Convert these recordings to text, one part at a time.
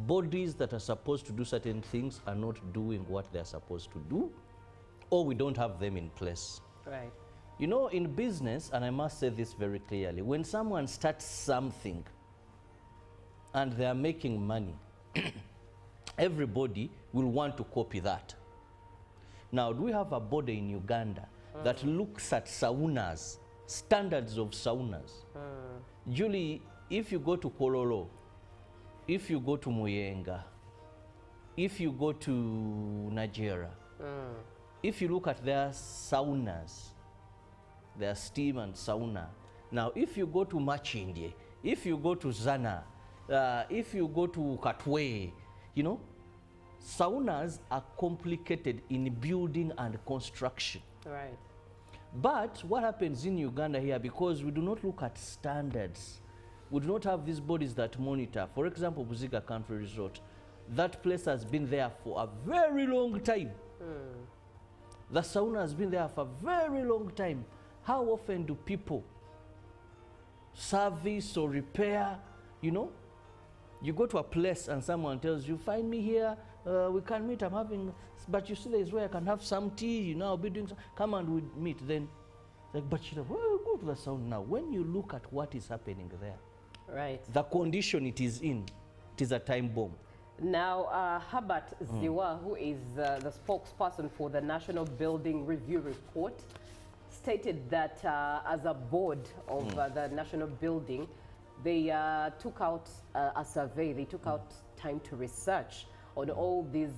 bodies that are supposed to do certain things are not doing what they're supposed to do, or we don't have them in place. Right. You know, in business, and I must say this very clearly, when someone starts something and they are making money, everybody will want to copy that. Now, do we have a body in Uganda that looks at saunas, standards of saunas? Julie, if you go to Kololo, if you go to Muyenga, if you go to Nigeria, if you look at their saunas, their steam and sauna. Now, if you go to Machindye, if you go to Zana, if you go to Katwe, you know, saunas are complicated in building and construction. Right. But what happens in Uganda here, because we do not look at standards, we do not have these bodies that monitor. For example, Buziga Country Resort, that place has been there for a very long time. The sauna has been there for a very long time. How often do people service or repair, you know? You go to a place and someone tells you, find me here, we can meet, I'm having, but you see there's where I can have some tea, you know, I'll be doing some, come and we meet. Then, like, but you know, well, go to the sauna now. When you look at what is happening there, right, the condition it is in, it is a time bomb. Now, Herbert Ziwa, who is the spokesperson for the National Building Review Report, stated that as a board of the national building, they took out a survey, they took out time to research on all these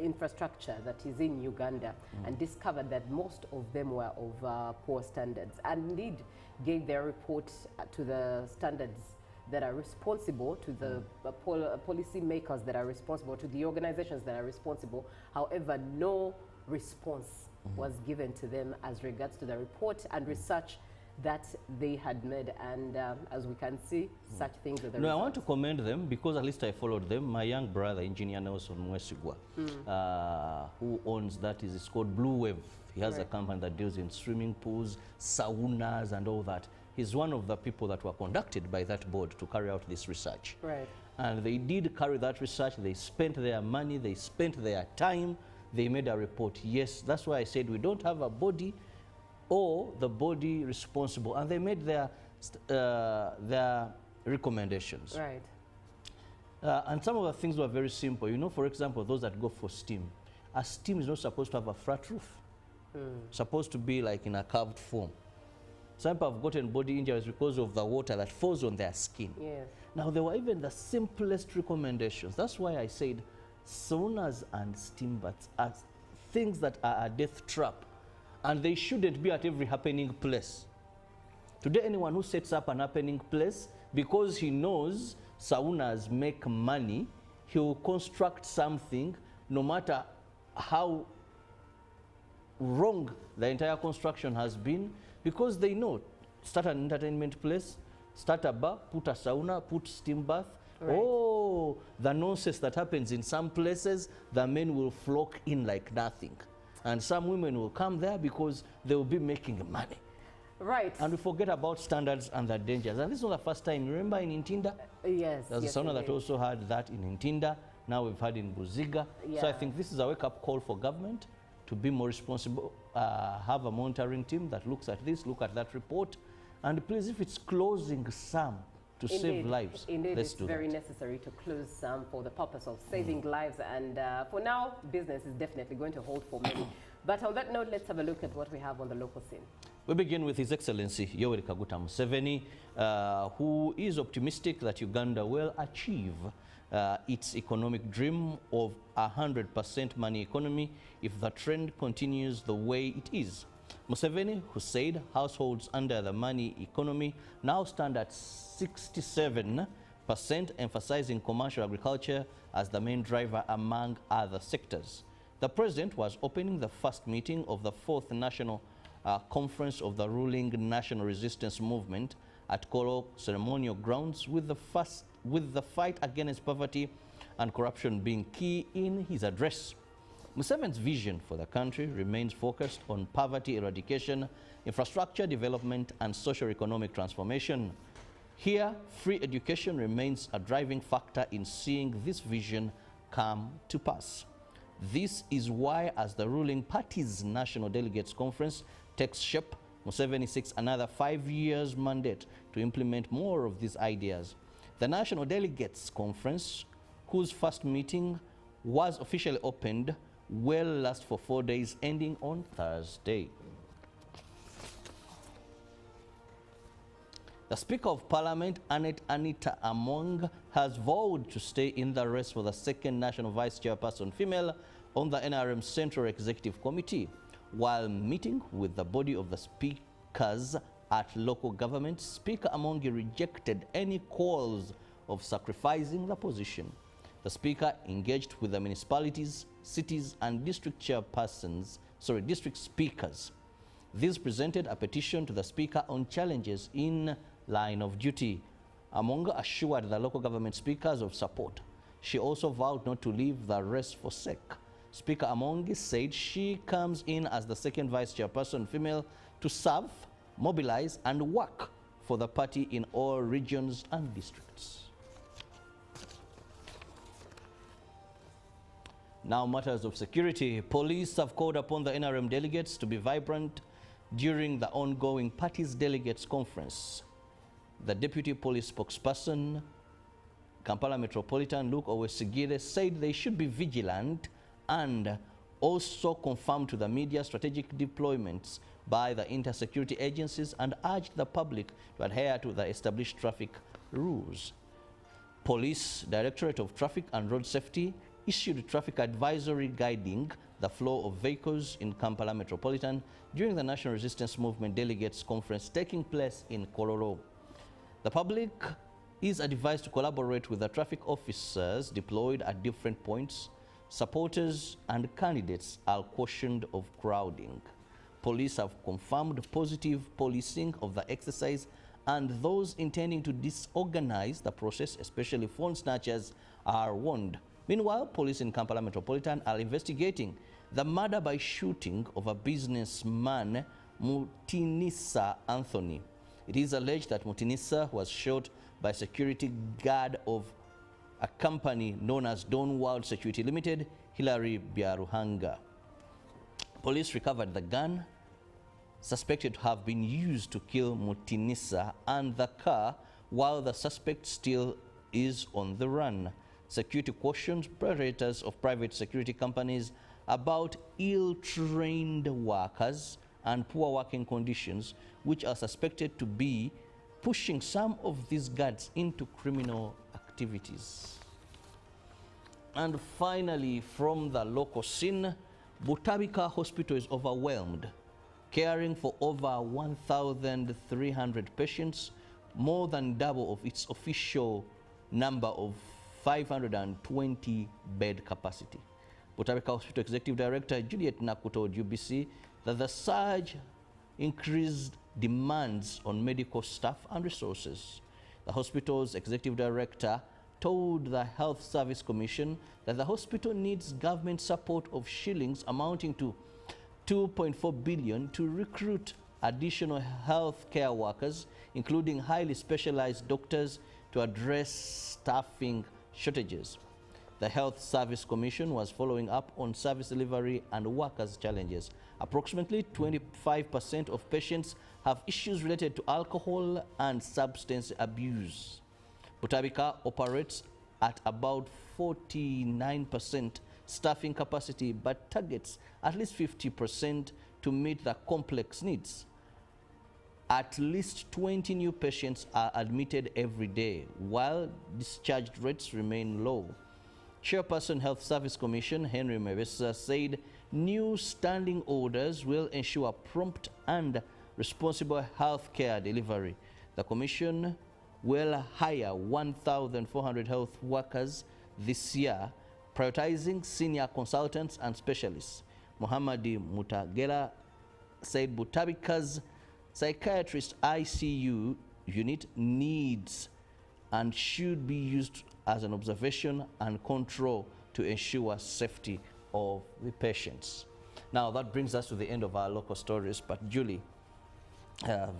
infrastructure that is in Uganda and discovered that most of them were of poor standards, and indeed gave their report to the standards that are responsible, to the policy makers that are responsible, to the organizations that are responsible. However, no response was given to them as regards to the report and research that they had made, and as we can see, such things are the results. I want to commend them because at least I followed them. My young brother, Engineer Nelson Mwesigwa, who owns that, it's called Blue Wave. He has a company that deals in swimming pools, saunas, and all that. He's one of the people that were conducted by that board to carry out this research. Right. And they did carry that research. They spent their money, they spent their time, they made a report. Yes, that's why I said we don't have a body or the body responsible, and they made their recommendations. Right. And some of the things were very simple. You know, for example, those that go for steam. A steam is not supposed to have a flat roof. Supposed to be like in a curved form. Some people have gotten body injuries because of the water that falls on their skin. Yes. Now, there were even the simplest recommendations. That's why I said saunas and steam baths are things that are a death trap, and they shouldn't be at every happening place. Today, anyone who sets up an happening place, because he knows saunas make money, he will construct something no matter how wrong the entire construction has been, because they know, start an entertainment place, start a bar, put a sauna, put steam bath. Right. Oh, the nonsense that happens in some places, the men will flock in like nothing. And some women will come there because they will be making money. Right. And we forget about standards and the dangers. And this is not the first time. Remember in Intinda? Yes. There's a sauna that also had that in Intinda. Now we've had in Buziga. Yeah. So I think this is a wake-up call for government to be more responsible, have a monitoring team that looks at this, look at that report. And please, if it's closing some to save lives, let's do that. It's very necessary to close some for the purpose of saving lives. And for now, business is definitely going to hold for many. But on that note, let's have a look at what we have on the local scene. We begin with His Excellency Yoweri Kaguta Museveni, who is optimistic that Uganda will achieve its economic dream of 100% money economy if the trend continues the way it is. Museveni, who said households under the money economy now stand at 67%, emphasizing commercial agriculture as the main driver among other sectors. The president was opening the first meeting of the 4th National Conference of the ruling National Resistance Movement at Kolo ceremonial grounds, with the fight against poverty and corruption being key in his address. Museveni's vision for the country remains focused on poverty eradication, infrastructure development, and socio-economic transformation. Here, free education remains a driving factor in seeing this vision come to pass. This is why, as the ruling party's National Delegates Conference takes shape, Museveni seeks another 5 years mandate to implement more of these ideas. The National Delegates Conference, whose first meeting was officially opened, will last for 4 days, ending on Thursday. The Speaker of Parliament, Anita Among, has vowed to stay in the race for the second National Vice Chairperson female on the NRM Central Executive Committee. While meeting with the body of the speakers at local government, Speaker Among rejected any calls of sacrificing the position. The Speaker engaged with the municipalities, cities, and district speakers. These presented a petition to the Speaker on challenges in line of duty. Among assured the local government speakers of support. She also vowed not to leave the race for sake. Speaker Among said she comes in as the second vice chairperson female to serve, mobilize, and work for the party in all regions and districts. Now, matters of security. Police have called upon the NRM delegates to be vibrant during the ongoing party's delegates conference. The deputy police spokesperson, Kampala Metropolitan Luke Owesigire, said they should be vigilant and also confirmed to the media strategic deployments by the inter-security agencies and urged the public to adhere to the established traffic rules. Police Directorate of Traffic and Road Safety issued traffic advisory guiding the flow of vehicles in Kampala Metropolitan during the National Resistance Movement Delegates Conference taking place in Kololo. The public is advised to collaborate with the traffic officers deployed at different points. Supporters and candidates are cautioned of crowding. Police have confirmed positive policing of the exercise, and those intending to disorganize the process, especially phone snatchers, are warned. Meanwhile, police in Kampala Metropolitan are investigating the murder by shooting of a businessman, Mutinisa Anthony. It is alleged that Mutinisa was shot by security guard of a company known as Dawn World Security Limited, Hilary Byaruhanga. Police recovered the gun suspected to have been used to kill Mutinisa and the car, while the suspect still is on the run. Security cautions operators of private security companies about ill-trained workers and poor working conditions, which are suspected to be pushing some of these guards into criminal activities. And finally, from the local scene, Butabika Hospital is overwhelmed, caring for over 1,300 patients, more than double of its official number of 520 bed capacity. Butabika Hospital Executive Director Juliet Naku told UBC that the surge increased demands on medical staff and resources. The hospital's executive director told the Health Service Commission that the hospital needs government support of shillings amounting to 2.4 billion to recruit additional health care workers, including highly specialized doctors, to address staffing shortages. The Health Service Commission was following up on service delivery and workers' challenges. Approximately 25% of patients have issues related to alcohol and substance abuse. Butabika operates at about 49% staffing capacity, but targets at least 50% to meet the complex needs. At least 20 new patients are admitted every day, while discharge rates remain low. Chairperson Health Service Commission Henry Mewesa said new standing orders will ensure prompt and responsible health care delivery. The Commission will hire 1,400 health workers this year, prioritizing senior consultants and specialists. Muhammadi Mutagela said Butabika's psychiatrist ICU unit needs and should be used as an observation and control to ensure safety of the patients. Now that brings us to the end of our local stories, but Julie,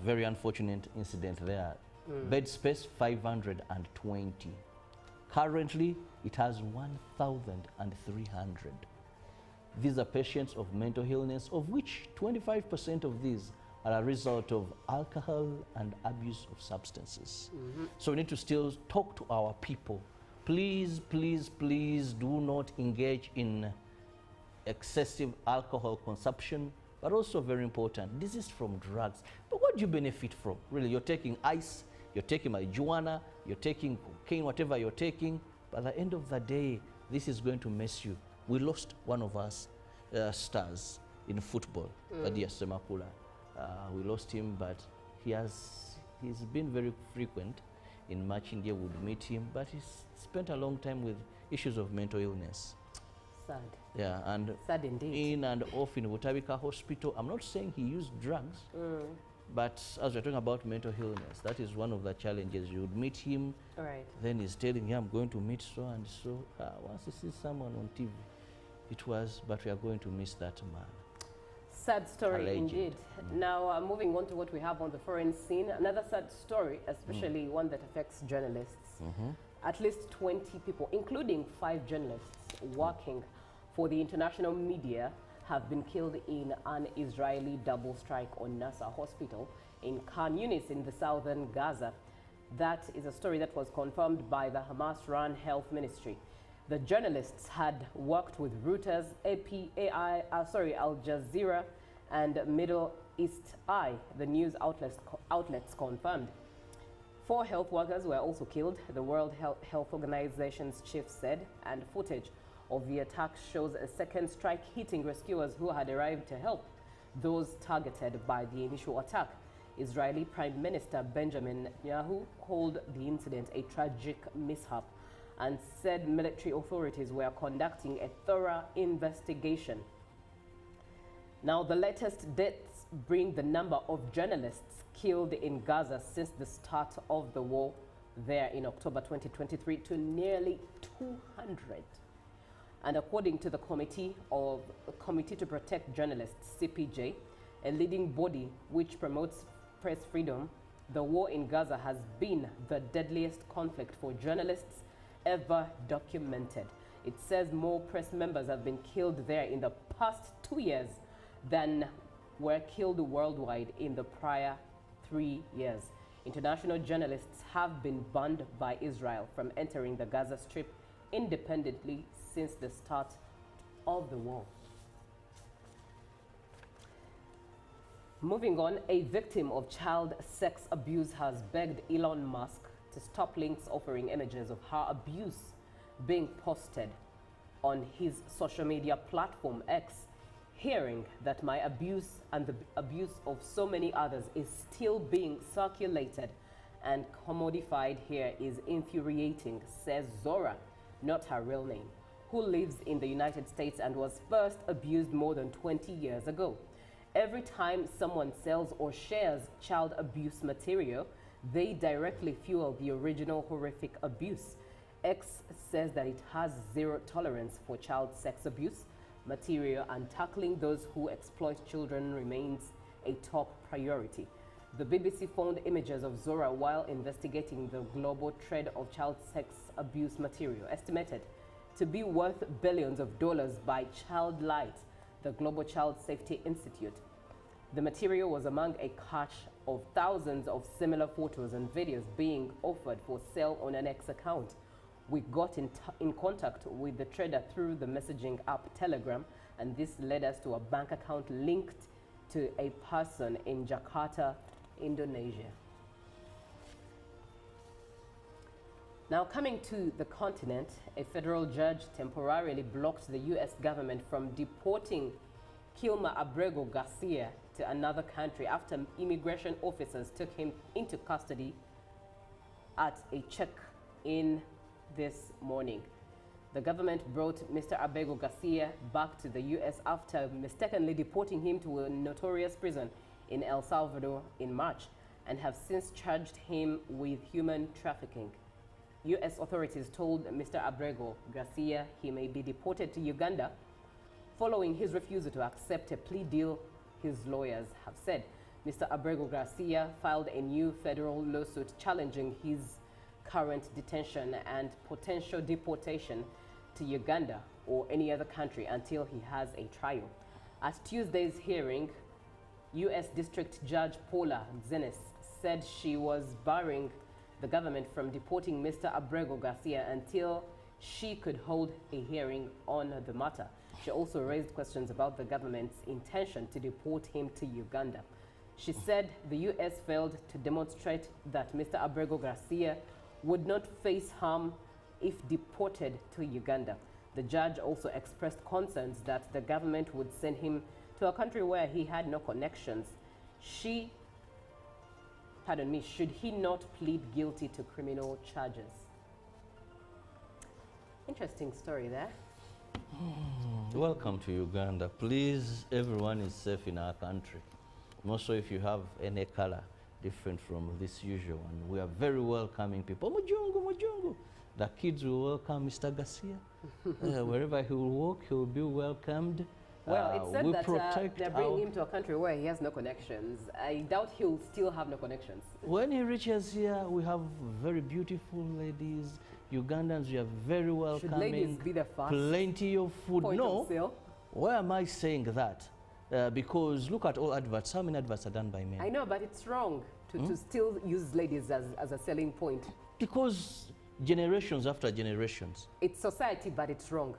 very unfortunate incident there Bed space 520. Currently, it has 1,300. These are patients of mental illness, of which 25% of these are a result of alcohol and abuse of substances. So we need to still talk to our people. Please, please, please do not engage in excessive alcohol consumption, but also very important, this is from drugs. But what do you benefit from? Really, you're taking ice, you're taking marijuana, you're taking cocaine, whatever you're taking, but at the end of the day, this is going to mess you. We lost one of us stars in football, Adia Semakula. We lost him, but he's been very frequent in matching here. Would meet him, but he's spent a long time with issues of mental illness. Sad. Yeah, and sad indeed. In and off in Butabika Hospital. I'm not saying he used drugs, but as we're talking about mental illness, that is one of the challenges. You would meet him, then he's telling you, I'm going to meet so and so. Once he sees someone on TV, but we are going to miss that man. Sad story indeed. Now, moving on to what we have on the foreign scene, another sad story, especially one that affects journalists. At least 20 people, including 5 journalists working for the international media, have been killed in an Israeli double strike on Nasser Hospital in Khan Yunis in the southern Gaza. That is a story that was confirmed by the Hamas-run health ministry. The journalists had worked with Reuters, Al Jazeera, and Middle East Eye, the news outlets confirmed. 4 health workers were also killed, the World Health Organization's chief said, and footage of the attack shows a second strike hitting rescuers who had arrived to help those targeted by the initial attack. Israeli Prime Minister Benjamin Netanyahu called the incident a tragic mishap and said military authorities were conducting a thorough investigation. Now, the latest deaths bring the number of journalists killed in Gaza since the start of the war there in October 2023 to nearly 200. And according to the Committee to Protect Journalists, CPJ, a leading body which promotes press freedom, the war in Gaza has been the deadliest conflict for journalists ever documented. It says more press members have been killed there in the past 2 years than were killed worldwide in the prior 3 years. International journalists have been banned by Israel from entering the Gaza Strip independently since the start of the war. Moving on, a victim of child sex abuse has begged Elon Musk to stop links offering images of her abuse being posted on his social media platform X. Hearing that my abuse and the abuse of so many others is still being circulated and commodified here is infuriating, says Zora, not her real name, who lives in the United States and was first abused more than 20 years ago. Every time someone sells or shares child abuse material, they directly fuel the original horrific abuse. X says that it has zero tolerance for child sex abuse material, and tackling those who exploit children remains a top priority. The BBC found images of Zora while investigating the global trade of child sex abuse material, estimated to be worth billions of dollars by Childlight, the Global Child Safety Institute. The material was among a cache of thousands of similar photos and videos being offered for sale on an X account. We got in contact with the trader through the messaging app Telegram, and this led us to a bank account linked to a person in Jakarta, Indonesia. Now, coming to the continent, a federal judge temporarily blocked the U.S. government from deporting Kilma Abrego Garcia to another country after immigration officers took him into custody at a check-in this morning. The government brought Mr. Abrego Garcia back to the U.S. after mistakenly deporting him to a notorious prison in El Salvador in March, and have since charged him with human trafficking. U.S. authorities told Mr. Abrego Garcia he may be deported to Uganda following his refusal to accept a plea deal, his lawyers have said. Mr. Abrego Garcia filed a new federal lawsuit challenging his current detention and potential deportation to Uganda or any other country until he has a trial. At Tuesday's hearing, U.S. District Judge Paula Zenes said she was barring the government from deporting Mr. Abrego Garcia until she could hold a hearing on the matter. She also raised questions about the government's intention to deport him to Uganda. She said the U.S. failed to demonstrate that Mr. Abrego Garcia would not face harm if deported to Uganda. The judge also expressed concerns that the government would send him to a country where he had no connections. Should he not plead guilty to criminal charges? Interesting story there. Welcome to Uganda. Please, everyone is safe in our country. Also, if you have any color different from this usual one, we are very welcoming people. Mujungu, Mujungu. The kids will welcome Mr. Garcia. Wherever he will walk, he will be welcomed. Well, it's said that they're bringing him to a country where he has no connections. I doubt he'll still have no connections. When he reaches here, we have very beautiful ladies. Ugandans, we are very welcoming. Should ladies be the first? Plenty of food. Point no. of sale? Why am I saying that? Because look at all adverts. How many adverts are done by men? I know, but it's wrong to still use ladies as a selling point. Because generations after generations. It's society, but it's wrong.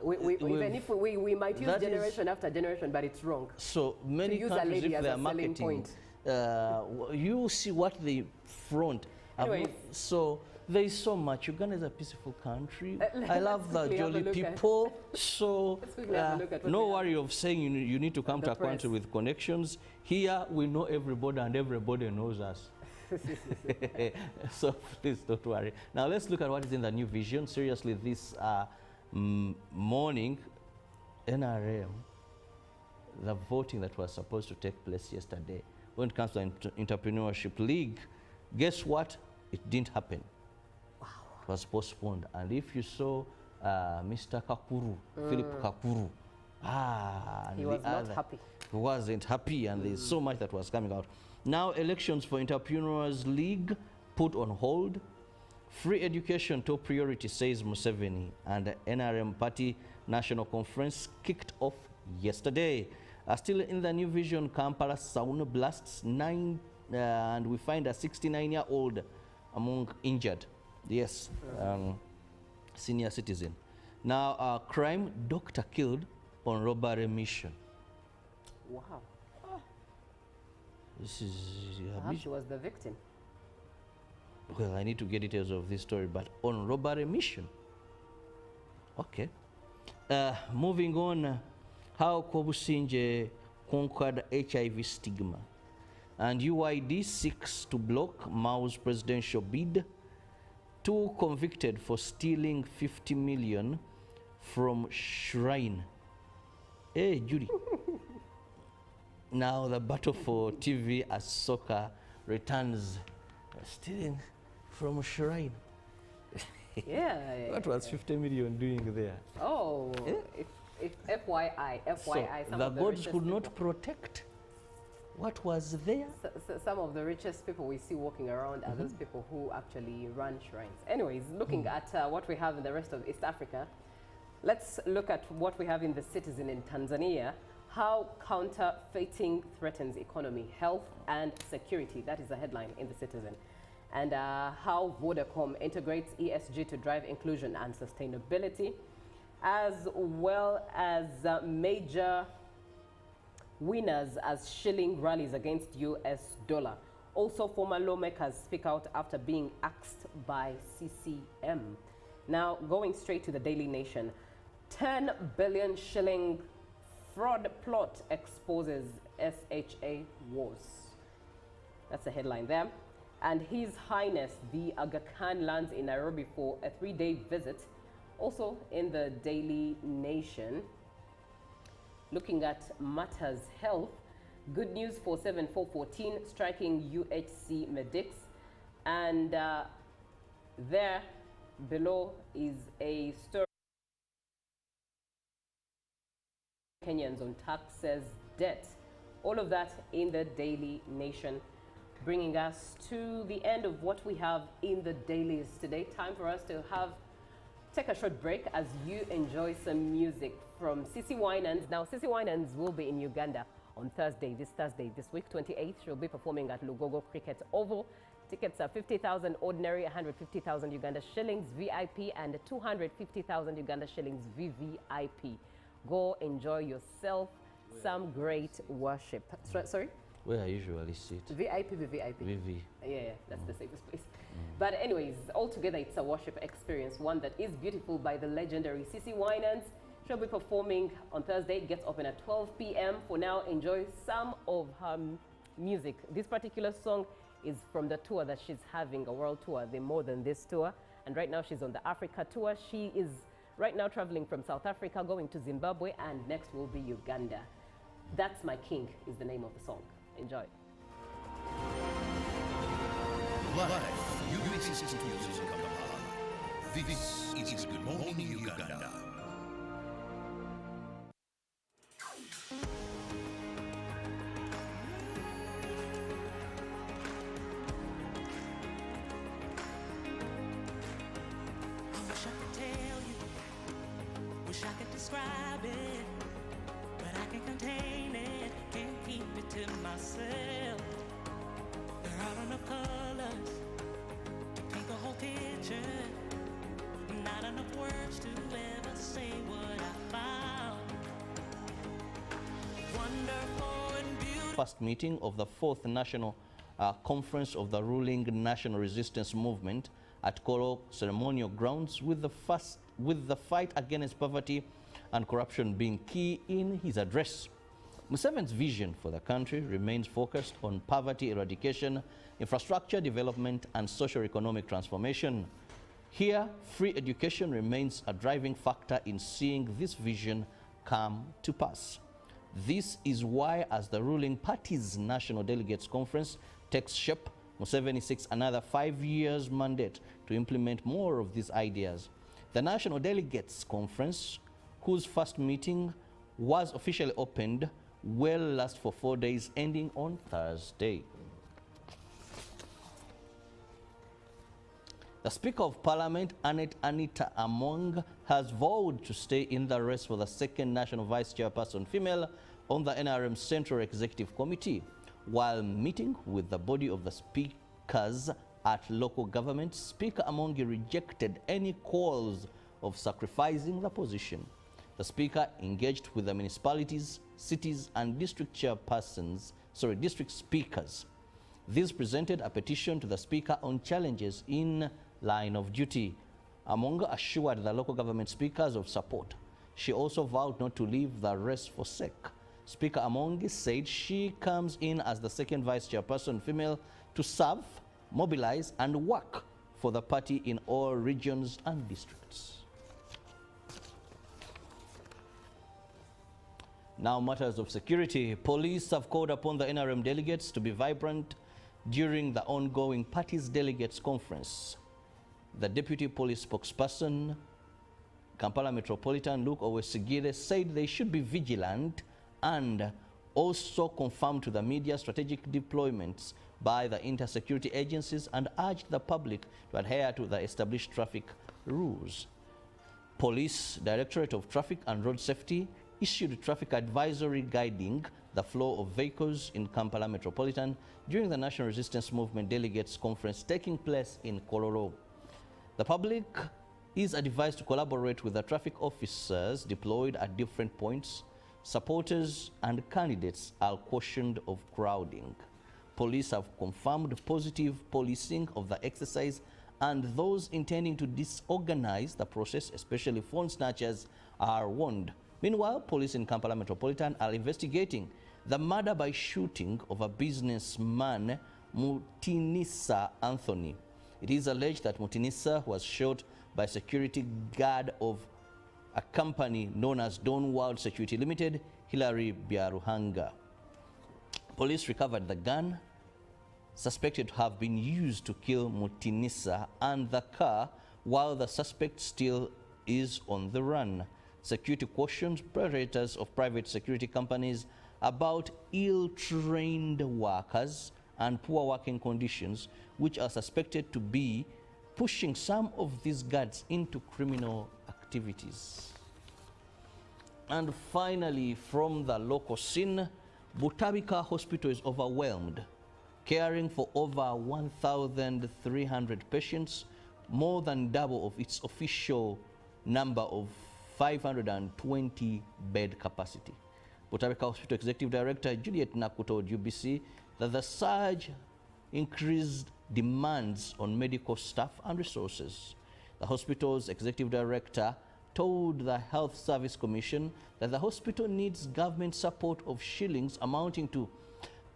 Even if we might use generation after generation, but it's wrong. So many use countries, a lady if as they a are selling marketing, point. you see what they front. Anyways. So there is so much. Uganda is a peaceful country. I love the jolly people. So no worry of saying you need to come to a country with connections. Here we know everybody and everybody knows us. So please don't worry. Now let's look at what is in the new vision. Seriously, this morning, NRM, the voting that was supposed to take place yesterday, when it comes to Entrepreneurship League, guess what? It didn't happen. Wow. It was postponed. And if you saw Mr. Kakuru, Philip Kakuru, and he was not happy. He wasn't happy, and there's so much that was coming out. Now, elections for Entrepreneurs League put on hold. Free education top priority, says Museveni, and the NRM Party National Conference kicked off yesterday. Still in the new vision, Kampala sound blasts 9, and we find a 69-year-old among injured. Yes, senior citizen. Now, crime, doctor killed on robbery mission. Wow. This is Perhaps she was the victim. Well, I need to get details of this story, but on robbery mission. Okay. Moving on, how Kobusinje conquered HIV stigma. And UID seeks to block Mao's presidential bid. 2 convicted for stealing 50 million from shrine. Hey, Judy. Now the battle for TV as soccer returns. Stealing from shrine. Yeah. What was 50 million doing there? Oh, if FYI, some the of the gods could people, not protect what was there. So some of the richest people we see walking around are those people who actually run shrines. Anyways, looking at what we have in the rest of East Africa, let's look at what we have in the Citizen in Tanzania. How counterfeiting threatens economy, health, and security. That is the headline in the Citizen. And how Vodacom integrates ESG to drive inclusion and sustainability, as well as major winners as shilling rallies against US dollar. Also, former lawmakers speak out after being axed by CCM. Now, going straight to the Daily Nation, 10 billion shilling fraud plot exposes SHA wars. That's the headline there. And His Highness the Aga Khan lands in Nairobi for a 3-day visit. Also in the Daily Nation, looking at matters health, good news for 7414 striking UHC medics. And there below is a story. Kenyans on taxes debt All of that in the Daily Nation, bringing us to the end of what we have in the dailies today. Time for us to take a short break as you enjoy some music from Sissy Winans. Now, Sissy Winans will be in Uganda on Thursday, this week, 28th. She'll be performing at Lugogo Cricket Oval. Tickets are 50,000 ordinary, 150,000 Uganda shillings VIP, and 250,000 Uganda shillings VVIP. Go enjoy yourself some great worship. Sorry? Where I usually sit. VIP, VVIP. VV. Yeah, that's the safest place. But anyways, altogether it's a worship experience, one that is beautiful by the legendary Sissy Winans. She'll be performing on Thursday. It gets open at 12 p.m. For now, enjoy some of her music. This particular song is from the tour that she's having, a world tour, the More Than This tour. And right now she's on the Africa tour. She is right now traveling from South Africa, going to Zimbabwe, and next will be Uganda. That's My King is the name of the song. Enjoy. Live, you listen to music in Kampala. This is Good Morning Uganda. Wish I could describe it, but I can't contain it, can't keep it to myself. There are enough colors to paint the whole picture, not enough words to ever say what I found. Wonderful and beautiful. First meeting of the 4th National Conference of the ruling National Resistance Movement at Koro ceremonial grounds, with the fight against poverty and corruption being key in his address. Museveni's vision for the country remains focused on poverty eradication, infrastructure development, and socio-economic transformation. Here, free education remains a driving factor in seeing this vision come to pass. This is why, as the ruling party's National Delegates Conference takes shape, Museveni seeks another 5 years mandate to implement more of these ideas. The National Delegates Conference, whose first meeting was officially opened, will last for 4 days, ending on Thursday. The Speaker of Parliament, Anita Among, has vowed to stay in the race for the second National Vice Chairperson female on the NRM Central Executive Committee. While meeting with the body of the speakers at local government, Speaker Amongi rejected any calls of sacrificing the position. The Speaker engaged with the municipalities, cities, and district speakers. These presented a petition to the Speaker on challenges in line of duty. Amonga assured the local government speakers of support. She also vowed not to leave the race for sake. Speaker Amongi said she comes in as the second vice chairperson female to serve, mobilize, and work for the party in all regions and districts. Now, matters of security. Police have called upon the NRM delegates to be vibrant during the ongoing party's delegates conference. The deputy police spokesperson, Kampala Metropolitan Luke Owesigire, said they should be vigilant and also confirmed to the media strategic deployments by the inter-security agencies and urged the public to adhere to the established traffic rules. Police Directorate of Traffic and Road Safety issued traffic advisory guiding the flow of vehicles in Kampala Metropolitan during the National Resistance Movement Delegates Conference taking place in Kololo. The public is advised to collaborate with the traffic officers deployed at different points. Supporters and candidates are cautioned of crowding. Police have confirmed positive policing of the exercise, and those intending to disorganize the process, especially phone snatchers, are warned. Meanwhile, police in Kampala Metropolitan are investigating the murder by shooting of a businessman, Mutinisa Anthony. It is alleged that Mutinisa was shot by security guard of a company known as Dawn World Security Limited, Hilary Byaruhanga. Police recovered the gun suspected to have been used to kill Mutinisa and the car, while the suspect still is on the run. Security cautions operators of private security companies about ill-trained workers and poor working conditions, which are suspected to be pushing some of these guards into criminal activities. And finally, from the local scene, Butabika Hospital is overwhelmed, caring for over 1,300 patients, more than double of its official number of 520 bed capacity. Butabika Hospital Executive Director Juliet Naku told UBC that the surge increased demands on medical staff and resources. The hospital's Executive Director told the Health Service Commission that the hospital needs government support of shillings amounting to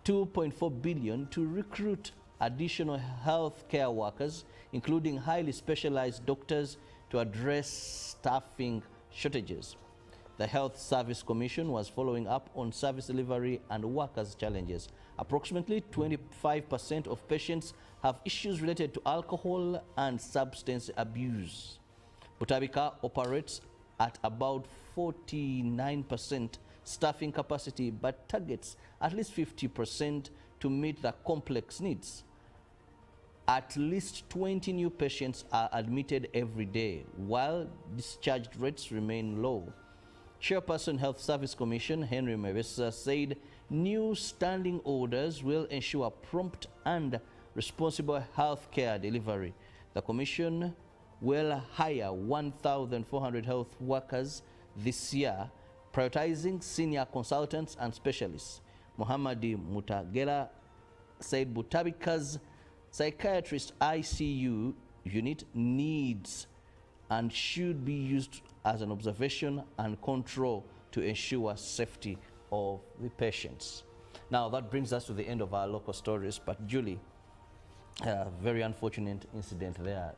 2.4 billion to recruit additional health care workers, including highly specialized doctors, to address staffing shortages. The Health Service Commission was following up on service delivery and workers' challenges. Approximately 25% of patients have issues related to alcohol and substance abuse. Butabika operates at about 49% staffing capacity, but targets at least 50% to meet the complex needs. At least 20 new patients are admitted every day, while discharge rates remain low. Chairperson Health Service Commission Henry Mevesa said new standing orders will ensure prompt and responsible health care delivery. The Commission will hire 1,400 health workers this year, prioritizing senior consultants and specialists. Muhammadi Mutagela said Butabika's psychiatrist ICU unit needs and should be used as an observation and control to ensure safety of the patients. Now that brings us to the end of our local stories, but Julie, very unfortunate incident there.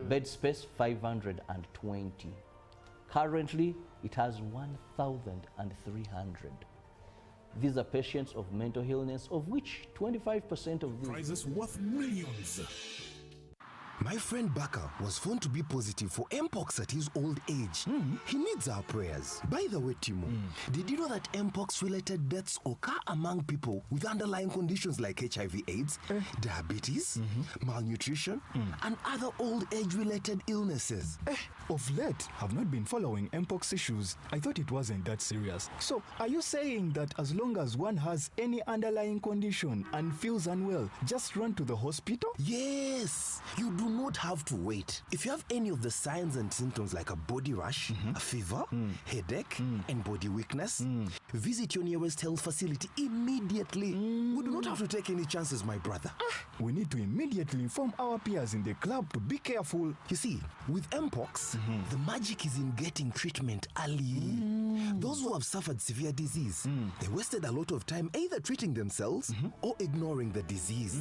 Bed space 520. Currently, it has 1,300. These are patients of mental illness, of which 25% of these prizes worth millions. My friend Baka was found to be positive for Mpox at his old age. He needs our prayers. By the way, Timo, did you know that Mpox-related deaths occur among people with underlying conditions like HIV/AIDS, diabetes, malnutrition, and other old age-related illnesses? Of late, I've not been following Mpox issues. I thought it wasn't that serious. So, are you saying that as long as one has any underlying condition and feels unwell, just run to the hospital? Yes, you do not have to wait. If you have any of the signs and symptoms like a body rash, a fever, headache, and body weakness, visit your nearest health facility immediately. We do not have to take any chances, my brother. We need to immediately inform our peers in the club to be careful. You see, with Mpox, the magic is in getting treatment early. Those who have suffered severe disease, they wasted a lot of time either treating themselves or ignoring the disease.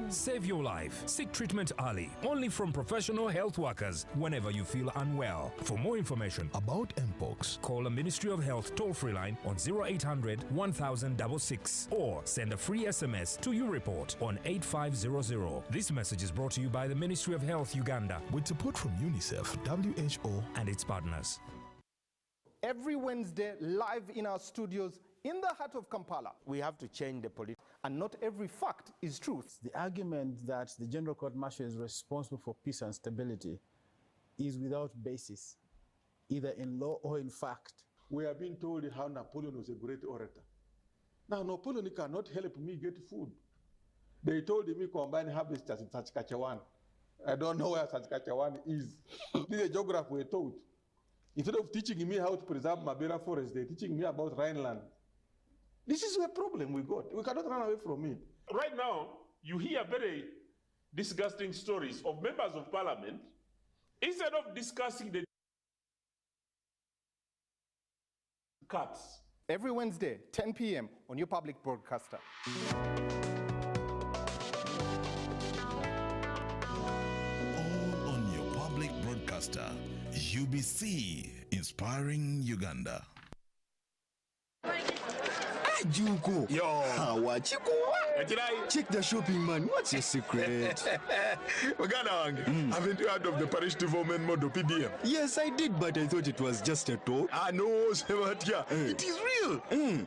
Save your life. Seek treatment early. Only from professional health workers whenever you feel unwell. For more information About Mpox, call a Ministry of Health toll-free line on 0800 1066 or send a free SMS to YouReport on 8500. This message is brought to you by the Ministry of Health Uganda with support from UNICEF, WHO, and its partners. Every Wednesday, live in our studios in the heart of Kampala. We have to change the politics. And not every fact is truth. The argument that the General Court Martial is responsible for peace and stability is without basis, either in law or in fact. We are being told how Napoleon was a great orator. Now, Napoleon cannot help me get food. They told me combine harvesters in Saskatchewan. I don't know where Saskatchewan is. This is a geographer we're taught. Instead of teaching me how to preserve Mabera forest, they're teaching me about Rhineland. This is a problem we got. We cannot run away from it. Right now, you hear very disgusting stories of members of parliament. Instead of discussing the cuts. Every Wednesday, 10 p.m. on your public broadcaster. All on your public broadcaster, UBC, inspiring Uganda. Juko. Yo. What you go? Check the shopping, man. What's your secret? Haven't you heard of the parish development model PDM? Yes, I did, but I thought it was just a talk. No, Sebatia. It is real.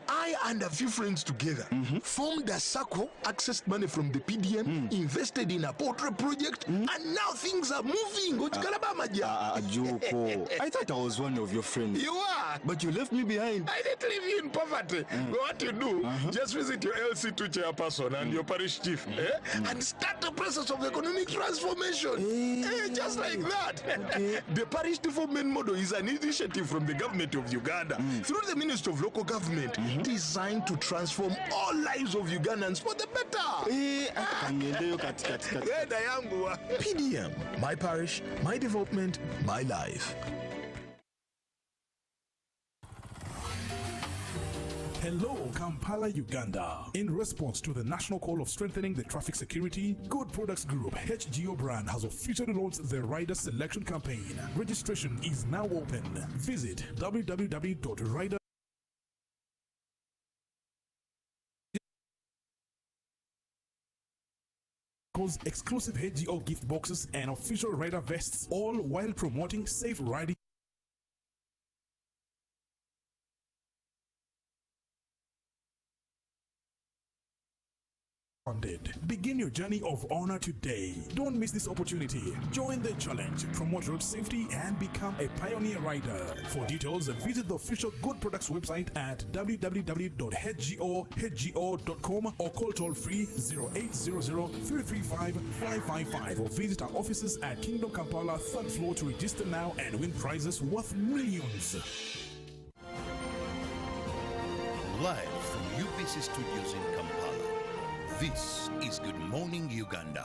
I and a few friends together formed a circle, accessed money from the PDM, invested in a poultry project, and now things are moving. Joko, I thought I was one of your friends. You are. But you left me behind. I didn't leave you in poverty. What you do, just visit your LC2 chairperson and your parish chief and start the process of economic transformation. Just like that. The parish development model is an initiative from the government of Uganda through the Ministry of Local Government designed to transform all lives of Ugandans for the better. PDM, my parish, my development, my life. Hello, Kampala, Uganda. In response to the national call of strengthening the traffic security, Good Products Group HGO brand has officially launched the Rider Selection Campaign. Registration is now open. Visit www.rider exclusive HGO gift boxes and official rider vests, all while promoting safe riding. Begin your journey of honor today. Don't miss this opportunity. Join the challenge, promote road safety, and become a pioneer rider. For details, visit the official Good Products website at www.hgo.com or call toll free 0800-335-555 or visit our offices at Kingdom Kampala 3rd floor to register now and win prizes worth millions. Live from UBC Studios in Kampala, this is Good Morning Uganda.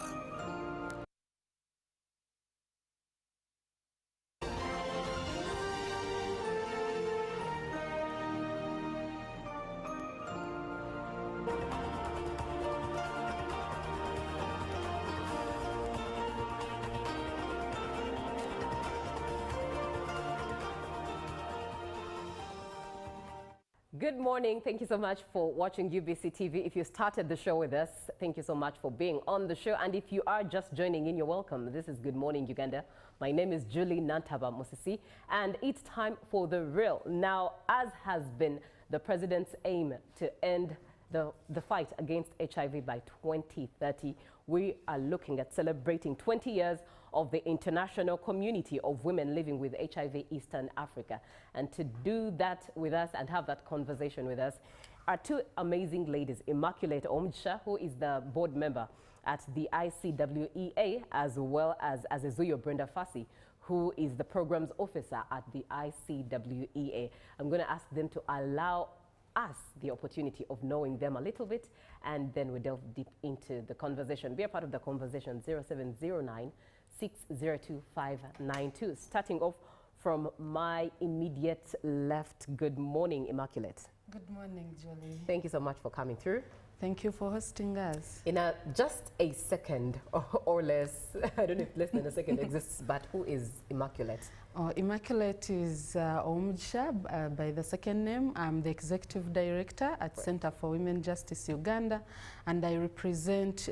Good morning. Thank you so much for watching UBC TV. If you started the show with us, thank you so much for being on the show. And if you are just joining in, you're welcome. This is Good Morning Uganda. My name is Julie Nantaba Mosisi, and it's time for The Real. Now, as has been the president's aim to end the fight against HIV by 2030, we are looking at celebrating 20 years of the international community of women living with HIV Eastern Africa. And to do that with us and have that conversation with us are two amazing ladies, Immaculate Omdsha, who is the board member at the ICWEA, as well as Azizuyo Brenda Fassi, who is the programs officer at the ICWEA. I'm going to ask them to allow us the opportunity of knowing them a little bit, and then we delve deep into the conversation. Be a part of the conversation, 0709 602 592. Starting off from my immediate left. Good morning, Immaculate. Good morning, Julie. Thank you so much for coming through. Thank you for hosting us. In just a second or less, I don't know if less than a second exists, but who is Immaculate? Immaculate is Omdsha by the second name. I'm the executive director at Center for Women Justice Uganda, and I represent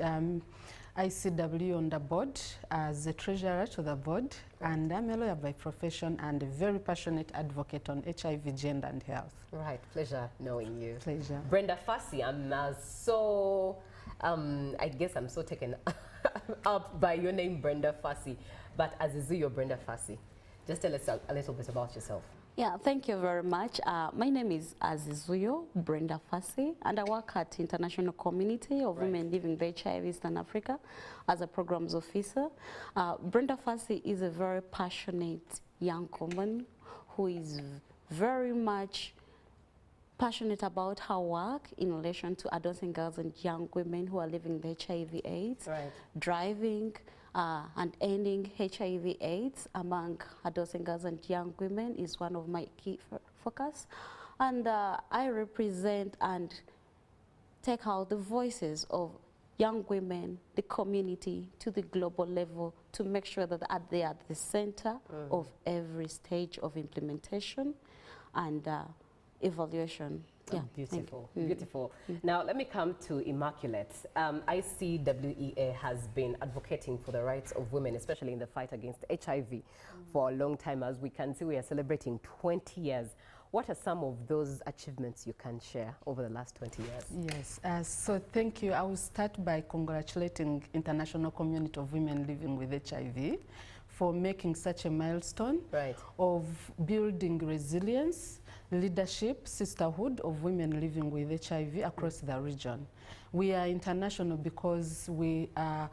ICW on the board as a treasurer to the board, and I'm a lawyer by profession and a very passionate advocate on HIV, gender and health. Right, pleasure knowing you. Pleasure. Brenda Fassi, I guess I'm so taken up by your name, Brenda Fassi, but Azizuyo Brenda Fassi. Just tell us a little bit about yourself. Yeah, thank you very much. My name is Azizuyo Brenda Fassi, and I work at International Community of Women Living with HIV Eastern Africa as a programs officer. Brenda Fassi is a very passionate young woman who is very much passionate about her work in relation to adolescent girls and young women who are living with HIV/AIDS, driving and ending HIV/AIDS among adolescent girls and young women is one of my key focus. And I represent and take out the voices of young women, the community, to the global level to make sure that they are at the center of every stage of implementation and evaluation Yeah, beautiful, beautiful. Now let me come to Immaculate. ICWEA has been advocating for the rights of women, especially in the fight against HIV for a long time. As we can see, we are celebrating 20 years. What are some of those achievements you can share over the last 20 years? Yes, so thank you. I will start by congratulating International Community of Women Living with HIV for making such a milestone of building resilience, leadership, sisterhood of women living with HIV across the region. We are international because we are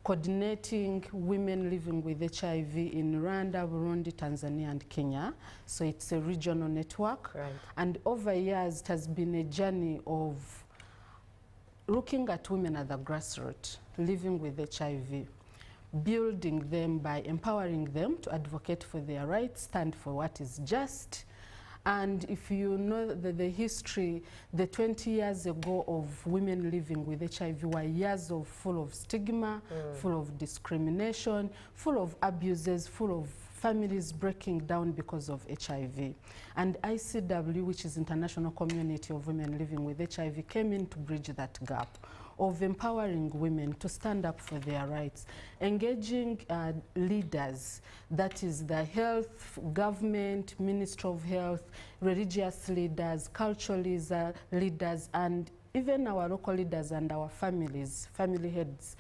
coordinating women living with HIV in Rwanda, Burundi, Tanzania, and Kenya. So it's a regional network. And over years, it has been a journey of looking at women at the grassroots, living with HIV, building them by empowering them to advocate for their rights, stand for what is just. And if you know the history, the 20 years ago of women living with HIV were years of full of stigma, full of discrimination, full of abuses, full of families breaking down because of HIV. And ICW, which is International Community of Women Living with HIV, came in to bridge that gap of empowering women to stand up for their rights, engaging leaders, that is the health, government, Ministry of Health, religious leaders, cultural leaders, and even our local leaders and our families, family heads,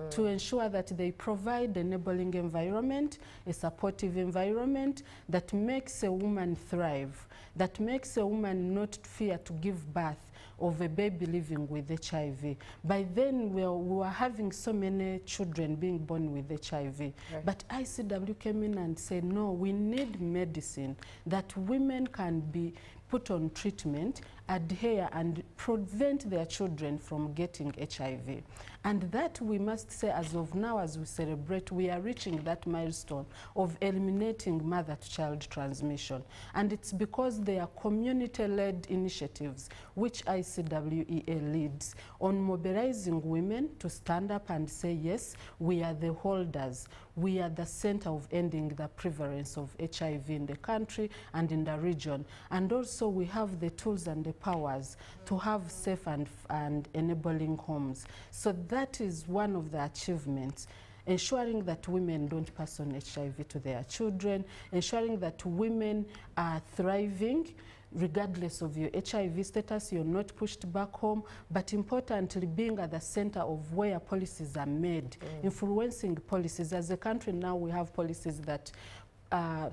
to ensure that they provide an enabling environment, a supportive environment that makes a woman thrive, that makes a woman not fear to give birth of a baby living with HIV. By then, we were having so many children being born with HIV. But ICW came in and said, no, we need medicine that women can be put on treatment, adhere, and prevent their children from getting HIV. And that we must say, as of now, as we celebrate, we are reaching that milestone of eliminating mother-to-child transmission. And it's because they are community-led initiatives, which ICWEA leads, on mobilizing women to stand up and say, yes, we are the holders. We are the center of ending the prevalence of HIV in the country and in the region. And also we have the tools and the powers to have safe and enabling homes. So that is one of the achievements, ensuring that women don't pass on HIV to their children, ensuring that women are thriving, regardless of your HIV status, you're not pushed back home, but importantly, being at the center of where policies are made, influencing policies. As a country now, we have policies that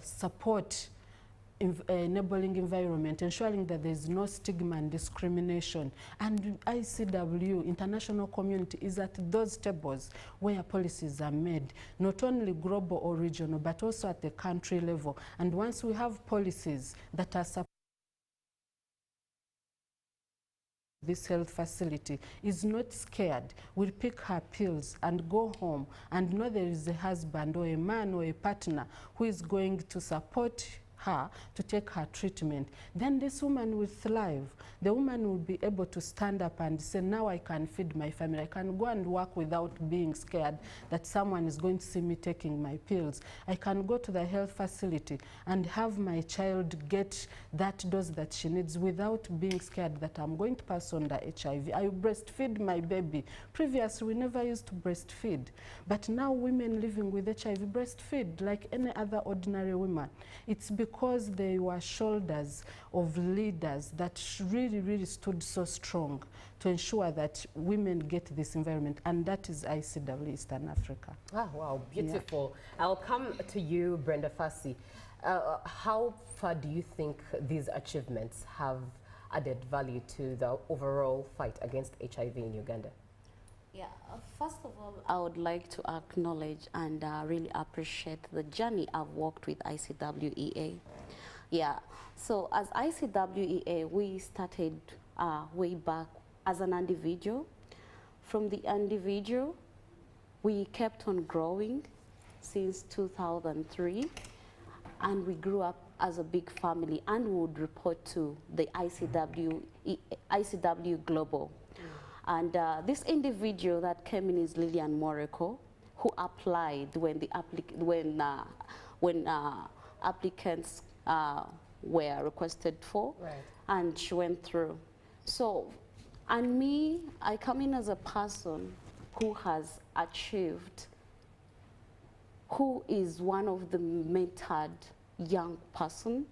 support enabling environment, ensuring that there's no stigma and discrimination. And ICW, international community, is at those tables where policies are made, not only global or regional, but also at the country level. And once we have policies that are supported, this health facility is not scared, will pick her pills and go home and know there is a husband or a man or a partner who is going to support her to take her treatment, then this woman will thrive. The woman will be able to stand up and say, now I can feed my family. I can go and work without being scared that someone is going to see me taking my pills. I can go to the health facility and have my child get that dose that she needs without being scared that I'm going to pass on the HIV. I breastfeed my baby. Previously, we never used to breastfeed. But now women living with HIV breastfeed like any other ordinary woman. It's because they were shoulders of leaders that really stood so strong to ensure that women get this environment, and that is ICW Eastern Africa. Ah, wow, beautiful. Yeah. I'll come to you, Brenda Fassi. How far do you think these achievements have added value to the overall fight against HIV in Uganda? Yeah, first of all, I would like to acknowledge and really appreciate the journey I've walked with ICWEA. Yeah, so as ICWEA, we started way back as an individual. From the individual, we kept on growing since 2003, and we grew up as a big family and would report to the ICW Global. And this individual that came in is Lillian Moreko, who applied when the applicants were requested for, and she went through. So, and me, I come in as a person who has achieved, who is one of the mentored young person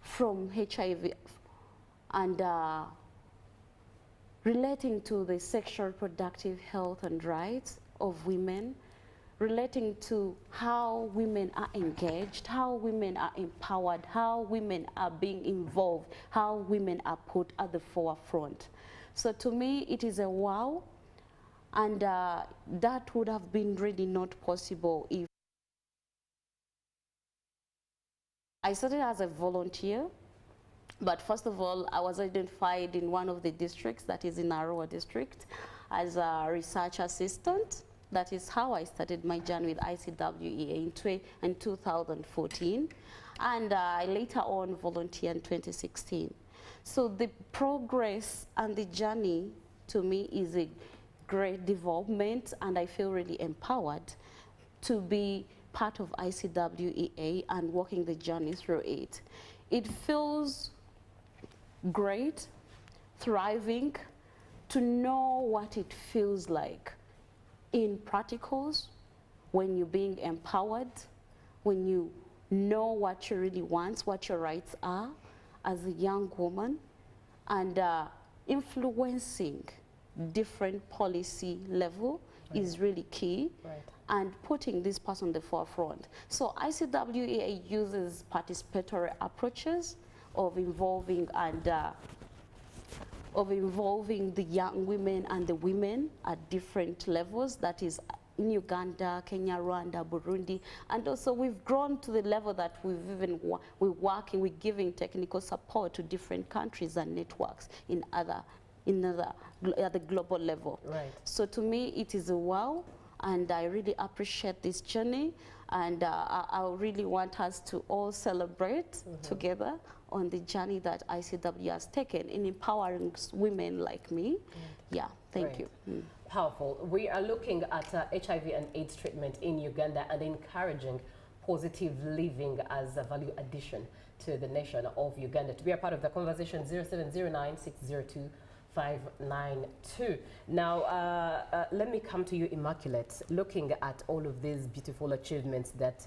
from HIV and relating to the sexual reproductive health and rights of women, relating to how women are engaged, how women are empowered, how women are being involved, how women are put at the forefront. So to me, it is a wow, and that would have been really not possible if I started as a volunteer. But first of all, I was identified in one of the districts, that is in Arua district, as a research assistant. That is how I started my journey with ICWEA in 2014. And I later on volunteered in 2016. So the progress and the journey to me is a great development, and I feel really empowered to be part of ICWEA and walking the journey through it. It feels great, thriving, to know what it feels like in practicals, when you're being empowered, when you know what you really want, what your rights are as a young woman, and influencing different policy level is really key, and putting this person on the forefront. So ICWEA uses participatory approaches of involving and the young women and the women at different levels. That is in Uganda, Kenya, Rwanda, Burundi, and also we've grown to the level that we're working, we're giving technical support to different countries and networks at the global level. So to me, it is a wow, and I really appreciate this journey, and I really want us to all celebrate together on the journey that ICW has taken in empowering women like me. Yeah, thank you. Powerful. We are looking at HIV and AIDS treatment in Uganda and encouraging positive living as a value addition to the nation of Uganda. To be a part of the conversation, 0709-602-592. Now, let me come to you, Immaculate. Looking at all of these beautiful achievements that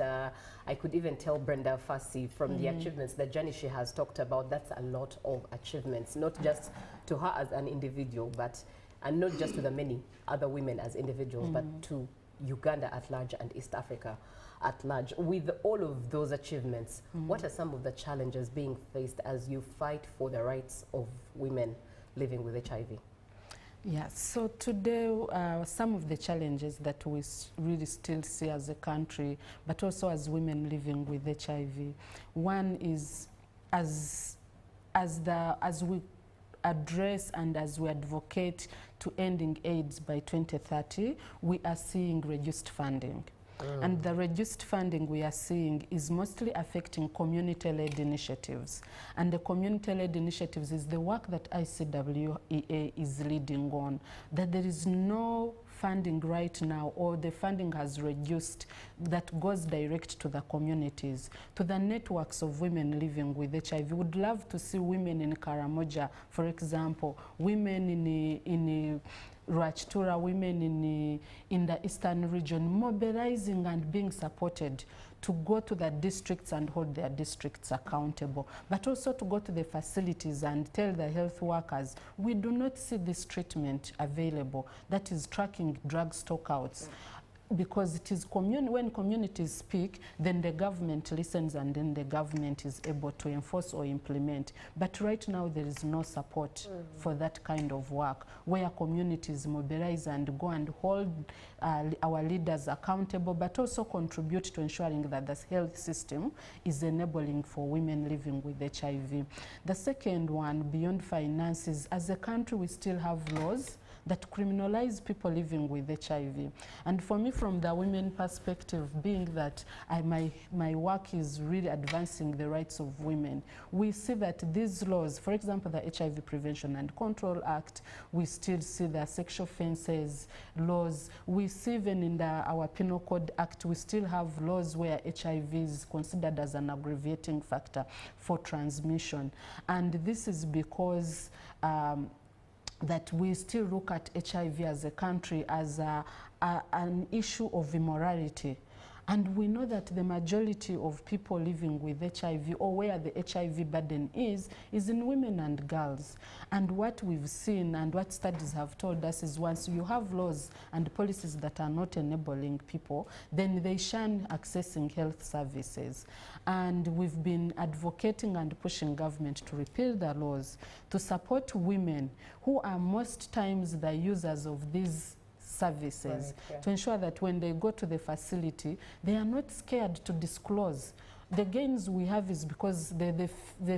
I could even tell Brenda Fassi from the achievements, the journey she has talked about, that's a lot of achievements, not just to her as an individual, but and not just to the many other women as individuals, but to Uganda at large and East Africa at large. With all of those achievements, what are some of the challenges being faced as you fight for the rights of women living with HIV? Yeah, so today some of the challenges that we really still see as a country, but also as women living with HIV. One is as we address and as we advocate to ending AIDS by 2030, we are seeing reduced funding. And the reduced funding we are seeing is mostly affecting community-led initiatives. And the community-led initiatives is the work that ICWEA is leading on, that there is no funding right now, or the funding has reduced, that goes direct to the communities, to the networks of women living with HIV. We would love to see women in Karamoja, for example, women in Rwachtura, women in the eastern region, mobilizing and being supported to go to the districts and hold their districts accountable, but also to go to the facilities and tell the health workers, we do not see this treatment available, that is tracking drug stockouts. Because it is when communities speak, then the government listens, and then the government is able to enforce or implement. But right now there is no support for that kind of work, where communities mobilize and go and hold our leaders accountable, but also contribute to ensuring that the health system is enabling for women living with HIV. The second one, beyond finances, as a country we still have laws that criminalize people living with HIV. And for me, from the women perspective, being that my work is really advancing the rights of women, we see that these laws, for example, the HIV Prevention and Control Act, we still see the sexual offences laws. We see even in our Penal Code Act, we still have laws where HIV is considered as an aggravating factor for transmission. And this is because that we still look at HIV as a country as an issue of immorality. And we know that the majority of people living with HIV, or where the HIV burden is in women and girls. And what we've seen and what studies have told us is once you have laws and policies that are not enabling people, then they shun accessing health services. And we've been advocating and pushing government to repeal the laws to support women who are most times the users of these services, right, yeah, to ensure that when they go to the facility, they are not scared to disclose. The gains we have is because the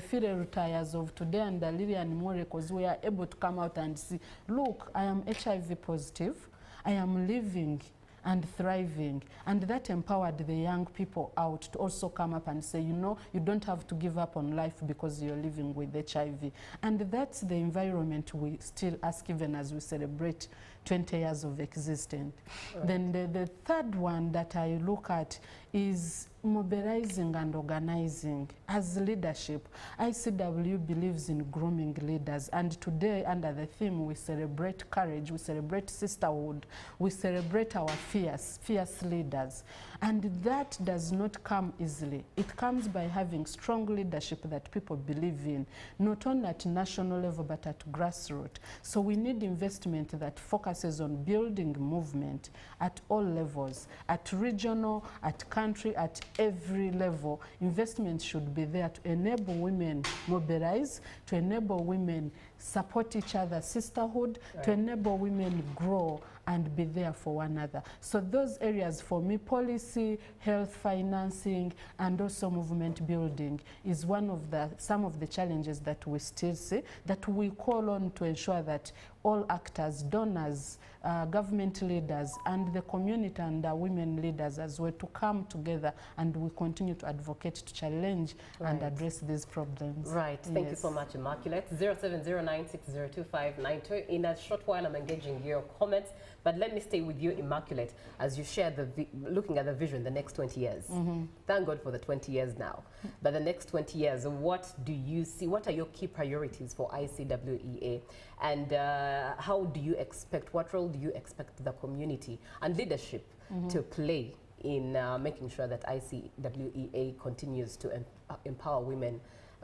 filial retires of today and the Lilian Morekos, we are able to come out and see, look, I am HIV positive, I am living and thriving. And that empowered the young people out to also come up and say, you know, you don't have to give up on life because you're living with HIV. And that's the environment we still ask even as we celebrate 20 years of existence. Right. Then the third one that I look at is mobilizing and organizing as leadership. ICW believes in grooming leaders, and today under the theme we celebrate courage, we celebrate sisterhood, we celebrate our fierce leaders. And that does not come easily. It comes by having strong leadership that people believe in, not only at national level but at grassroots. So we need investment that focuses on building movement at all levels, at regional, at country, at every level. Investment should be there to enable women mobilize, to enable women support each other, sisterhood, right, to enable women grow and be there for one another. So those areas for me, policy, health, financing, and also movement building is one of some of the challenges that we still see, that we call on to ensure that all actors, donors, government leaders, and the community and women leaders as well to come together, and we continue to advocate, to challenge, right, and address these problems. Right. Thank you so much, Immaculate. 0709602592. In a short while, I'm engaging your comments, but let me stay with you, Immaculate, as you share looking at the vision, the next 20 years. Mm-hmm. Thank God for the 20 years now. But the next 20 years, what do you see? What are your key priorities for ICWEA? And how do you expect, what role do you expect the community and leadership to play in making sure that ICWEA continues to empower women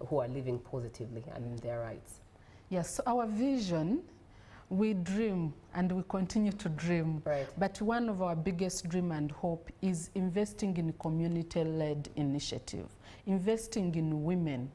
who are living positively and in their rights? Yes, so our vision, we dream and we continue to dream. Right. But one of our biggest dream and hope is investing in community-led initiative, investing in women.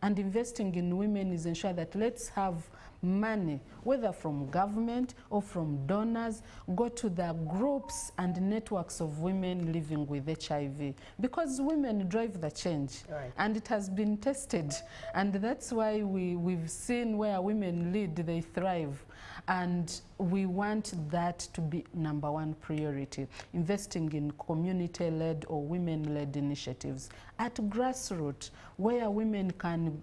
And investing in women is ensure that let's have money, whether from government or from donors, go to the groups and networks of women living with HIV. Because women drive the change. Right. And it has been tested. And that's why we've seen where women lead, they thrive. And we want that to be #1 priority, investing in community-led or women-led initiatives at grassroots where women can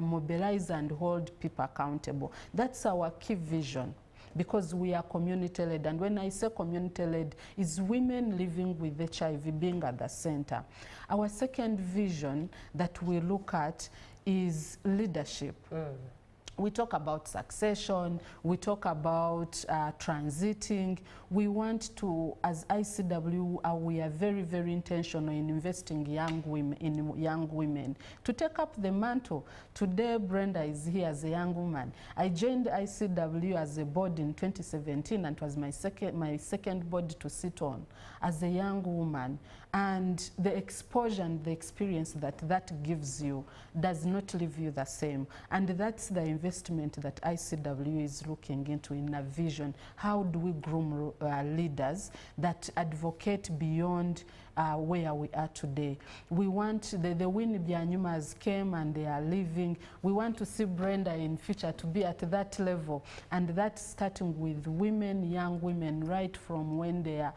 mobilize and hold people accountable. That's our key vision, because we are community-led. And when I say community-led, it's women living with HIV being at the center. Our second vision that we look at is leadership. We talk about succession, we talk about transiting. We want to, as ICW, we are very, very intentional in investing young women to take up the mantle. Today, Brenda is here as a young woman. I joined ICW as a board in 2017, and it was my second board to sit on as a young woman. And the exposure and the experience that that gives you does not leave you the same. And that's the investment that ICW is looking into in a vision. How do we groom leaders that advocate beyond where we are today? We want the Winnie Byanyumas came and they are leaving. We want to see Brenda in future to be at that level. And that's starting with women, young women, right from when they are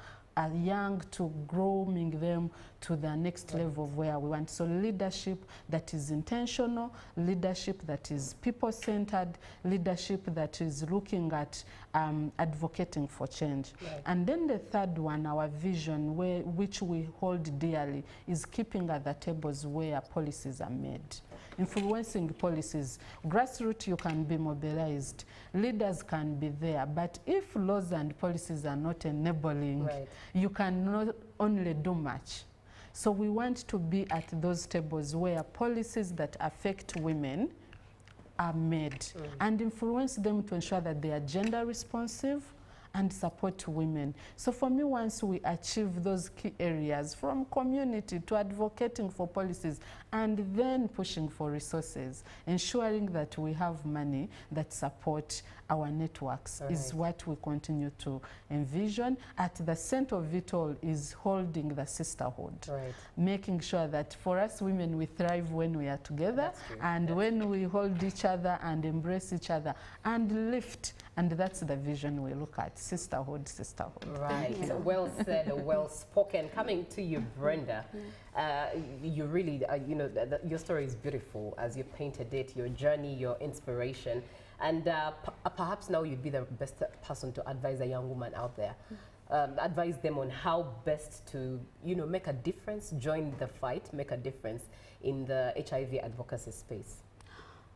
young, to grooming them to the next level of where we want. So leadership that is intentional, leadership that is people-centered, leadership that is looking at advocating for change. Right. And then the third one, our vision, which we hold dearly, is keeping at the tables where policies are made. Influencing policies. Grassroots, you can be mobilized. Leaders can be there. But if laws and policies are not enabling, you cannot only do much. So we want to be at those tables where policies that affect women are made and influence them to ensure that they are gender responsive and support women. So for me, once we achieve those key areas, from community to advocating for policies and then pushing for resources, ensuring that we have money that support our networks is what we continue to envision. At the center of it all is holding the sisterhood, making sure that for us women, we thrive when we are together and when we hold each other and embrace each other and lift. And that's the vision we look at, sisterhood, sisterhood. Right, well said, well spoken. Coming to you, Brenda, you really, you know, your story is beautiful as you painted it, your journey, your inspiration. And perhaps now you'd be the best person to advise a young woman out there. Advise them on how best to, you know, make a difference, join the fight, make a difference in the HIV advocacy space.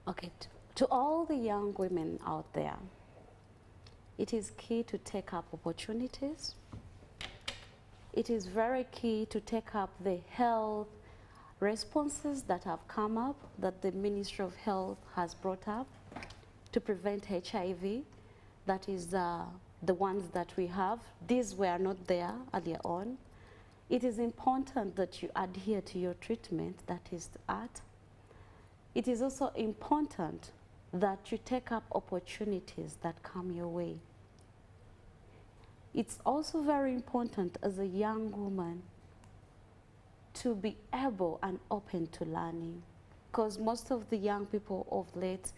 Okay, to all the young women out there, it is key to take up opportunities. It is very key to take up the health responses that have come up, that the Ministry of Health has brought up to prevent HIV. That is the ones that we have. These were not there earlier on. It is important that you adhere to your treatment, that is art. It is also important that you take up opportunities that come your way. It's also very important as a young woman to be able and open to learning, because most of the young people of late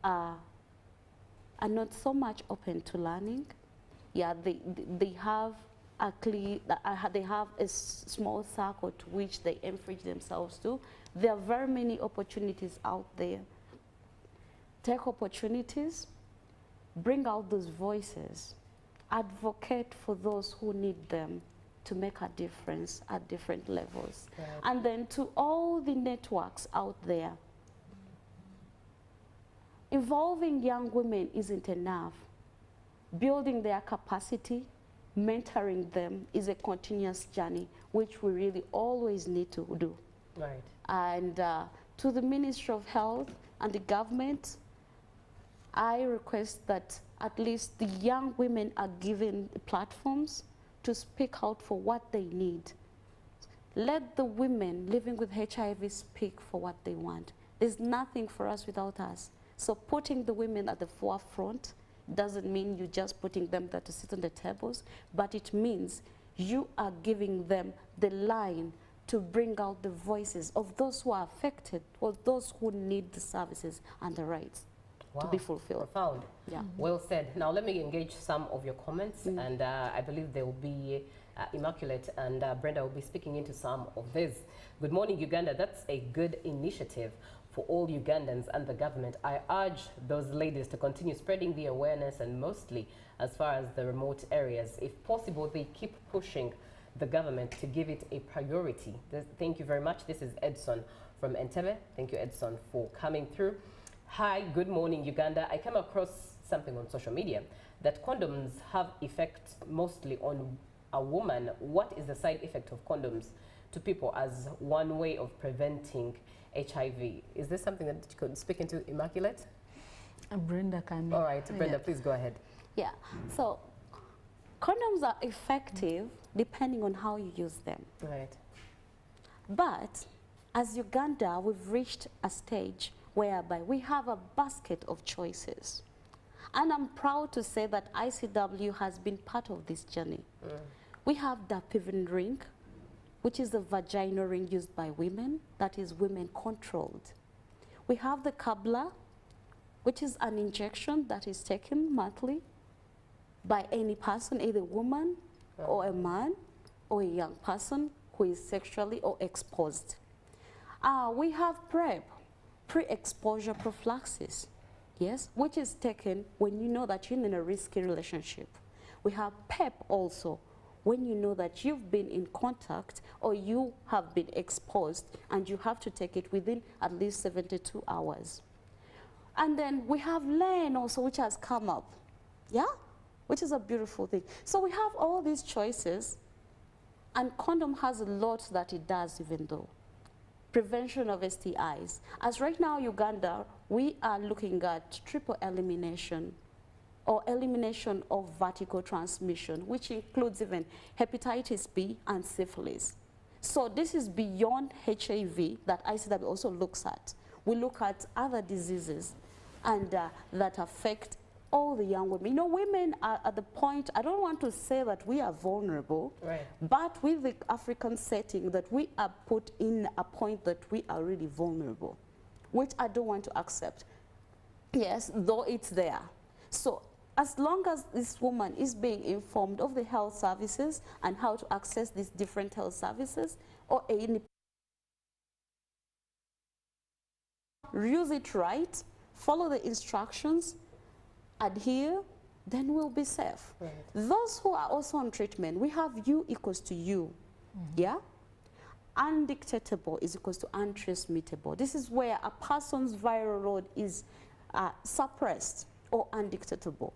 are not so much open to learning. Yeah, they have they have a small circle to which they encourage themselves to. There are very many opportunities out there. Take opportunities, bring out those voices, advocate for those who need them to make a difference at different levels. Right. And then to all the networks out there, involving young women isn't enough. Building their capacity, mentoring them is a continuous journey, which we really always need to do. Right. And to the Ministry of Health and the government, I request that at least the young women are given platforms to speak out for what they need. Let the women living with HIV speak for what they want. There's nothing for us without us. So putting the women at the forefront doesn't mean you just putting them there to sit on the tables, but it means you are giving them the line to bring out the voices of those who are affected or those who need the services and the rights to be fulfilled. Profound. Yeah. Well said. Now let me engage some of your comments, and I believe there will be Immaculate and Brenda will be speaking into some of this. Good morning, Uganda. That's a good initiative for all Ugandans and the government. I urge those ladies to continue spreading the awareness, and mostly as far as the remote areas. If possible, they keep pushing the government to give it a priority. Thank you very much. This is Edson from Entebbe. Thank you, Edson, for coming through. Hi, good morning, Uganda. I came across something on social media that condoms have effect mostly on a woman. What is the side effect of condoms to people as one way of preventing HIV? Is this something that you could speak into, Immaculate? Brenda can. All right, Brenda, please go ahead. Yeah, so condoms are effective depending on how you use them. Right. But as Uganda, we've reached a stage whereby we have a basket of choices. And I'm proud to say that ICW has been part of this journey. We have the piven ring, which is the vaginal ring used by women, that is women controlled. We have the kabla, which is an injection that is taken monthly by any person, either a woman or a man or a young person who is sexually or exposed. We have PrEP, pre-exposure prophylaxis, yes, which is taken when you know that you're in a risky relationship. We have PEP also, when you know that you've been in contact or you have been exposed and you have to take it within at least 72 hours. And then we have LAN also, which has come up, yeah, which is a beautiful thing. So we have all these choices, and condom has a lot that it does even though. Prevention of STIs. As right now, Uganda, we are looking at triple elimination or elimination of vertical transmission, which includes even hepatitis B and syphilis. So this is beyond HIV that ICW also looks at. We look at other diseases and that affect all the young women. You know, women are at the point, I don't want to say that we are vulnerable, right, but with the African setting that we are put in a point that we are really vulnerable, which I don't want to accept. Yes, though it's there. So as long as this woman is being informed of the health services and how to access these different health services, or any, use it right, follow the instructions, adhere, then we'll be safe. Right. Those who are also on treatment, we have U equals to U, yeah? Undetectable is equals to untransmittable. This is where a person's viral load is suppressed or undetectable.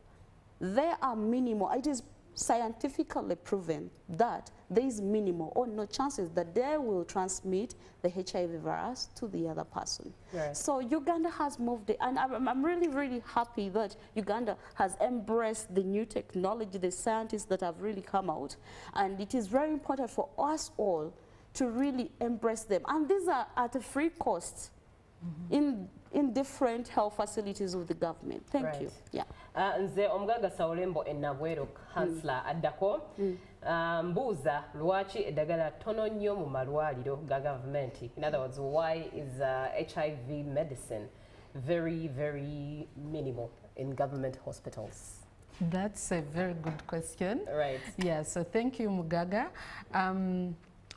There are minimal, it is scientifically proven that there is minimal or no chances that they will transmit the HIV virus to the other person. Right. So Uganda has moved, and I'm really, really happy that Uganda has embraced the new technology, the scientists that have really come out. And it is very important for us all to really embrace them. And these are at a free cost in different health facilities of the government. Thank you. Yeah. Nze Omgaga Saulembo Enabwero Kansla addako mbuuza lwaki eddagala tono nnyo mu malwaliro ga gavumenti. In other words, why is HIV medicine very, very minimal in government hospitals? That's a very good question. Right. Yeah, so thank you, Mugaga.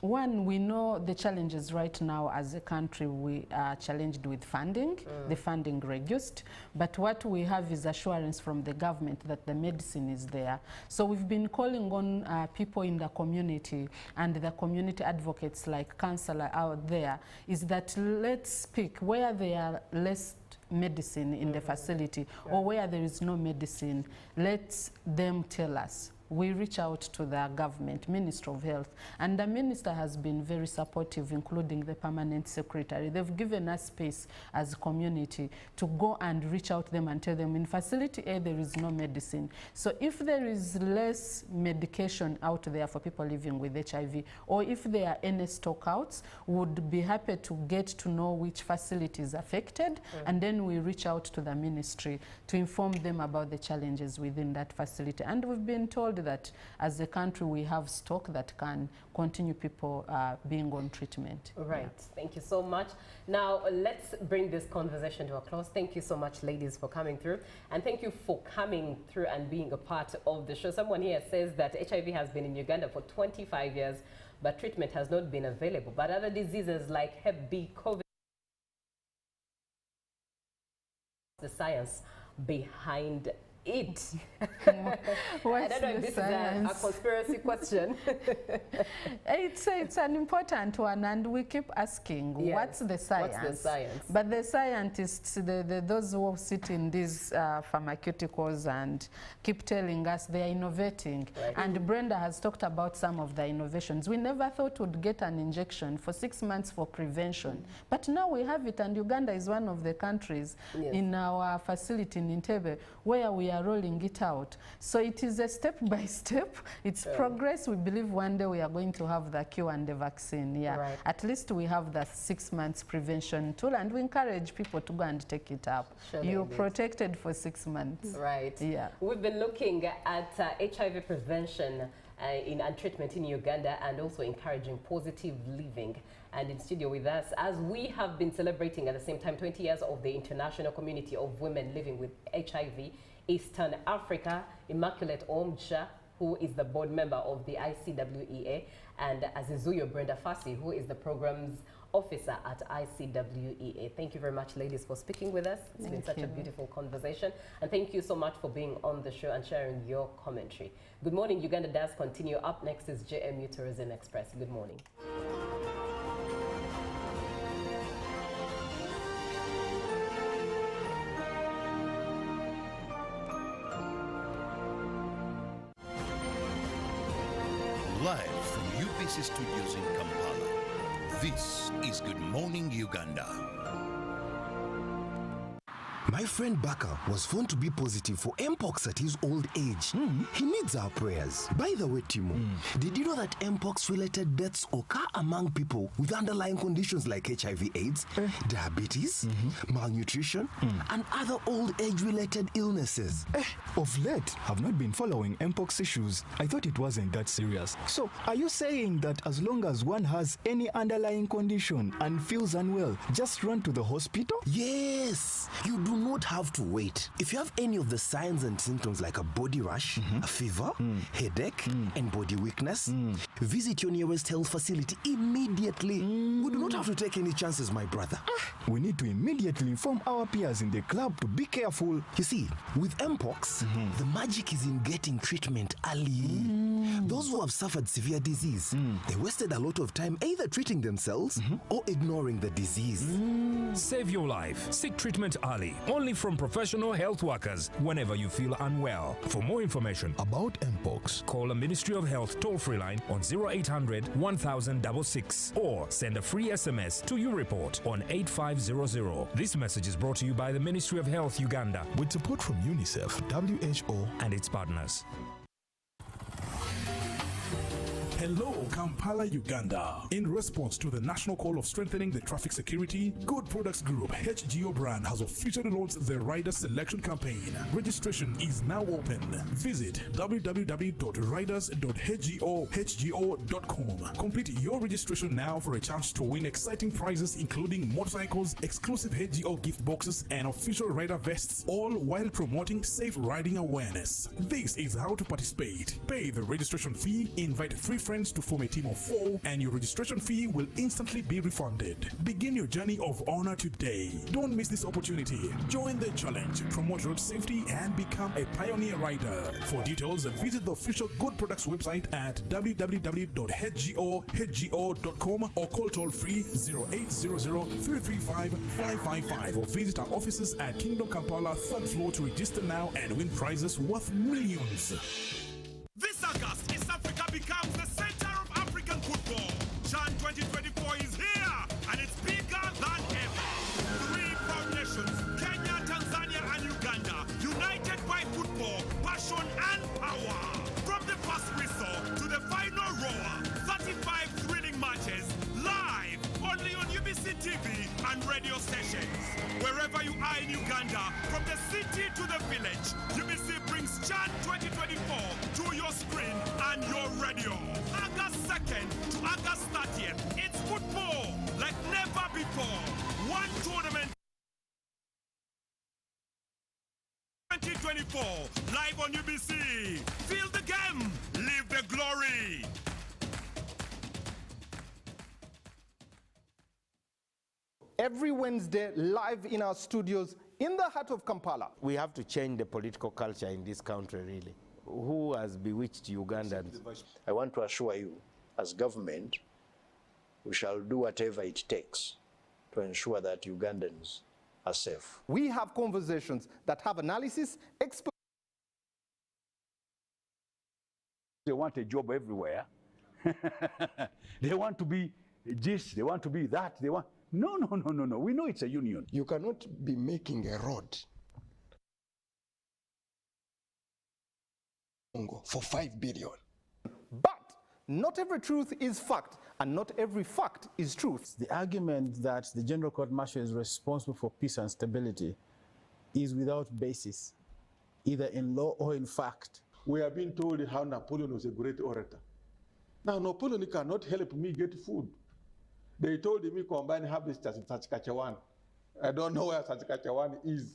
One, we know the challenges right now as a country. We are challenged with funding, the funding reduced, but what we have is assurance from the government that the medicine is there. So we've been calling on people in the community and the community advocates like Councillor out there, is that let's speak where there are less medicine in the facility or where there is no medicine, let them tell us. We reach out to the government, Minister of Health, and the minister has been very supportive, including the permanent secretary. They've given us space as a community to go and reach out to them and tell them in facility A there is no medicine. So if there is less medication out there for people living with HIV, or if there are any stockouts, would be happy to get to know which facility is affected, and then we reach out to the ministry to inform them about the challenges within that facility. And we've been told that as a country we have stock that can continue people being on treatment. Right. Yeah. Thank you so much. Now let's bring this conversation to a close. Thank you so much, ladies, for coming through, and thank you for coming through and being a part of the show. Someone here says that HIV has been in Uganda for 25 years, but treatment has not been available. But other diseases like Hep B, COVID, the science behind it. I don't know if this is a conspiracy question. It's an important one, and we keep asking, yes, what's the science? What's the science? But the scientists, those who sit in these pharmaceuticals and keep telling us they are innovating. Right. And Brenda has talked about some of the innovations. We never thought we'd get an injection for 6 months for prevention. But now we have it, and Uganda is one of the countries, yes, in our facility in Entebbe where we are are rolling it out. So it is a step by step. It's progress. We believe one day we are going to have the cure and the vaccine. Yeah, right. At least we have the 6 months prevention tool, and we encourage people to go and take it up. You're protected for 6 months. Right. Yeah. We've been looking at HIV prevention and treatment in Uganda, and also encouraging positive living. And in studio with us, as we have been celebrating at the same time 20 years of the International Community of Women Living with HIV Eastern Africa, Immaculate Omsha, who is the board member of the ICWEA, and Azizuyo Brenda Fassi, who is the programs officer at ICWEA. Thank you very much, ladies, for speaking with us. It's been such a beautiful conversation. And thank you so much for being on the show and sharing your commentary. Good morning, Uganda does continue. Up next is JMU Tourism Express. Good morning. Live from UBC Studios in Kampala, this is Good Morning Uganda. My friend Baka was found to be positive for Mpox at his old age. He needs our prayers. By the way, Timo, did you know that Mpox-related deaths occur among people with underlying conditions like HIV/AIDS, diabetes, malnutrition, and other old age-related illnesses? Of late, I've not been following Mpox issues. I thought it wasn't that serious. So, are you saying that as long as one has any underlying condition and feels unwell, just run to the hospital? Yes! You do not have to wait. If you have any of the signs and symptoms like a body rash, a fever, headache, and body weakness, visit your nearest health facility immediately. We do not have to take any chances, my brother. We need to immediately inform our peers in the club to be careful. You see, with Mpox, the magic is in getting treatment early. Those who have suffered severe disease, they wasted a lot of time either treating themselves or ignoring the disease. Save your life. Seek treatment early. Only from professional health workers whenever you feel unwell. For more information about Mpox, call the Ministry of Health toll-free line on 0800 1066 or send a free SMS to YouReport on 8500. This message is brought to you by the Ministry of Health Uganda with support from UNICEF, WHO, and its partners. Hello, Kampala, Uganda. In response to the national call of strengthening the traffic security, Good Products Group HGO brand has officially launched the Rider Selection Campaign. Registration is now open. Visit www.riders.hgo.com. Complete your registration now for a chance to win exciting prizes including motorcycles, exclusive HGO gift boxes, and official rider vests, all while promoting safe riding awareness. This is how to participate. Pay the registration fee, invite 3 friends to form a team of 4, and your registration fee will instantly be refunded. Begin your journey of honor today. Don't miss this opportunity. Join the challenge, promote road safety, and become a pioneer rider. For details, visit the official Good Products website at www.hgo.com or call toll-free 0800-335-555 or visit our offices at Kingdom Kampala 3rd floor to register now and win prizes worth millions. This August, East Africa becomes the center of African football. CHAN 2024 is here, and it's bigger than ever. 3 proud nations, Kenya, Tanzania, and Uganda, united by football, passion, and power. From the first whistle to the final roar, 35 thrilling matches, live, only on UBC TV and radio stations. Wherever you are in Uganda, from the city to the village, UBC brings CHAN 2024 to your screen and your radio. August 2nd to August 30th, it's football like never before. One tournament 2024, live on UBC. Feel the game, live the glory. Every Wednesday, live in our studios in the heart of Kampala. We have to change the political culture in this country, really. Who has bewitched Ugandans? I want to assure you, as government, we shall do whatever it takes to ensure that Ugandans are safe. We have conversations that have analysis, They want a job everywhere. They want to be this, they want to be that, they want... No. We know it's a union. You cannot be making a road for 5 billion. But not every truth is fact, and not every fact is truth. The argument that the General Court Martial is responsible for peace and stability is without basis, either in law or in fact. We have been told how Napoleon was a great orator. Now, Napoleon cannot help me get food. They told me combine harvesters in Saskatchewan. I don't know where Saskatchewan is.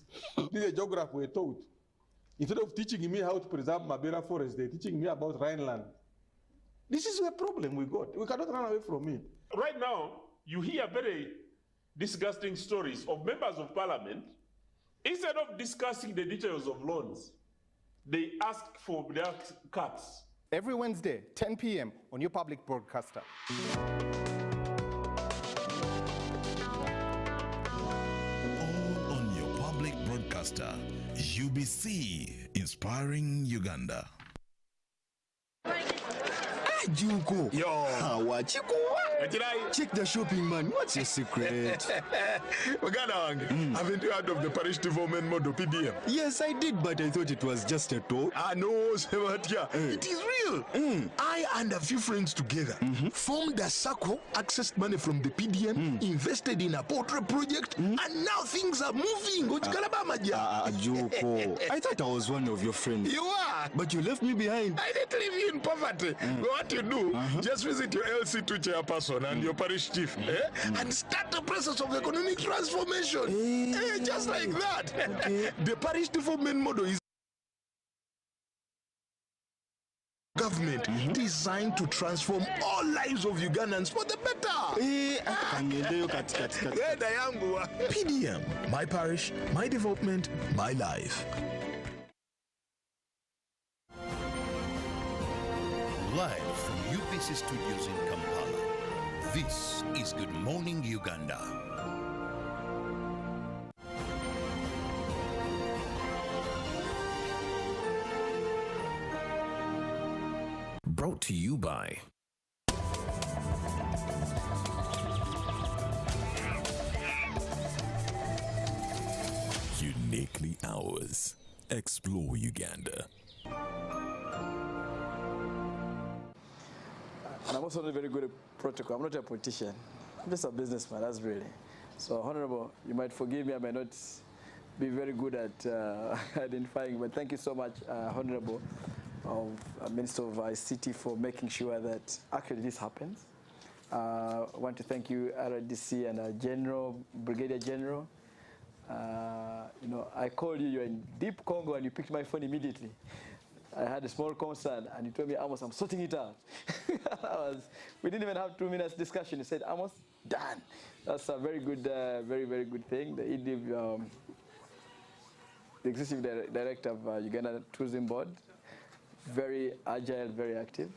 This is a geography we're taught. Instead of teaching me how to preserve Mabera forest, they're teaching me about Rhineland. This is a problem we got. We cannot run away from it. Right now, you hear very disgusting stories of members of parliament. Instead of discussing the details of loans, they ask for their cuts. Every Wednesday, 10 p.m. on your public broadcaster. All on your public broadcaster, UBC, inspiring Uganda. Juko. Yo. What you check the shopping, man. What's your secret? Haven't you heard of the parish development model, PDM? Yes, I did, but I thought it was just a talk. No, Sebatia. It is real. I and a few friends together formed a circle, accessed money from the PDM, invested in a portrait project, and now things are moving. Juko. I thought I was one of your friends. You are. But you left me behind. I didn't leave you in poverty. What you do, just visit your LC2 chairperson and your parish chief and start the process of economic transformation. Just like that. The parish development model is government designed to transform all lives of Ugandans for the better. PDM, my parish, my development, my life. Live from UBC Studios in Kampala, this is Good Morning Uganda. Brought to you by Uniquely Ours. Explore Uganda. And I'm also not very good at protocol. I'm not a politician. I'm just a businessman, that's really. So, Honorable, you might forgive me, I might not be very good at identifying, but thank you so much, Honorable Minister of ICT, for making sure that actually this happens. I want to thank you, RDC and General, Brigadier General. You know, I called you, you're in deep Congo, and you picked my phone immediately. I had a small concern, and you told me, Amos, I'm sorting it out. We didn't even have 2 minutes discussion. You said, Amos, done. That's a very good, very, very good thing. The ED, the Executive Director of Uganda Tourism Board, very agile, very active.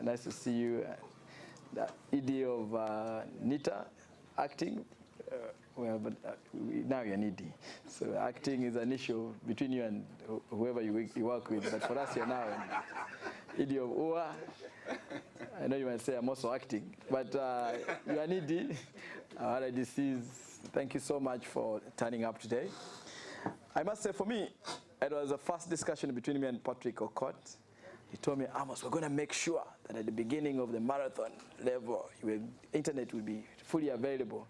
Nice to see you. The ED of NITA, acting. Well, but now you're an ED. So acting is an issue between you and whoever you work with. But for us, you're now an ED of UA. I know you might say I'm also acting. But you're an ED. Our RDCs, thank you so much for turning up today. I must say, for me, it was a first discussion between me and Patrick Okot. He told me, Amos, we're going to make sure that at the beginning of the marathon level, internet will be fully available.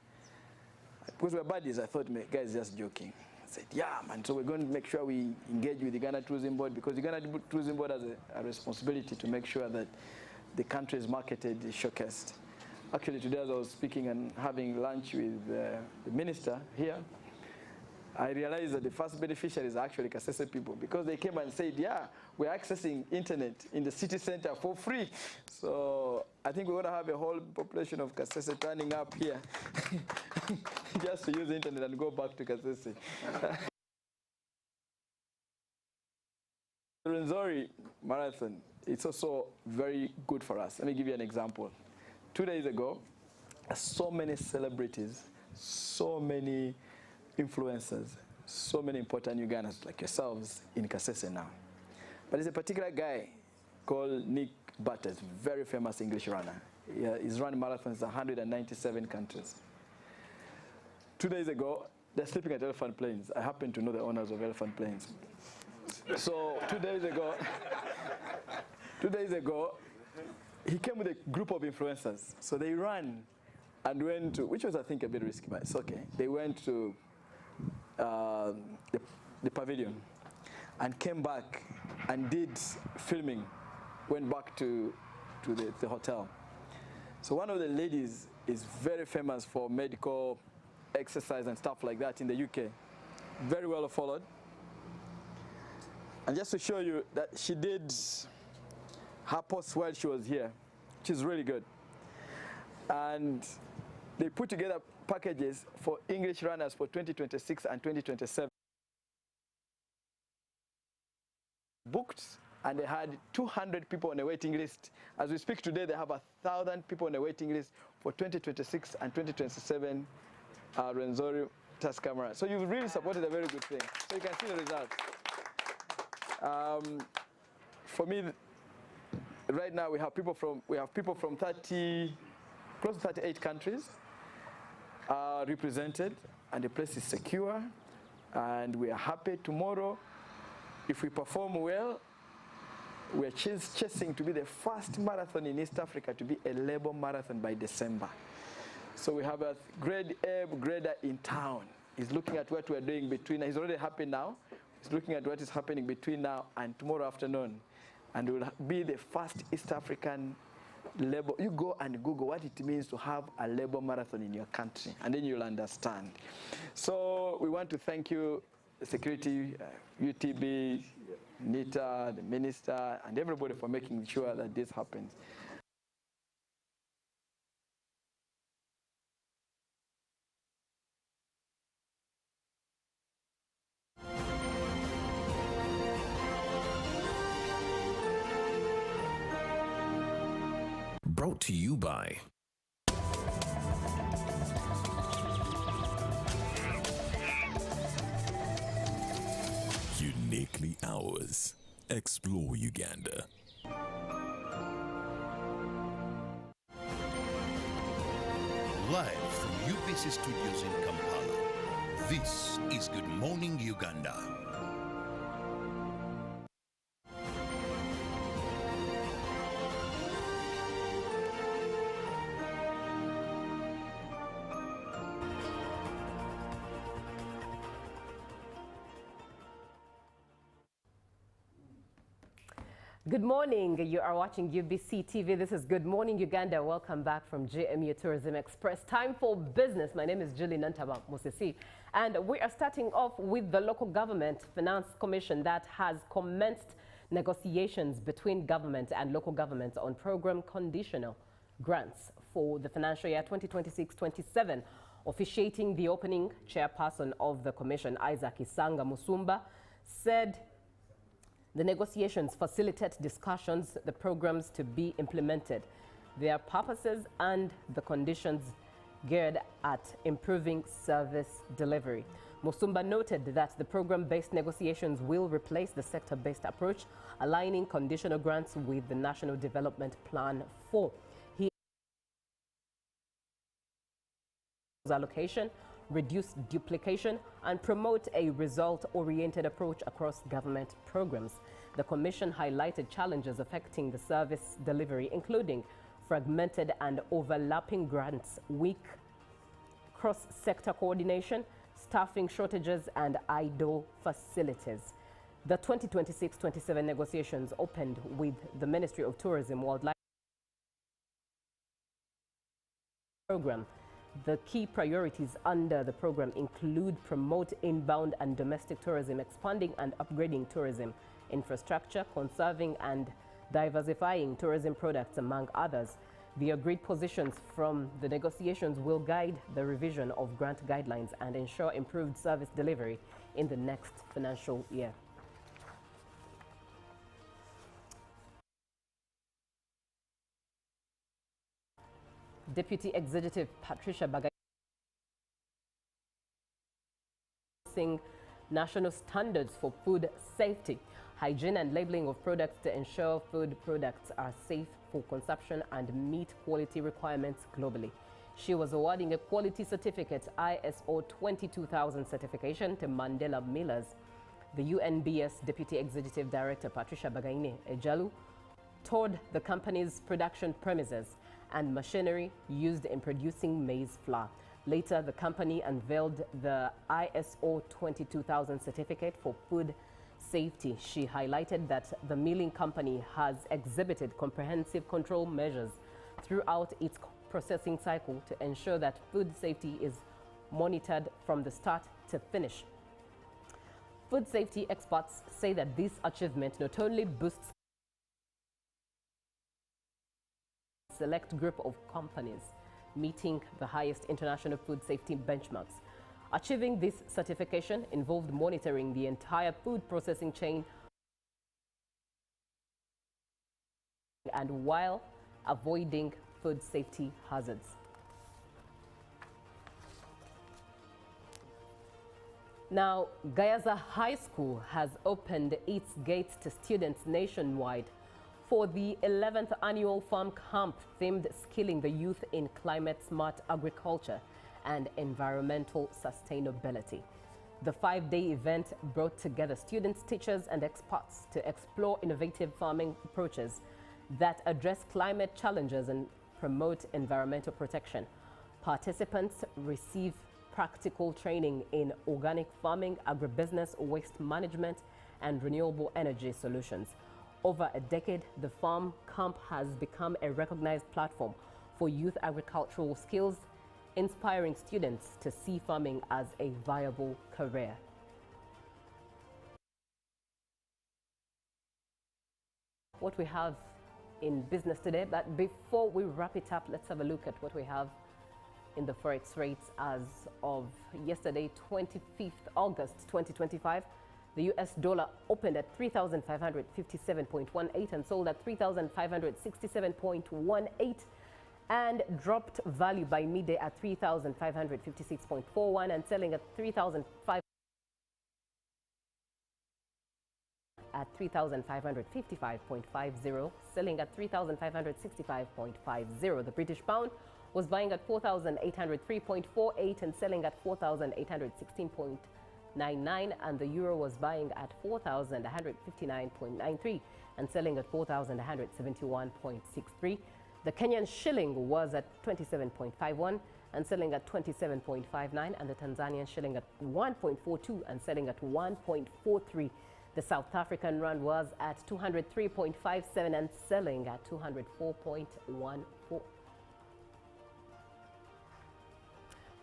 Because we're buddies, I thought, guys, just joking. I said, yeah, man, so we're going to make sure we engage with the Uganda Tourism Board, because the Uganda Tourism Board has a responsibility to make sure that the country is marketed, is showcased. Actually, today as I was speaking and having lunch with the minister here, I realized that the first beneficiaries are actually Kasese people, because they came and said, yeah, we're accessing internet in the city center for free. So I think we're going to have a whole population of Kasese turning up here just to use the internet and go back to Kasese. The Rwenzori Marathon, it's also very good for us. Let me give you an example. 2 days ago, so many celebrities, so many influencers, so many important Ugandans like yourselves in Kasese now. But there's a particular guy called Nick Butters, very famous English runner. He's run marathons in 197 countries. 2 days ago, they're sleeping at Elephant Plains. I happen to know the owners of Elephant Plains. So 2 days ago, 2 days ago, he came with a group of influencers. So they ran and went to, which was I think a bit risky, but it's okay. They went to the pavilion and came back and did filming, went back to the hotel. So one of the ladies is very famous for medical exercise and stuff like that in the UK. Very well followed. And just to show you that she did her post while she was here, which is really good. And they put together packages for English runners for 2026 and 2027. Booked, and they had 200 people on a waiting list. As we speak today, they have 1,000 people on a waiting list for 2026 and 2027 Rwenzori Tascamara. So you've really supported a very good thing. So you can see the results. For me, right now we have people from 30, close to 38 countries represented, and the place is secure, and we are happy. Tomorrow, if we perform well, we are chasing to be the first marathon in East Africa to be a labor marathon by December. So we have a grade A grader in town. He's looking at what we're doing between, he's already happy now. He's looking at what is happening between now and tomorrow afternoon. And we'll be the first East African labor. You go and Google what it means to have a labor marathon in your country, and then you'll understand. So we want to thank you, security, UTB, NITA, the minister, and everybody for making sure that this happens. Brought to you by Uniquely Ours. Explore Uganda. Live from UBC Studios in Kampala, this is Good Morning Uganda. Good morning. You are watching UBC TV. This is Good Morning Uganda. Welcome back from JMU Tourism Express. Time for business. My name is Julie Nantaba Musisi, and we are starting off with the Local Government Finance Commission that has commenced negotiations between government and local governments on program conditional grants for the financial year 2026-27. Officiating the opening, chairperson of the commission, Isaac Isanga Musumba, said the negotiations facilitate discussions, the programs to be implemented, their purposes and the conditions geared at improving service delivery. Musumba noted that the program-based negotiations will replace the sector-based approach, aligning conditional grants with the National Development Plan 4. He allocation, reduce duplication, and promote a result-oriented approach across government programs. The Commission highlighted challenges affecting the service delivery, including fragmented and overlapping grants, weak cross-sector coordination, staffing shortages, and idle facilities. The 2026-27 negotiations opened with the Ministry of Tourism, Wildlife Program. The key priorities under the program include promote inbound and domestic tourism, expanding and upgrading tourism infrastructure, conserving and diversifying tourism products, among others. The agreed positions from the negotiations will guide the revision of grant guidelines and ensure improved service delivery in the next financial year. Deputy Executive Patricia Bagay national standards for food safety, hygiene and labeling of products to ensure food products are safe for consumption and meet quality requirements globally. She was awarding a quality certificate ISO 22000 certification to Mandela Millers. The UNBS Deputy Executive Director Patricia Bagaine Ejalu toured the company's production premises and machinery used in producing maize flour. Later, the company unveiled the ISO 22000 certificate for food safety. She highlighted that the milling company has exhibited comprehensive control measures throughout its processing cycle to ensure that food safety is monitored from the start to finish. Food safety experts say that this achievement not only boosts a select group of companies meeting the highest international food safety benchmarks. Achieving this certification involved monitoring the entire food processing chain and while avoiding food safety hazards. Now, Gayaza High School has opened its gates to students nationwide for the 11th annual farm camp themed skilling the youth in climate-smart agriculture and environmental sustainability. The 5-day event brought together students, teachers, and experts to explore innovative farming approaches that address climate challenges and promote environmental protection. Participants receive practical training in organic farming, agribusiness, waste management, and renewable energy solutions. Over a decade, the farm camp has become a recognized platform for youth agricultural skills, inspiring students to see farming as a viable career. What we have in business today, but before we wrap it up, let's have a look at what we have in the forex rates as of yesterday, 25th August 2025. The US dollar opened at 3,557.18 and sold at 3,567.18 and dropped value by midday at 3,556.41 and selling at 3,555.50, selling at 3,565.50. The British pound was buying at 4,803.48 and selling at 4,816.99, and the euro was buying at 4,159.93 and selling at 4,171.63. The Kenyan shilling was at 27.51 and selling at 27.59, and the Tanzanian shilling at 1.42 and selling at 1.43. The South African rand was at 203.57 and selling at 204.14.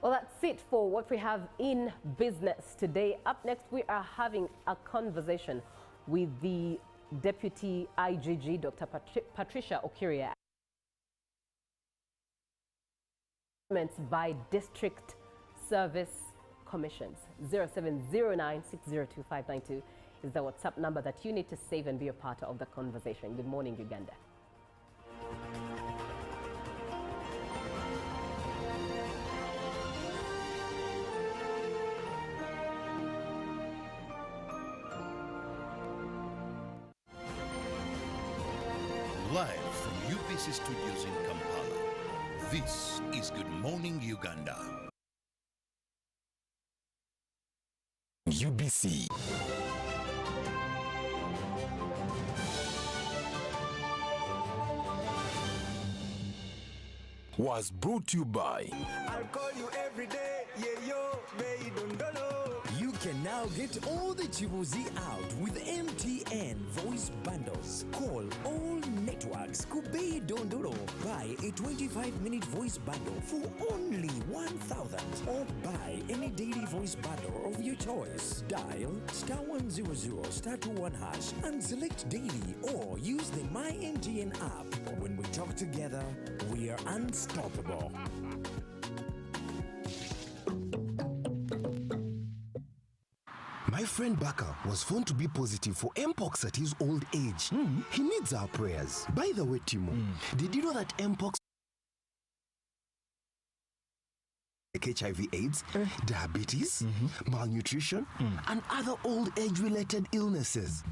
Well, that's it for what we have in business today. Up next, we are having a conversation with the Deputy IGG, Dr. Patricia Okiria, by District Service Commissions. 0709602592 is the WhatsApp number that you need to save and be a part of the conversation. Good morning, Uganda. Live from UBC Studios in Kampala, this is Good Morning Uganda. UBC. Was brought to you by I'll call you every day, yeah yo, baby dondolo. You can now get all the Chibuzi out with MTN voice bundles. Call all networks, Kubei Dondoro. Buy a 25-minute voice bundle for only 1,000 or buy any daily voice bundle of your choice. Dial *100 *21# and select daily or use the My MTN app. When we talk together, we are unstoppable. My friend Baka was found to be positive for Mpox at his old age. He needs our prayers. By the way, Timo, did you know that Mpox like HIV/AIDS, diabetes, malnutrition, and other old age-related illnesses?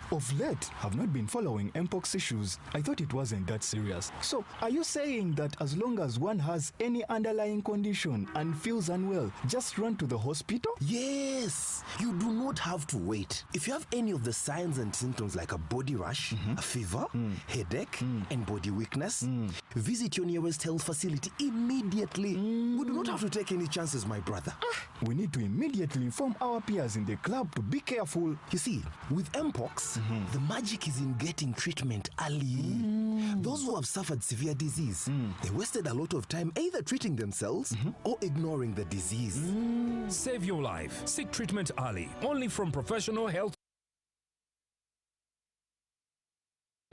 Of late, I've not been following Mpox issues. I thought it wasn't that serious. So, are you saying that as long as one has any underlying condition and feels unwell, just run to the hospital? Yes! You do not not have to wait. If you have any of the signs and symptoms like a body rash, a fever, headache, and body weakness, visit your nearest health facility immediately. We do not have to take any chances, my brother. We need to immediately inform our peers in the club to be careful. You see, with Mpox, the magic is in getting treatment early. Those who have suffered severe disease, they wasted a lot of time either treating themselves or ignoring the disease. Save your life. Seek treatment early. Only from professional health.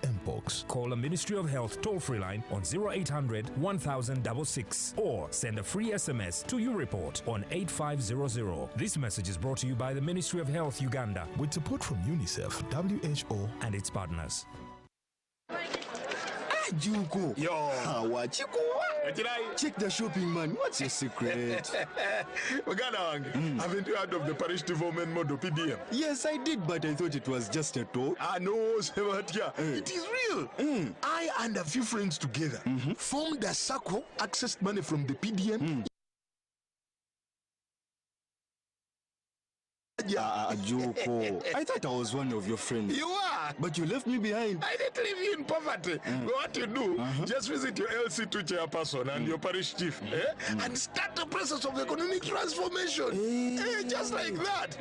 Mpox. Call a Ministry of Health toll-free line on 0800 1066 or send a free SMS to YouReport on 8500. This message is brought to you by the Ministry of Health Uganda with support from UNICEF, WHO, and its partners. Juko. Yo. What you go? Check the shopping, man. What's your secret? Haven't you heard of the parish development model PDM? Yes, I did, but I thought it was just a talk. No, Sebatia. It is real. I and a few friends together formed a circle, accessed money from the PDM. Joko. I thought I was one of your friends. You are. But you left me behind. I didn't leave you in poverty. What you do, just visit your LC2 chairperson and your parish chief and start the process of economic transformation. Just like that.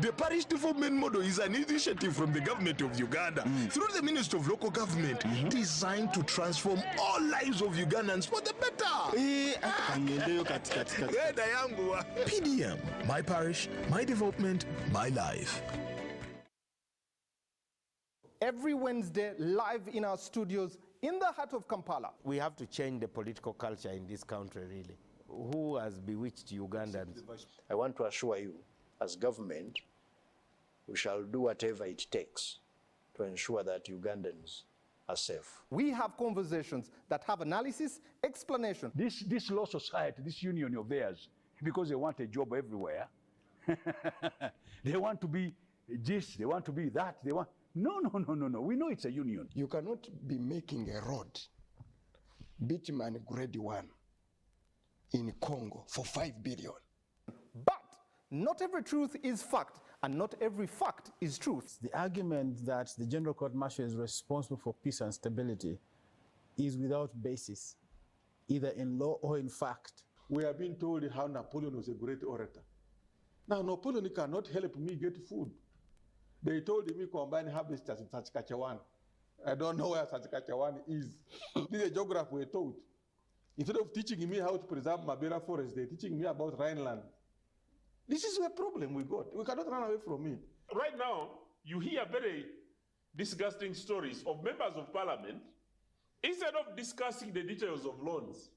The parish development model is an initiative from the government of Uganda through the Ministry of Local Government designed to transform all lives of Ugandans for the better. PDM, my parish, my development, my life. Every Wednesday, live in our studios in the heart of Kampala. We have to change the political culture in this country, really. Who has bewitched Ugandans? I want to assure you, as government, we shall do whatever it takes to ensure that Ugandans are safe. We have conversations that have analysis, explanation. This law society, this union of theirs, because they want a job everywhere, they want to be this, they want to be that, they want... No. We know it's a union. You cannot be making a road, bitumen grade 1, in Congo for 5 billion. But not every truth is fact, and not every fact is truth. The argument that the General Court Martial is responsible for peace and stability is without basis, either in law or in fact. We have been told how Napoleon was a great orator. Now, Napoleon cannot help me get food. They told me combine harvesters in Saskatchewan. I don't know where Saskatchewan is. This is a geographer we're taught. Instead of teaching me how to preserve Mabera forest, they're teaching me about Rhineland. This is a problem we got. We cannot run away from it. Right now, you hear very disgusting stories of members of parliament. Instead of discussing the details of loans,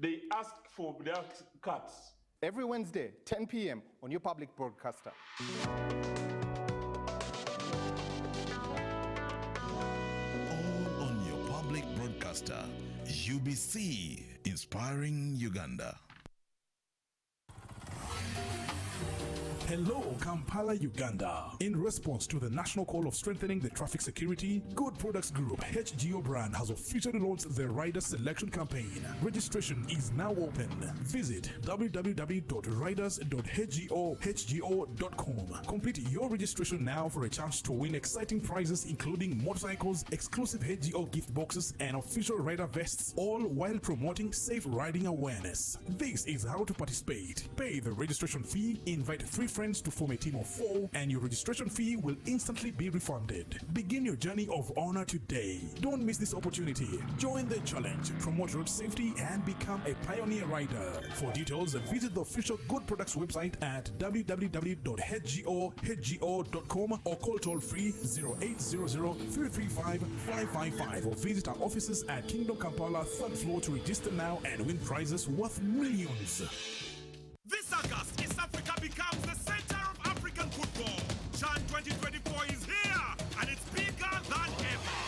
they ask for their cuts. Every Wednesday, 10 p.m. on your public broadcaster. All on your public broadcaster, UBC, inspiring Uganda. Hello, Kampala, Uganda. In response to the national call of strengthening the traffic security, Good Products Group HGO brand has officially launched the Rider Selection Campaign. Registration is now open. Visit www.riders.hgo.com. Complete your registration now for a chance to win exciting prizes including motorcycles, exclusive HGO gift boxes, and official rider vests, all while promoting safe riding awareness. This is how to participate. Pay the registration fee, invite 3 friends to form a team of 4, and your registration fee will instantly be refunded. Begin your journey of honor today. Don't miss this opportunity. Join the challenge, promote road safety, and become a pioneer rider. For details, visit the official Good Products website at www.hgo.com or call toll-free 0800-335-555 or visit our offices at Kingdom Kampala, 3rd floor to register now and win prizes worth millions. This August, East Africa becomes the center of African football. CHAN 2024 is here, and it's bigger than ever.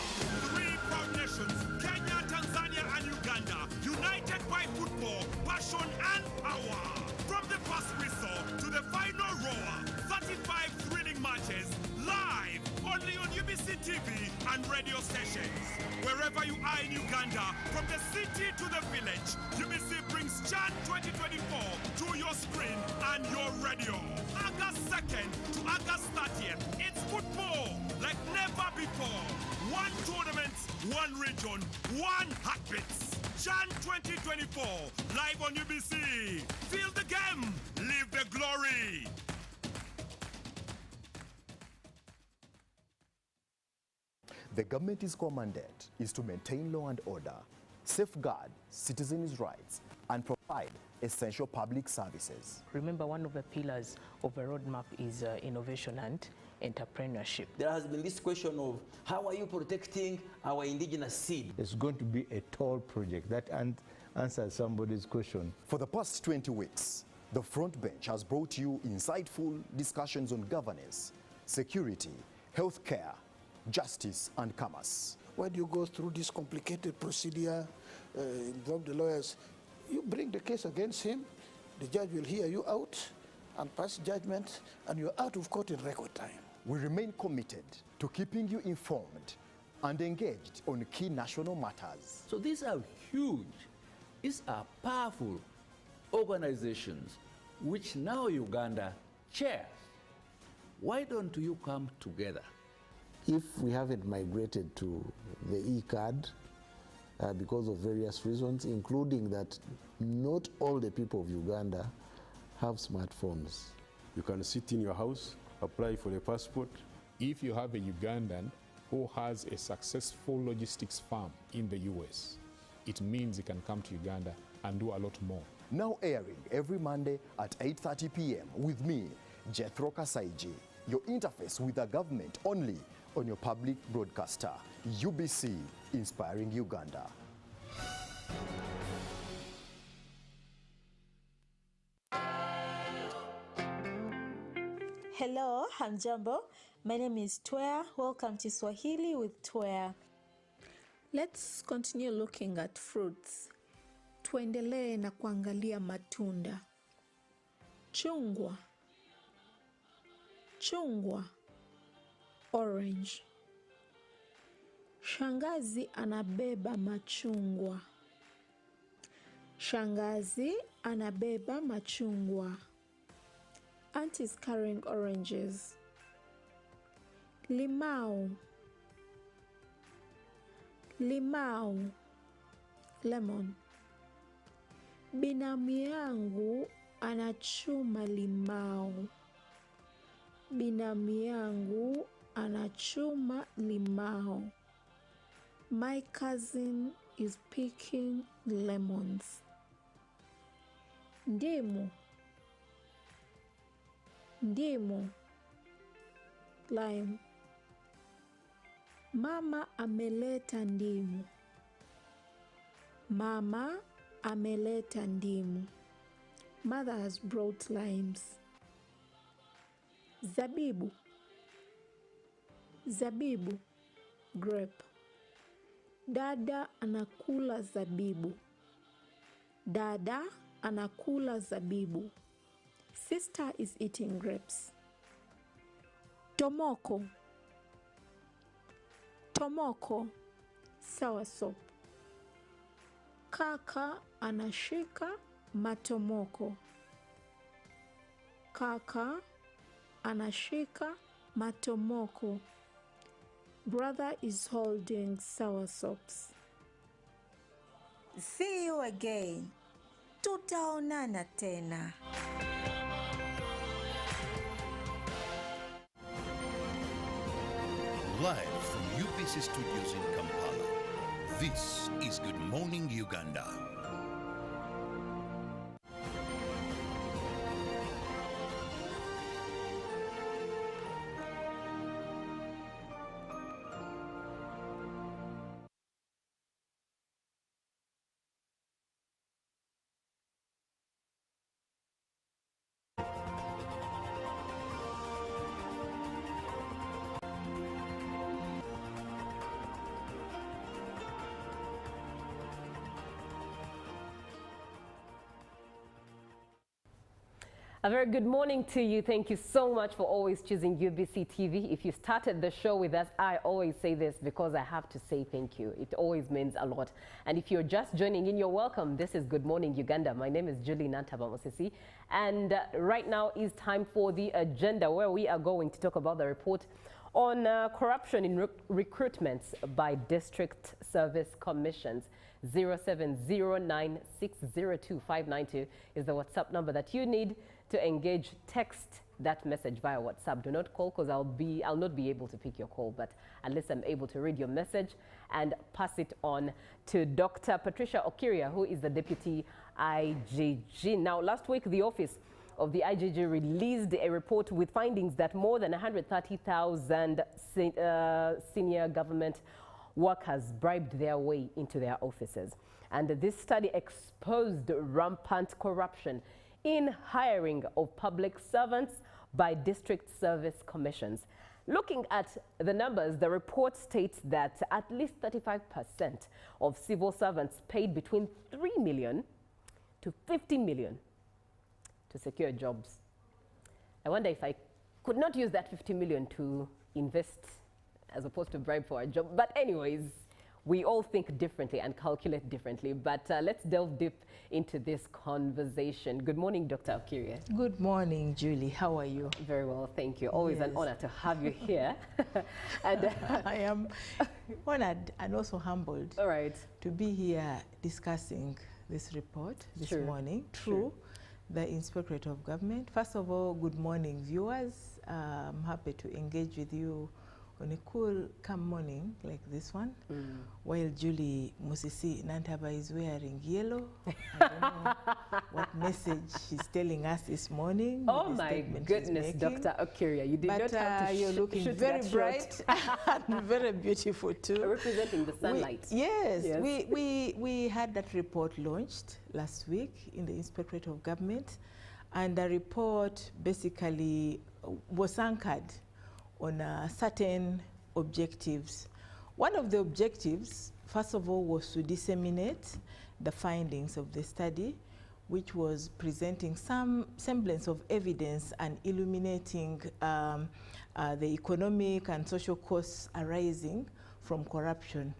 3 proud nations, Kenya, Tanzania, and Uganda, united by football, passion, and power. From the first whistle to the final roar, 35 thrilling matches, live, only on UBC TV and radio stations. Wherever you are in Uganda, from the city to the village, UBC brings CHAN 2024 to your screen and your radio. August 2nd to August 30th, it's football like never before. One tournament, one region, one heartbeats. Jan 2024, live on UBC. Feel the game, live the glory. The government's core mandate is to maintain law and order, safeguard citizens' rights, and provide essential public services. Remember, one of the pillars of a roadmap is innovation and entrepreneurship. There has been this question of how are you protecting our indigenous seed? It's going to be a tall project. That answers somebody's question. For the past 20 weeks, the front bench has brought you insightful discussions on governance, security, healthcare, justice, and commerce. Why do you go through this complicated procedure, involve the lawyers? You bring the case against him, the judge will hear you out and pass judgment, and you're out of court in record time. We remain committed to keeping you informed and engaged on key national matters. So these are huge, these are powerful organizations which now Uganda chairs. Why don't you come together? If we haven't migrated to the e-card because of various reasons, including that not all the people of Uganda have smartphones. You can sit in your house, apply for a passport. If you have a Ugandan who has a successful logistics firm in the US, it means he can come to Uganda and do a lot more. Now airing every Monday at 8:30 p.m. with me, Jethro Kasaiji, your interface with the government only on your public broadcaster, UBC, Inspiring Uganda. Hello, hamjambo. My name is Twea. Welcome to Swahili with Twea. Let's continue looking at fruits. Tuendelee na kuangalia matunda. Chungwa. Chungwa. Orange. Shangazi anabeba machungwa. Shangazi anabeba machungwa. Aunt is carrying oranges. Limau. Limau. Lemon. Binamu yangu anachuma limau. Binamu yangu anachuma limau. My cousin is picking lemons. Ndimu. Ndimu. Lime. Mama ameleta ndimu. Mama ameleta ndimu. Mother has brought limes. Zabibu. Zabibu. Grape. Dada anakula zabibu. Dada anakula zabibu. Sister is eating grapes. Tomoko. Tomoko. Soursop. Kaka anashika matomoko. Kaka anashika matomoko. Brother is holding soursops. See you again. Tutaonana tena. Live from UBC Studios in Kampala, this is Good Morning Uganda. A very good morning to you. Thank you so much for always choosing UBC TV. If you started the show with us, I always say this because I have to say thank you. It always means a lot. And if you're just joining in, you're welcome. This is Good Morning Uganda. My name is Julie Nantabamosisi. And right now is time for the agenda, where we are going to talk about the report on corruption in recruitments by district service commissions. 0709602592 is the WhatsApp number that you need to engage. Text that message via WhatsApp. Do not call, because I'll not be able to pick your call, but unless I'm able to read your message and pass it on to Dr. Patricia Okiria, who is the Deputy IGG. Now, last week, the office of the IGG released a report with findings that more than 130,000 senior government workers bribed their way into their offices. And this study exposed rampant corruption in hiring of public servants by district service commissions. Looking at the numbers, the report states that at least 35% of civil servants paid between 3 million to 50 million to secure jobs. I wonder if I could not use that 50 million to invest as opposed to bribe for a job. But anyways, we all think differently and calculate differently. But let's delve deep into this conversation. Good morning, Dr. Okiria. Good morning, Julie. How are you? Very well, thank you. Always an honor to have you here. And I am honored and also humbled to be here discussing this report this morning through the Inspectorate of Government. First of all, good morning, viewers. I'm happy to engage with you on a cool, calm morning like this one, while Julie Musisi Nantaba is wearing yellow. I don't know what message she's telling us this morning. Oh my goodness, Dr. Okiria, you did not have to you're looking very bright and very beautiful too. Representing the sunlight. Yes. We had that report launched last week in the Inspectorate of Government, and the report basically was anchored on certain objectives. One of the objectives, first of all, was to disseminate the findings of the study, which was presenting some semblance of evidence and illuminating the economic and social costs arising from corruption.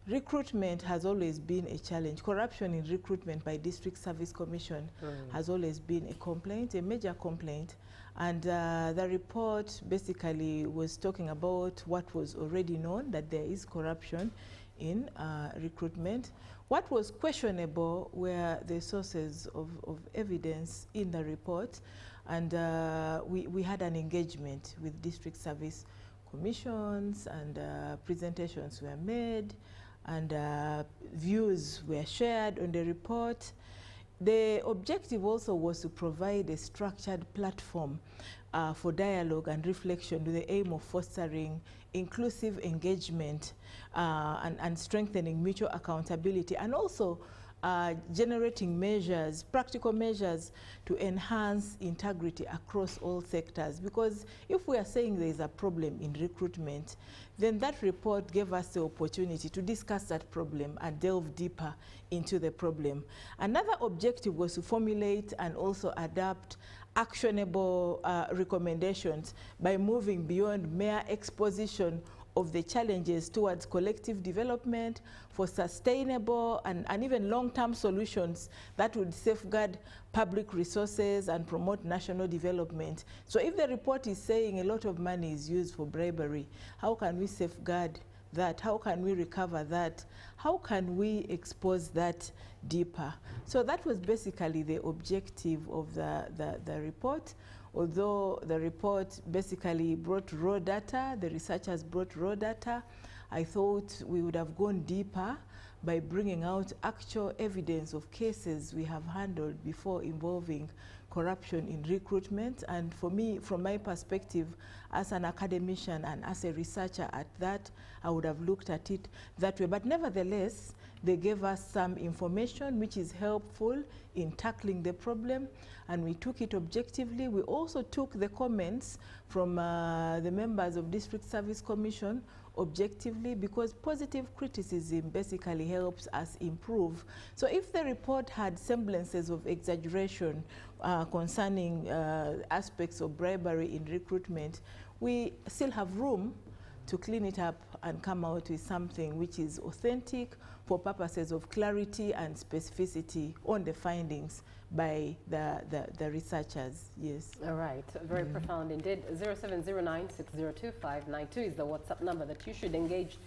Recruitment has always been a challenge. Corruption in recruitment by District Service Commission has always been a complaint, a major complaint. And the report basically was talking about what was already known, that there is corruption in recruitment. What was questionable were the sources of evidence in the report. And we had an engagement with district service commissions, and presentations were made, and views were shared on the report. The objective also was to provide a structured platform for dialogue and reflection with the aim of fostering inclusive engagement and strengthening mutual accountability, and also generating measures, practical measures to enhance integrity across all sectors. Because if we are saying there is a problem in recruitment, then that report gave us the opportunity to discuss that problem and delve deeper into the problem. Another objective was to formulate and also adapt actionable recommendations by moving beyond mere exposition of the challenges towards collective development for sustainable and even long-term solutions that would safeguard public resources and promote national development. So if the report is saying a lot of money is used for bribery, how can we safeguard that? How can we recover that? How can we expose that deeper? So that was basically the objective of the report. Although the report basically brought raw data, the researchers brought raw data, I thought we would have gone deeper by bringing out actual evidence of cases we have handled before involving corruption in recruitment. And for me, from my perspective, as an academician and as a researcher at that, I would have looked at it that way. But nevertheless, they gave us some information which is helpful in tackling the problem, and we took it objectively. We also took the comments from the members of District Service Commission objectively, because positive criticism basically helps us improve. So if the report had semblances of exaggeration concerning aspects of bribery in recruitment, we still have room to clean it up and come out with something which is authentic for purposes of clarity and specificity on the findings by the researchers. Yes. All right. Very profound indeed. 0709602592 is the WhatsApp number that you should engage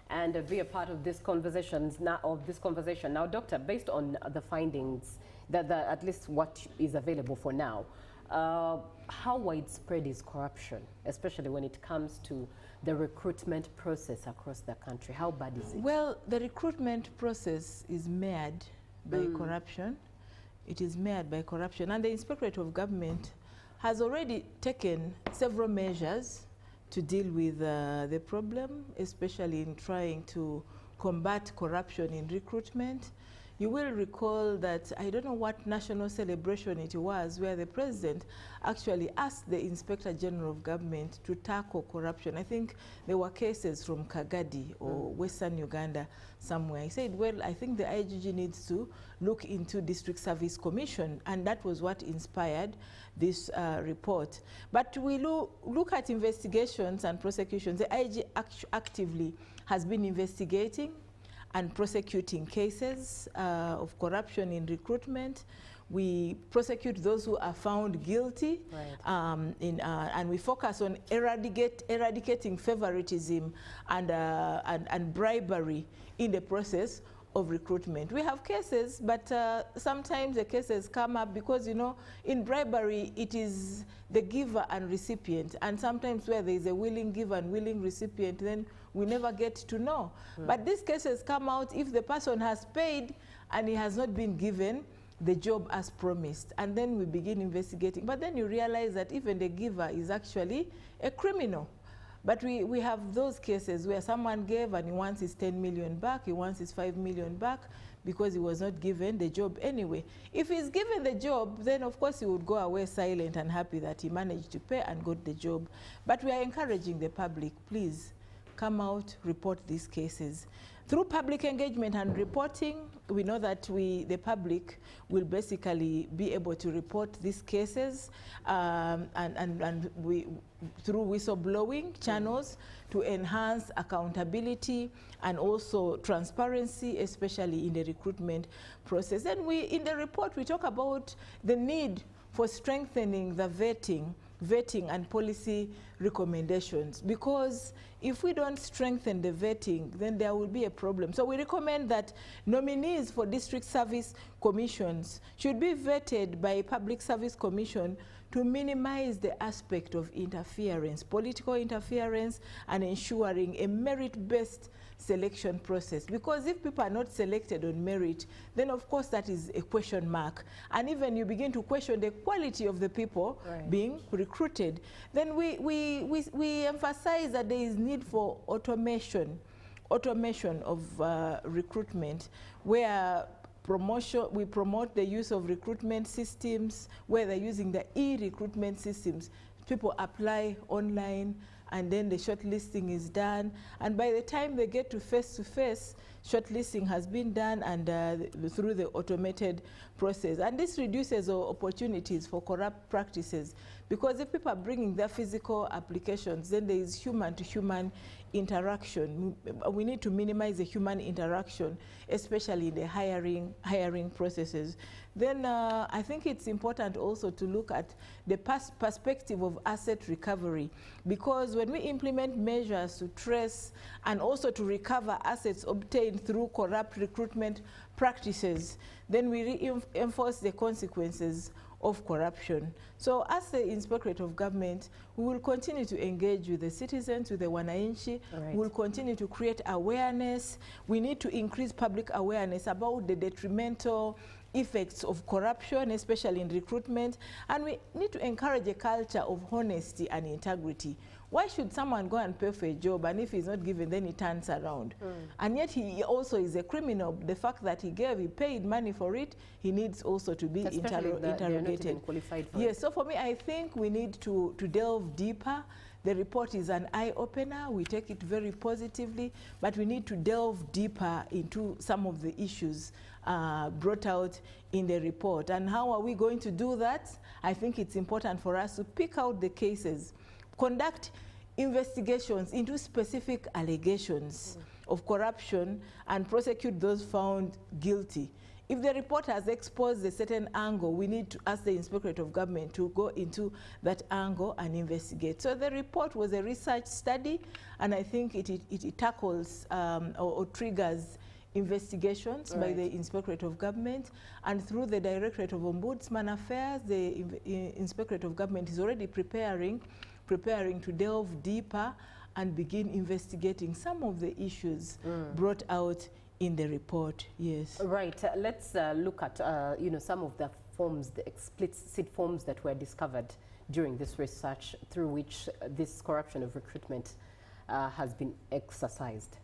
and be a part of this conversation. Now, Doctor, based on the findings, at least what is available for now, how widespread is corruption, especially when it comes to the recruitment process across the country? How bad is it? Well, the recruitment process is marred by corruption. It is marred by corruption, and the Inspectorate of Government has already taken several measures to deal with the problem, especially in trying to combat corruption in recruitment. You will recall that, I don't know what national celebration it was, where the president actually asked the Inspector General of Government to tackle corruption. I think there were cases from Kagadi or Western Uganda somewhere. He said, well, I think the IGG needs to look into District Service Commission, and that was what inspired this report. But we look at investigations and prosecutions. The IG actively has been investigating and prosecuting cases of corruption in recruitment. We prosecute those who are found guilty, and we focus on eradicating favoritism and bribery in the process of recruitment. We have cases, but sometimes the cases come up because, you know, in bribery, it is the giver and recipient. And sometimes where there is a willing giver and willing recipient, then we never get to know. But these cases come out if the person has paid and he has not been given the job as promised. And then we begin investigating. But then you realize that even the giver is actually a criminal. But we have those cases where someone gave and he wants his 10 million back, he wants his 5 million back because he was not given the job anyway. If he's given the job, then of course he would go away silent and happy that he managed to pay and got the job. But we are encouraging the public, please come out, report these cases. Through public engagement and reporting, we know that the public will basically be able to report these cases through whistleblowing channels to enhance accountability and also transparency, especially in the recruitment process. And in the report, we talk about the need for strengthening the vetting and policy recommendations, because if we don't strengthen the vetting, then there will be a problem. So we recommend that nominees for district service commissions should be vetted by a public service commission to minimize the aspect of interference, political interference, and ensuring a merit-based selection process. Because if people are not selected on merit, then of course that is a question mark. And even you begin to question the quality of the people being recruited. Then we emphasize that there is need for automation of recruitment, where we promote the use of recruitment systems, where they're using the e-recruitment systems. People apply online, and then the shortlisting is done. And by the time they get to face-to-face, shortlisting has been done and through the automated process. And this reduces opportunities for corrupt practices, because if people are bringing their physical applications, then there is human-to-human interaction. We need to minimize the human interaction, especially in the hiring processes. Then I think it's important also to look at the perspective of asset recovery, because when we implement measures to trace and also to recover assets obtained through corrupt recruitment practices, then we reinforce the consequences of corruption. So as the Inspectorate of Government, we will continue to engage with the citizens, with the wananchi. We will continue to create awareness. We need to increase public awareness about the detrimental effects of corruption, especially in recruitment. And we need to encourage a culture of honesty and integrity. Why should someone go and pay for a job, and if he's not given, then he turns around? And yet he also is a criminal. The fact that he paid money for it, he needs also to be interrogated. Qualified for yes, so for me, I think we need to delve deeper. The report is an eye-opener. We take it very positively, but we need to delve deeper into some of the issues brought out in the report. And how are we going to do that? I think it's important for us to pick out the cases, conduct investigations into specific allegations of corruption, and prosecute those found guilty. If the report has exposed a certain angle, we need to ask the Inspectorate of Government to go into that angle and investigate. So the report was a research study, and I think it tackles or triggers investigations by the Inspectorate of Government, and through the Directorate of Ombudsman Affairs, the Inspectorate of Government is already preparing to delve deeper and begin investigating some of the issues brought out in the report. Yes. Right. Let's look at you know, some of the forms, the explicit forms that were discovered during this research, through which this corruption of recruitment has been exercised.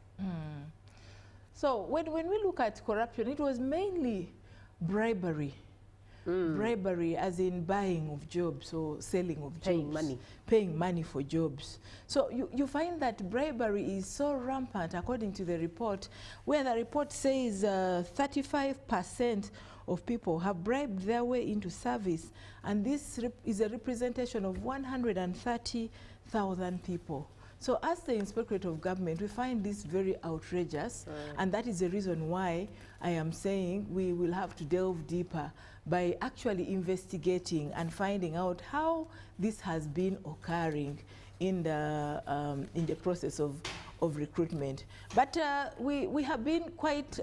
So when we look at corruption, it was mainly bribery. Bribery as in buying of jobs or selling of jobs. Paying money for jobs. So you find that bribery is so rampant, according to the report, where the report says 35% of people have bribed their way into service, and this is a representation of 130,000 people. So as the Inspectorate of Government, we find this very outrageous, and that is the reason why I am saying we will have to delve deeper by actually investigating and finding out how this has been occurring in the process of recruitment. But we have been quite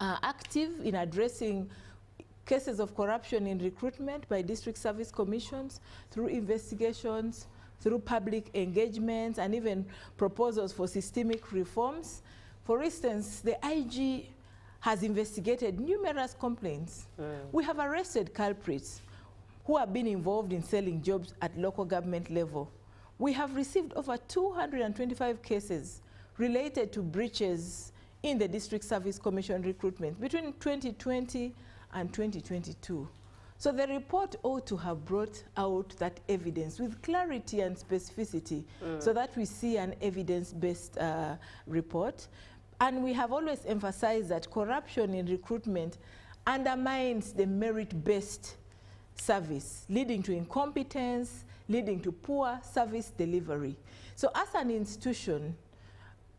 active in addressing cases of corruption in recruitment by district service commissions through investigations, through public engagements, and even proposals for systemic reforms. For instance, the IG has investigated numerous complaints. We have arrested culprits who have been involved in selling jobs at local government level. We have received over 225 cases related to breaches in the District Service Commission recruitment between 2020 and 2022. So the report ought to have brought out that evidence with clarity and specificity, so that we see an evidence-based report. And we have always emphasized that corruption in recruitment undermines the merit-based service, leading to incompetence, leading to poor service delivery. So as an institution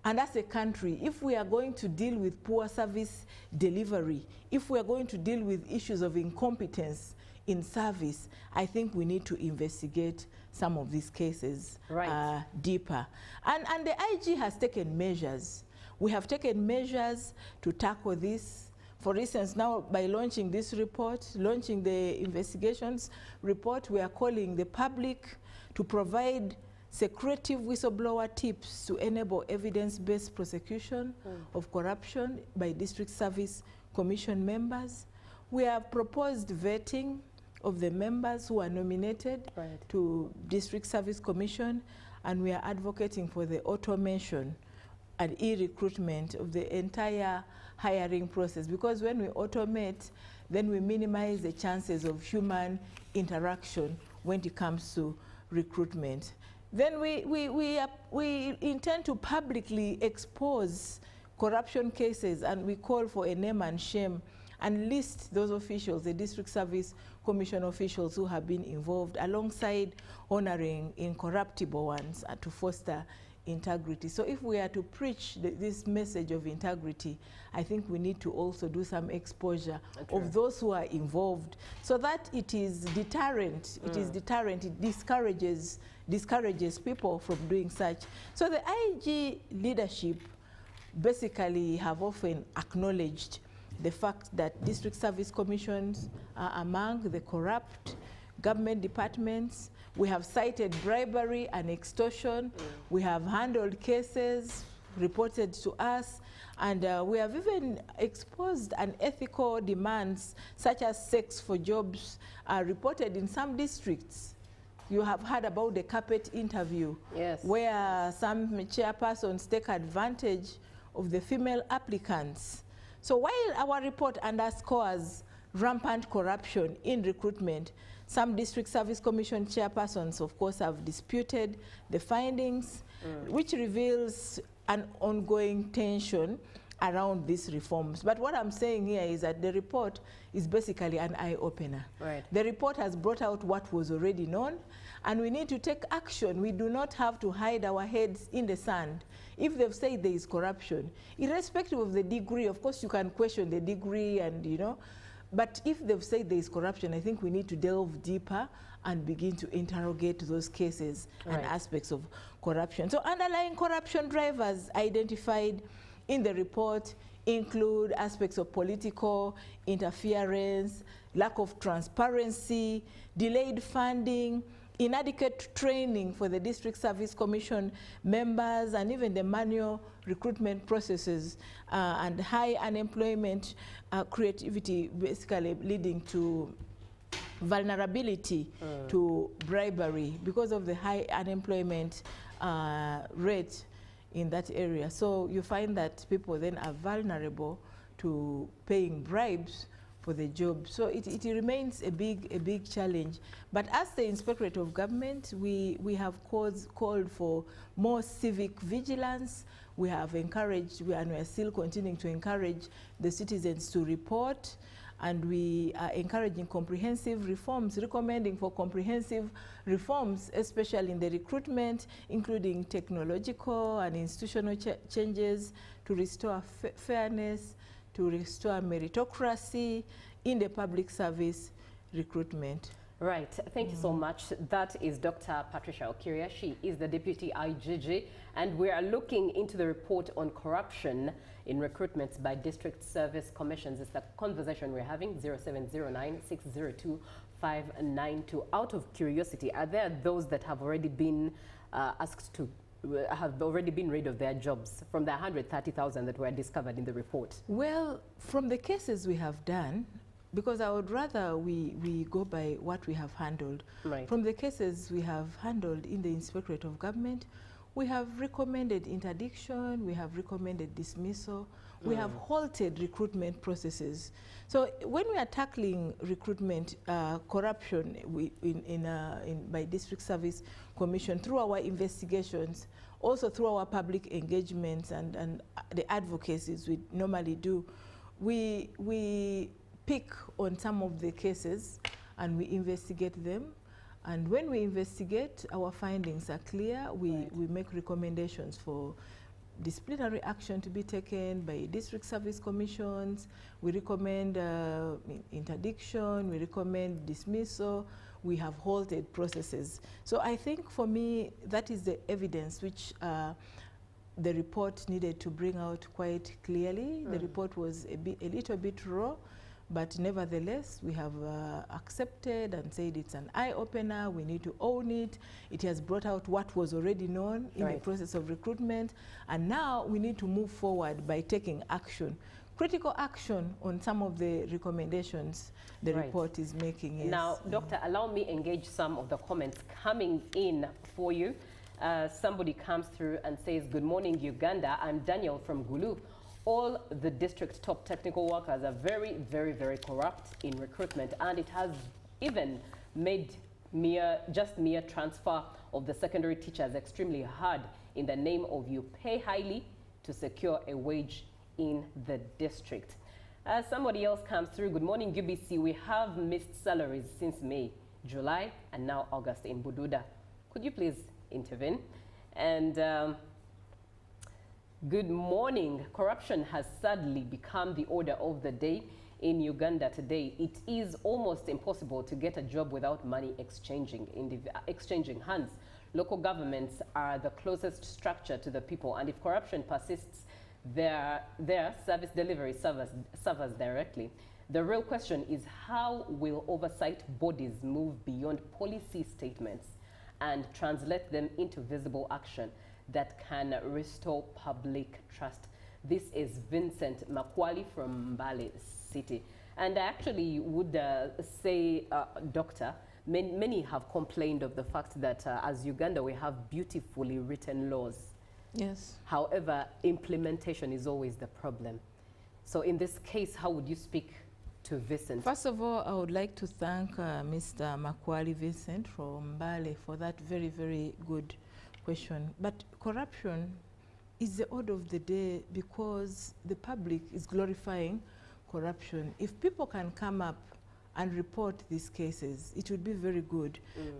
and as a country, if we are going to deal with poor service delivery, if we are going to deal with issues of incompetence in service, I think we need to investigate some of these cases deeper. And the IG has taken measures. We have taken measures to tackle this. For instance, now by launching this report, launching the investigations report, we are calling the public to provide secretive whistleblower tips to enable evidence-based prosecution of corruption by District Service Commission members. We have proposed vetting of the members who are nominated to District Service Commission, and we are advocating for the automation and e-recruitment of the entire hiring process, because when we automate, then we minimize the chances of human interaction when it comes to recruitment. Then we intend to publicly expose corruption cases, and we call for a name and shame and list those officials, the District Service Commission officials who have been involved, alongside honoring incorruptible ones to foster integrity. So if we are to preach this message of integrity, I think we need to also do some exposure of those who are involved, so that it is deterrent. It is deterrent. It discourages people from doing such. So the IG leadership basically have often acknowledged the fact that district service commissions are among the corrupt government departments. We have cited bribery and extortion. We have handled cases reported to us, and we have even exposed unethical demands such as sex for jobs reported in some districts. You have heard about the carpet interview, where some chairpersons take advantage of the female applicants. So while our report underscores rampant corruption in recruitment. Some district service commission chairpersons, of course, have disputed the findings, which reveals an ongoing tension around these reforms. But what I'm saying here is that the report is basically an eye-opener. Right. The report has brought out what was already known, and we need to take action. We do not have to hide our heads in the sand. If they've said there is corruption, irrespective of the degree, of course you can question the degree and, you know, but if they've said there is corruption, I think we need to delve deeper and begin to interrogate those cases and aspects of corruption. So underlying corruption drivers identified in the report include aspects of political interference, lack of transparency, delayed funding, inadequate training for the District Service Commission members, and even the manual recruitment processes, and high unemployment, creativity, basically leading to vulnerability to bribery because of the high unemployment rate in that area. So you find that people then are vulnerable to paying bribes for the job. So it remains a big challenge. But as the Inspectorate of Government, we have called for more civic vigilance. We have encouraged, and we are still continuing to encourage the citizens to report, and we are encouraging comprehensive reforms, recommending for comprehensive reforms, especially in the recruitment, including technological and institutional changes to restore fairness, to restore meritocracy in the public service recruitment. Right, thank you so much. That is Dr. Patricia Okiria. She is the Deputy IGG, and we are looking into the report on corruption in recruitments by district service commissions. It's the conversation we're having, 0709-602-592. Out of curiosity, are there those that have already been asked to have already been rid of their jobs from the 130,000 that were discovered in the report? Well, from the cases we have done, because I would rather we go by what we have handled. Right. From the cases we have handled in the Inspectorate of Government, we have recommended interdiction, we have recommended dismissal, we have halted recruitment processes. So when we are tackling recruitment corruption by District Service Commission through our investigations, also through our public engagements and the advocacies we normally do, we pick on some of the cases and we investigate them. And when we investigate, our findings are clear. We make recommendations for disciplinary action to be taken by district service commissions. We recommend interdiction. We recommend dismissal. We have halted processes. So I think for me, that is the evidence which the report needed to bring out quite clearly. The report was a little bit raw, but nevertheless, we have accepted and said it's an eye-opener. We need to own it. It has brought out what was already known in the process of recruitment. And now we need to move forward by taking action, critical action on some of the recommendations the report is making. Yes. Now, Doctor, allow me engage some of the comments coming in for you. Somebody comes through and says, "Good morning, Uganda. I'm Daniel from Gulu. All the district's top technical workers are very, very, very corrupt in recruitment, and it has even made mere transfer of the secondary teachers extremely hard in the name of you pay highly to secure a wage in the district." Somebody else comes through. "Good morning, UBC. We have missed salaries since May, July, and now August in Bududa. Could you please intervene?" And good morning. Corruption has sadly become the order of the day in Uganda today. It is almost impossible to get a job without money exchanging hands. Local governments are the closest structure to the people, and if corruption persists, their service delivery suffers directly. The real question is, how will oversight bodies move beyond policy statements and translate them into visible action that can restore public trust? This is Vincent Makwali from Mbale City. And I actually would say, Doctor, many have complained of the fact that as Uganda, we have beautifully written laws. Yes. However, implementation is always the problem. So in this case, how would you speak to Vincent? First of all, I would like to thank Mr. Makwali Vincent from Mbale for that very, very good question. But corruption is the order of the day because the public is glorifying corruption. If people can come up and report these cases, it would be very good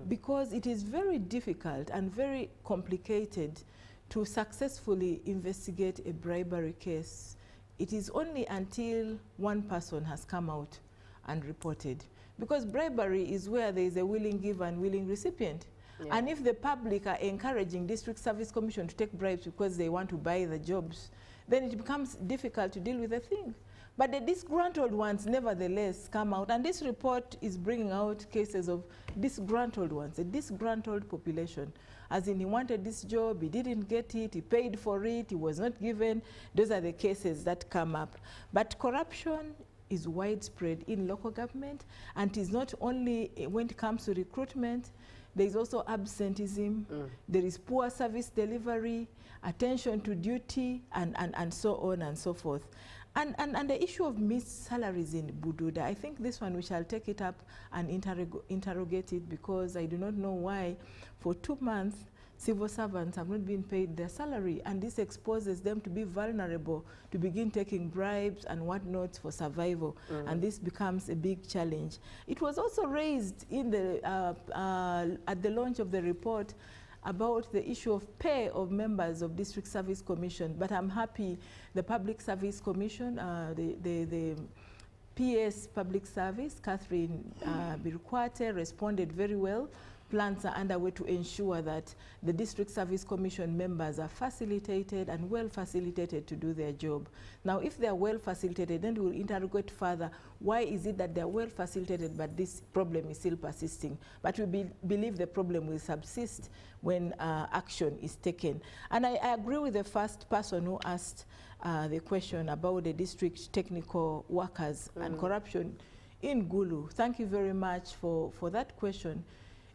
because it is very difficult and very complicated to successfully investigate a bribery case. It is only until one person has come out and reported. Because bribery is where there is a willing giver and willing recipient. Yeah. And if the public are encouraging District Service Commission to take bribes because they want to buy the jobs, then it becomes difficult to deal with the thing. But the disgruntled ones nevertheless come out, and this report is bringing out cases of disgruntled ones, a disgruntled population. As in, he wanted this job, he didn't get it, he paid for it, he was not given. Those are the cases that come up. But corruption is widespread in local government, and it is not only when it comes to recruitment. There is also absenteeism, there is poor service delivery, attention to duty, and so on and so forth. And the issue of missed salaries in Bududa, I think this one we shall take it up and interrogate it, because I do not know why for 2 months civil servants have not been paid their salary, and this exposes them to be vulnerable to begin taking bribes and whatnot for survival, and this becomes a big challenge. It was also raised in the at the launch of the report about the issue of pay of members of District Service Commission, but I'm happy the Public Service Commission, the PS Public Service, Catherine Birukwate, responded very well. Plans are underway to ensure that the District Service Commission members are facilitated and well facilitated to do their job. Now, if they are well facilitated, then we'll interrogate further, why is it that they are well facilitated but this problem is still persisting? But we believe the problem will subsist when action is taken. And I agree with the first person who asked the question about the district technical workers and corruption in Gulu. Thank you very much for that question.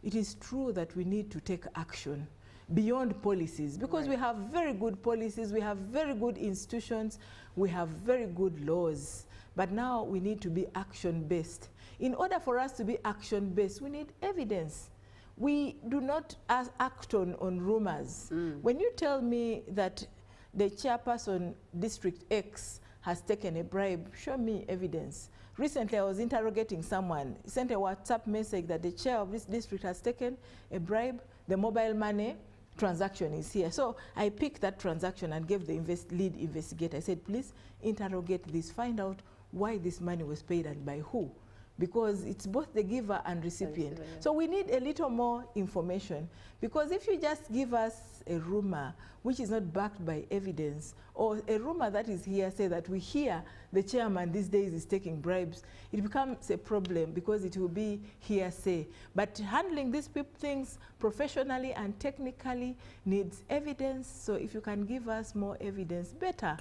It is true that we need to take action beyond policies, because we have very good policies, we have very good institutions, we have very good laws, but now we need to be action-based. In order for us to be action-based, we need evidence. We do not act on rumors. When you tell me that the chairperson, District X, has taken a bribe, show me evidence. Recently, I was interrogating someone. He sent a WhatsApp message that the chair of this district has taken a bribe. The mobile money transaction is here. So I picked that transaction and gave the lead investigator. I said, please interrogate this, find out why this money was paid and by who. Because it's both the giver and recipient. So we need a little more information, because if you just give us a rumor which is not backed by evidence, or a rumor that is hearsay that we hear the chairman these days is taking bribes, it becomes a problem because it will be hearsay. But handling these things professionally and technically needs evidence. So if you can give us more evidence, better.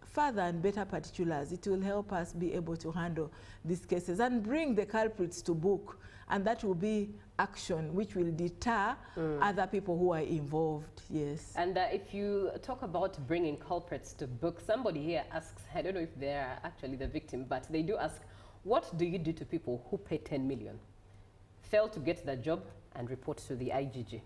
Further and better particulars, it will help us be able to handle these cases and bring the culprits to book, and that will be action which will deter other people who are involved. Yes. And if you talk about bringing culprits to book, somebody here asks, I don't know if they're actually the victim, but they do ask, what do you do to people who pay 10 million, fail to get the job and report to the IGG?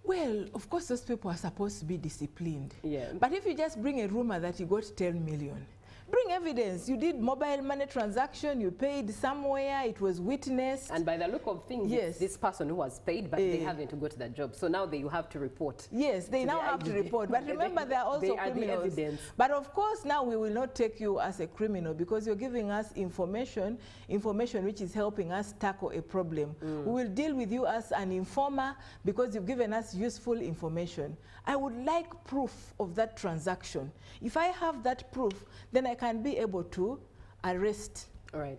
Well, of course, those people are supposed to be disciplined. Yeah. But if you just bring a rumor that you got 10 million, bring evidence. You did mobile money transaction, you paid somewhere, it was witnessed. And by the look of things, it's this person who was paid, but they haven't got the job. So now they will have to report. Yes, they now have to report. But remember, there are also criminals. But of course, now we will not take you as a criminal, because you're giving us information which is helping us tackle a problem. We will deal with you as an informer because you've given us useful information. I would like proof of that transaction. If I have that proof, then I can be able to arrest,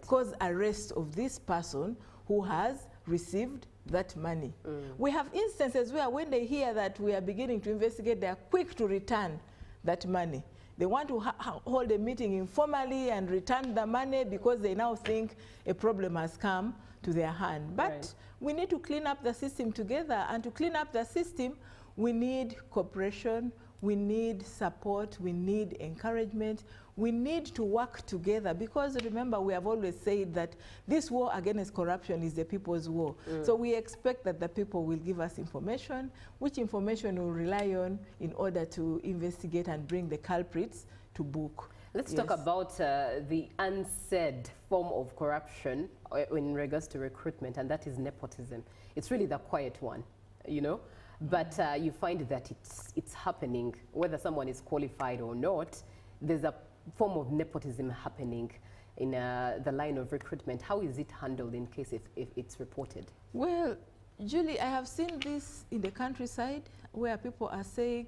cause arrest of this person who has received that money. We have instances where when they hear that we are beginning to investigate, they are quick to return that money. They want to hold a meeting informally and return the money because they now think a problem has come to their hand. But we need to clean up the system together, and to clean up the system, we need cooperation, We need support, we need encouragement, we need to work together, because remember, we have always said that this war against corruption is the people's war. So we expect that the people will give us information, which information we'll rely on in order to investigate and bring the culprits to book. Let's talk about the unsaid form of corruption in regards to recruitment, and that is nepotism. It's really the quiet one, you know? But you find that it's happening, whether someone is qualified or not. There's a form of nepotism happening in the line of recruitment. How is it handled in case if it's reported? Well, Julie, I have seen this in the countryside where people are saying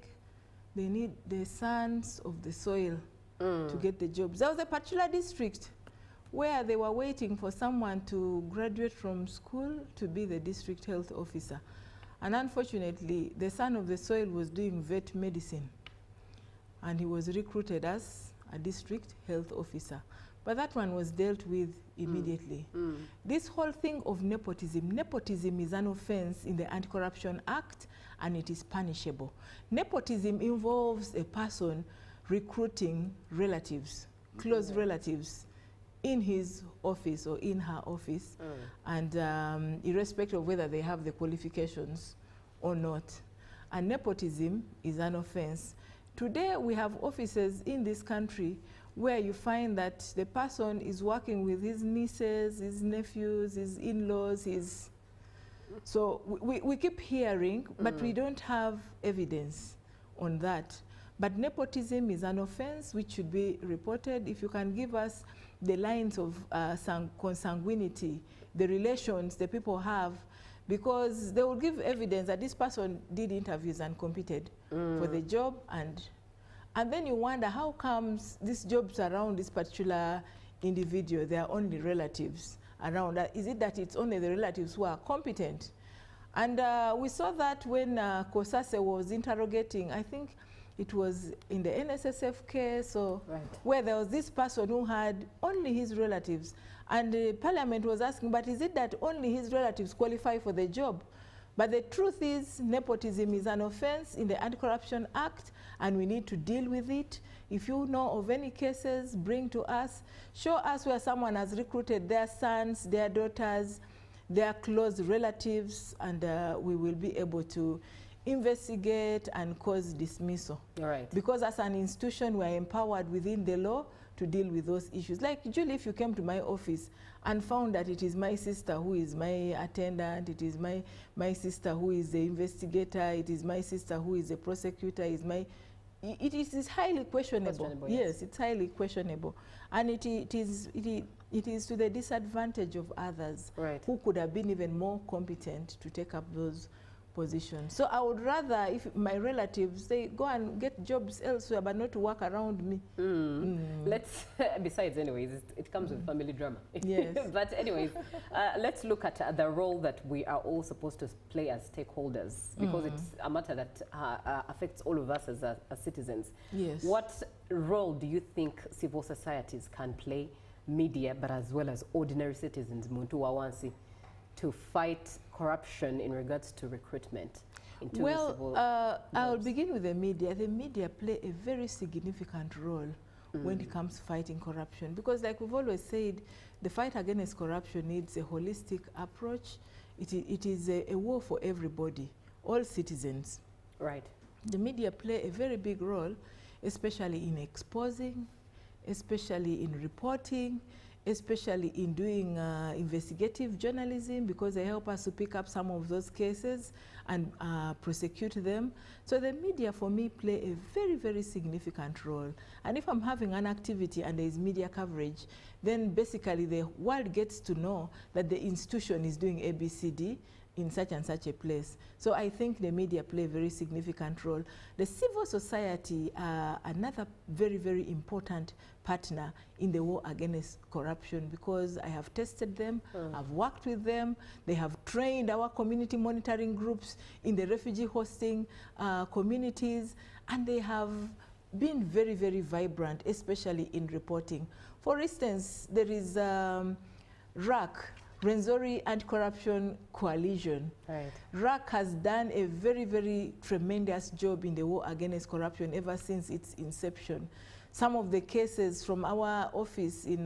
they need the sons of the soil to get the jobs. There was a particular district where they were waiting for someone to graduate from school to be the district health officer. And unfortunately, the son of the soil was doing vet medicine, and he was recruited as a district health officer. But that one was dealt with immediately. This whole thing of nepotism is an offense in the Anti-Corruption Act, and it is punishable. Nepotism involves a person recruiting relatives, close relatives, in his office or in her office, and irrespective of whether they have the qualifications or not. And nepotism is an offense. Today we have offices in this country where you find that the person is working with his nieces, his nephews, his in-laws, his... So we keep hearing, but we don't have evidence on that. But nepotism is an offense which should be reported. If you can give us the lines of consanguinity, the relations the people have, because they will give evidence that this person did interviews and competed for the job, and then you wonder how comes these jobs around this particular individual, they are only relatives around. Is it that it's only the relatives who are competent? And we saw that when Kosase was interrogating, I think it was in the NSSF case, or where there was this person who had only his relatives, and the Parliament was asking, but is it that only his relatives qualify for the job? But the truth is, nepotism is an offense in the Anti-Corruption Act, and we need to deal with it. If you know of any cases, bring to us. Show us where someone has recruited their sons, their daughters, their close relatives, and we will be able to investigate and cause dismissal. Right. Because as an institution, we are empowered within the law to deal with those issues. Like, Julie, if you came to my office and found that it is my sister who is my attendant, it is my sister who is the investigator, it is my sister who is the prosecutor, it is highly questionable. Yes, it's highly questionable. And it is to the disadvantage of others who could have been even more competent to take up those position. So I would rather, if my relatives, they go and get jobs elsewhere, but not to work around me. Let's, besides anyways, it comes with family drama. Yes. But anyways, let's look at the role that we are all supposed to play as stakeholders, because it's a matter that affects all of us as citizens. Yes. What role do you think civil societies can play, media, but as well as ordinary citizens, Muntu Wawansi, to fight corruption in regards to recruitment into civil I'll begin with the media. The media play a very significant role when it comes to fighting corruption, because like we've always said, the fight against corruption needs a holistic approach. It is a war for everybody, all citizens. Right. The media play a very big role, especially in exposing, especially in reporting, especially in doing investigative journalism, because they help us to pick up some of those cases and prosecute them. So the media, for me, play a very, very significant role. And if I'm having an activity and there is media coverage, then basically the world gets to know that the institution is doing ABCD in such and such a place. So I think the media play a very significant role. The civil society are another very, very important partner in the war against corruption, because I have tested them, I've worked with them, they have trained our community monitoring groups in the refugee hosting communities, and they have been very, very vibrant, especially in reporting. For instance, there is RAC, Rwenzori Anti-Corruption Coalition. Right. RAC has done a very, very tremendous job in the war against corruption ever since its inception. Some of the cases from our office in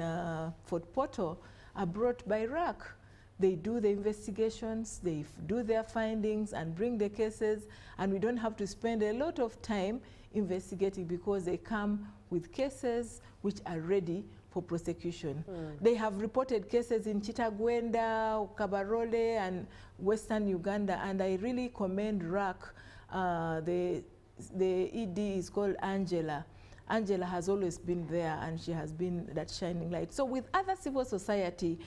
Fort Portal are brought by RAC. They do the investigations, they do their findings and bring the cases, and we don't have to spend a lot of time investigating because they come with cases which are ready for prosecution. They have reported cases in Chitagwenda, Kabarole, and Western Uganda, and I really commend RAC. The ED is called Angela. Angela has always been there, and she has been that shining light. So with other civil society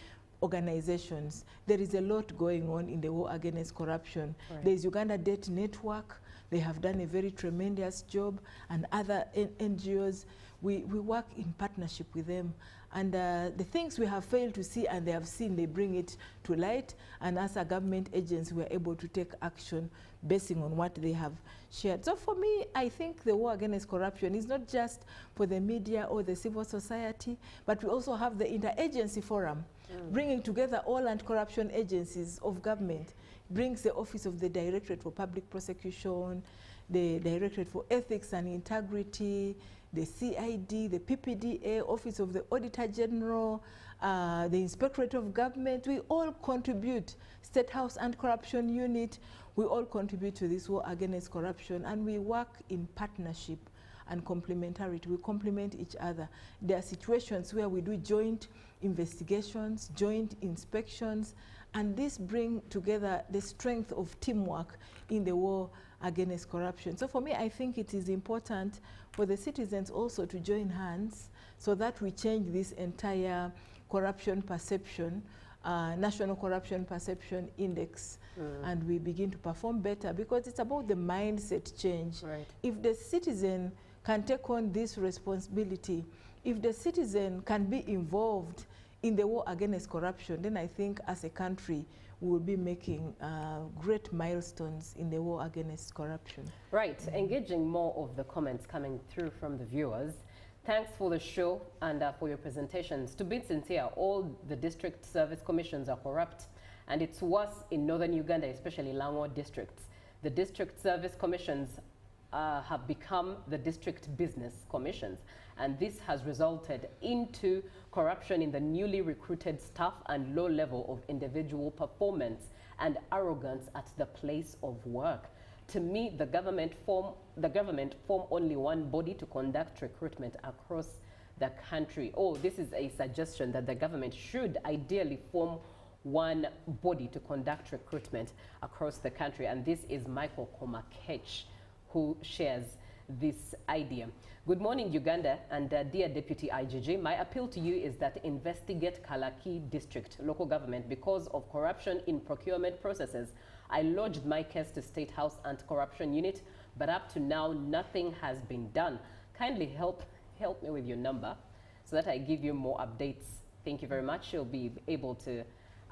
organizations, there is a lot going on in the war against corruption. Right. There is Uganda Debt Network. They have done a very tremendous job, and other NGOs. We work in partnership with them. And the things we have failed to see and they have seen, they bring it to light. And as a government agency, we are able to take action basing on what they have shared. So for me, I think the war against corruption is not just for the media or the civil society, but we also have the interagency forum, bringing together all anti-corruption agencies of government, brings the Office of the Directorate for Public Prosecution, the Directorate for Ethics and Integrity, the CID, the PPDA, Office of the Auditor General, the Inspectorate of Government. We all contribute, State House Anti-Corruption Unit, we all contribute to this war against corruption, and we work in partnership and complementarity. We complement each other. There are situations where we do joint investigations, joint inspections, and this brings together the strength of teamwork in the war against corruption. So for me, I think it is important for the citizens also to join hands so that we change this entire corruption perception, National Corruption Perception Index, and we begin to perform better, because it's about the mindset change. Right. If the citizen can take on this responsibility, if the citizen can be involved in the war against corruption, then I think as a country we will be making great milestones in the war against corruption. Right, engaging more of the comments coming through from the viewers. Thanks for the show and for your presentations. To be sincere, all the district service commissions are corrupt, and it's worse in northern Uganda, especially Lang'o districts. The district service commissions have become the district business commissions, and this has resulted into corruption in the newly recruited staff and low level of individual performance and arrogance at the place of work. To me, the government form only one body to conduct recruitment across the country. Oh, this is a suggestion that the government should ideally form one body to conduct recruitment across the country, and this is Michael Komakech who shares this idea. Good morning, Uganda, and dear Deputy IGG, my appeal to you is that investigate Kalaki District local government because of corruption in procurement processes. I lodged my case to State House Anti-Corruption Unit, but up to now, nothing has been done. Kindly help me with your number so that I give you more updates. Thank you very much. You'll be able to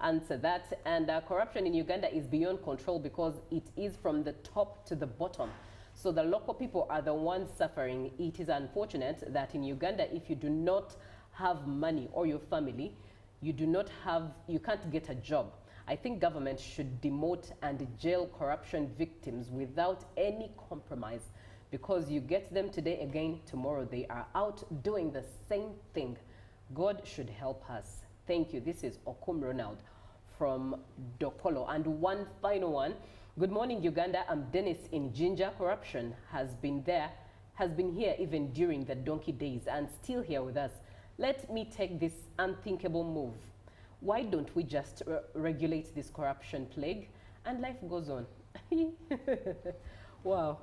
answer that. And corruption in Uganda is beyond control because it is from the top to the bottom. So the local people are the ones suffering. It is unfortunate that in Uganda, if you do not have money or your family, you can't get a job. I think government should demote and jail corruption victims without any compromise, because you get them today, again, tomorrow they are out doing the same thing. God should help us. Thank you. This is Okum Ronald from Dokolo. And one final one. Good morning, Uganda. I'm Dennis in Jinja. Corruption has been here even during the donkey days and still here with us. Let me take this unthinkable move. Why don't we just regulate this corruption plague and life goes on? Wow,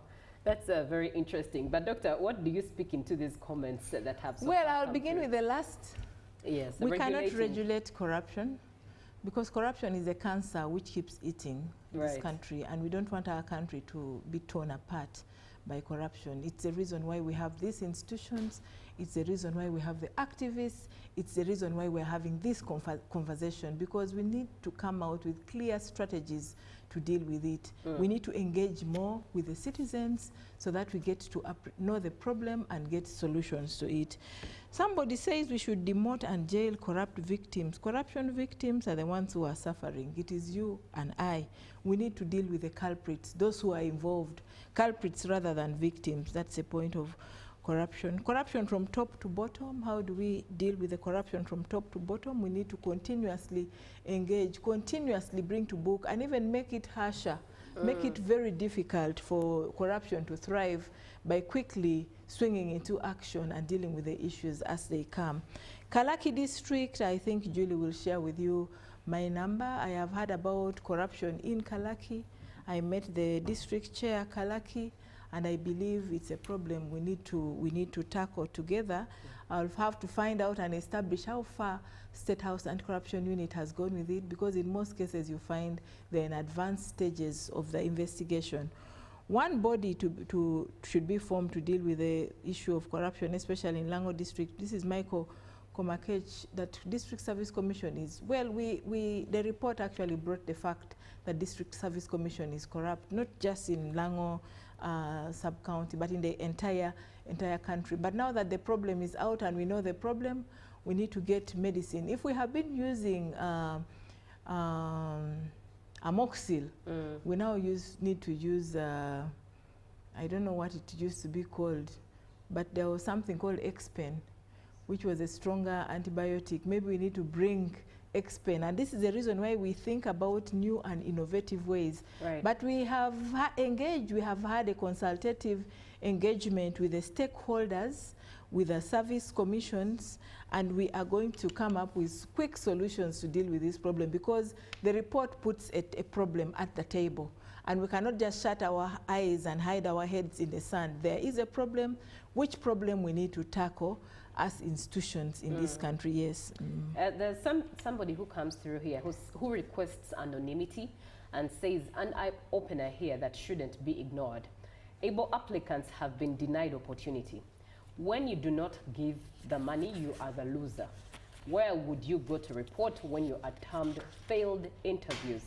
that's very interesting. But Doctor, what do you speak into these comments that have Well, I'll begin with the last. Yes, we cannot regulate corruption because corruption is a cancer which keeps eating this country, and we don't want our country to be torn apart. by corruption. It's the reason why we have these institutions. It's the reason why we have the activists. It's the reason why we're having this conversation, because we need to come out with clear strategies to deal with it. We need to engage more with the citizens so that we get to know the problem and get solutions to it. Somebody says we should demote and jail corrupt victims. Corruption victims are the ones who are suffering. It is you and I. We need to deal with the culprits, those who are involved, culprits rather than victims. That's the point of corruption. Corruption from top to bottom. How do we deal with the corruption from top to bottom? We need to continuously engage, continuously bring to book, and even make it harsher, make it very difficult for corruption to thrive by quickly swinging into action and dealing with the issues as they come. Kalaki District, I think Julie will share with you my number. I have heard about corruption in Kalaki. I met the district chair, Kalaki, and I believe it's a problem we need to tackle together. I'll have to find out and establish how far State House Anti-Corruption Unit has gone with it, because in most cases you find they're in advanced stages of the investigation. One body should be formed to deal with the issue of corruption, especially in Lango District. This is Michael Komakech, that District Service Commission is, well, the report actually brought the fact that District Service Commission is corrupt, not just in Lango sub-county, but in the entire country. But now that the problem is out and we know the problem, we need to get medicine. If we have been using amoxil, we now need to use, I don't know what it used to be called, but there was something called X-Pen, which was a stronger antibiotic. Maybe we need to bring X-Pen, and this is the reason why we think about new and innovative ways. Right. But we have engaged, we have had a consultative engagement with the stakeholders, with the service commissions, and we are going to come up with quick solutions to deal with this problem, because the report puts a problem at the table, and we cannot just shut our eyes and hide our heads in the sand. There is a problem. Which problem we need to tackle as institutions in this country? Yes. There's somebody who comes through here who requests anonymity and says an eye-opener here that shouldn't be ignored. Able applicants have been denied opportunity. When you do not give the money, you are the loser. Where would you go to report when you are termed failed interviews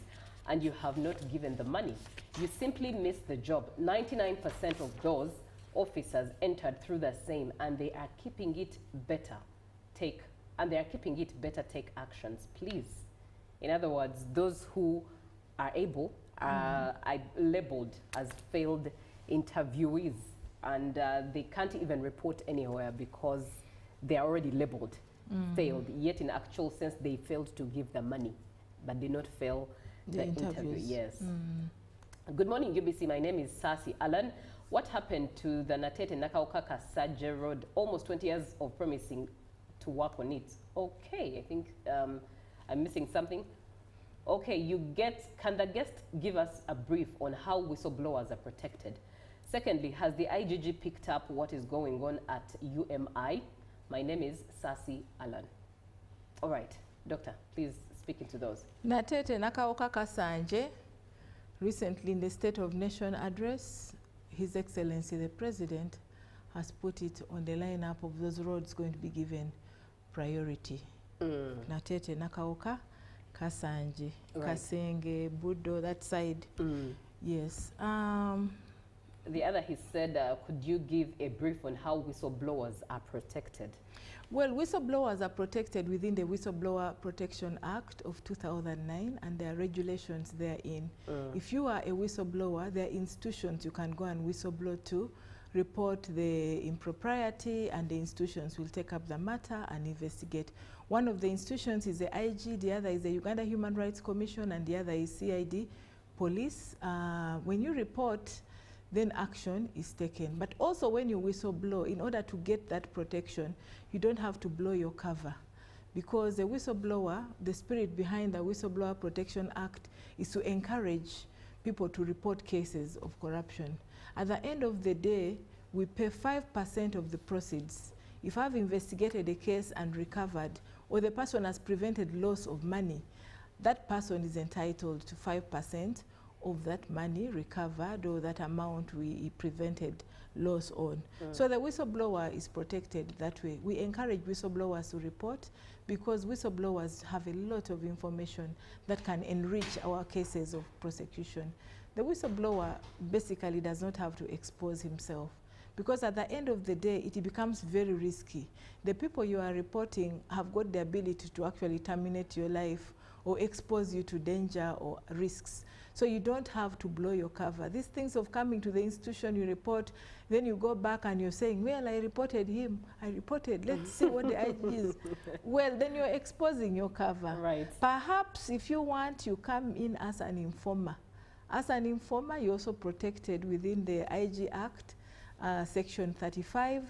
and you have not given the money? You simply missed the job. 99% of those officers entered through the same, and they are keeping it better. Take actions, please. In other words, those who are able are labeled as failed interviewees, and they can't even report anywhere because they are already labeled failed, yet in actual sense they failed to give the money, but did not fail the interview. Yes. Good morning, UBC. My name is Sasi Alan. What happened to the Natete Nakaokaka Saje Road? Almost 20 years of promising to work on it. Okay, I think I'm missing something. Okay, can the guest give us a brief on how whistleblowers are protected? Secondly, has the IGG picked up what is going on at UMI? My name is Sasi Alan. All right, Doctor, please speak into those. Natete Nakaokaka Sanje, recently in the State of Nation address, His Excellency the President has put it on the lineup of those roads going to be given priority. Natete Nakaoka, Kasanje, Kasenge, Budo, that side. Yes. The other, he said, could you give a brief on how whistleblowers are protected? Well, whistleblowers are protected within the Whistleblower Protection Act of 2009, and there are regulations therein. If you are a whistleblower, there are institutions you can go and whistleblow to, report the impropriety, and the institutions will take up the matter and investigate. One of the institutions is the IG, the other is the Uganda Human Rights Commission, and the other is CID, police. When you report, then action is taken. But also when you whistleblow, in order to get that protection, you don't have to blow your cover. Because the whistleblower, the spirit behind the Whistleblower Protection Act is to encourage people to report cases of corruption. At the end of the day, we pay 5% of the proceeds. If I've investigated a case and recovered, or the person has prevented loss of money, that person is entitled to 5% of that money recovered, or that amount we prevented loss on. So the whistleblower is protected that way. We encourage whistleblowers to report, because whistleblowers have a lot of information that can enrich our cases of prosecution. The whistleblower basically does not have to expose himself, because at the end of the day, it becomes very risky. The people you are reporting have got the ability to actually terminate your life or expose you to danger or risks. So you don't have to blow your cover. These things of coming to the institution, you report, then you go back and you're saying, well, I reported him, I reported, let's see what the IG is. Well, then you're exposing your cover. Right. Perhaps if you want, you come in as an informer. As an informer, you're also protected within the IG Act, Section 35.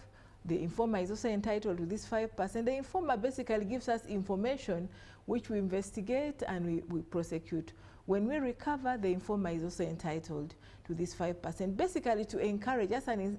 The informer is also entitled to this 5%. The informer basically gives us information which we investigate and we prosecute. When we recover, the informer is also entitled to this 5%, basically to encourage, as an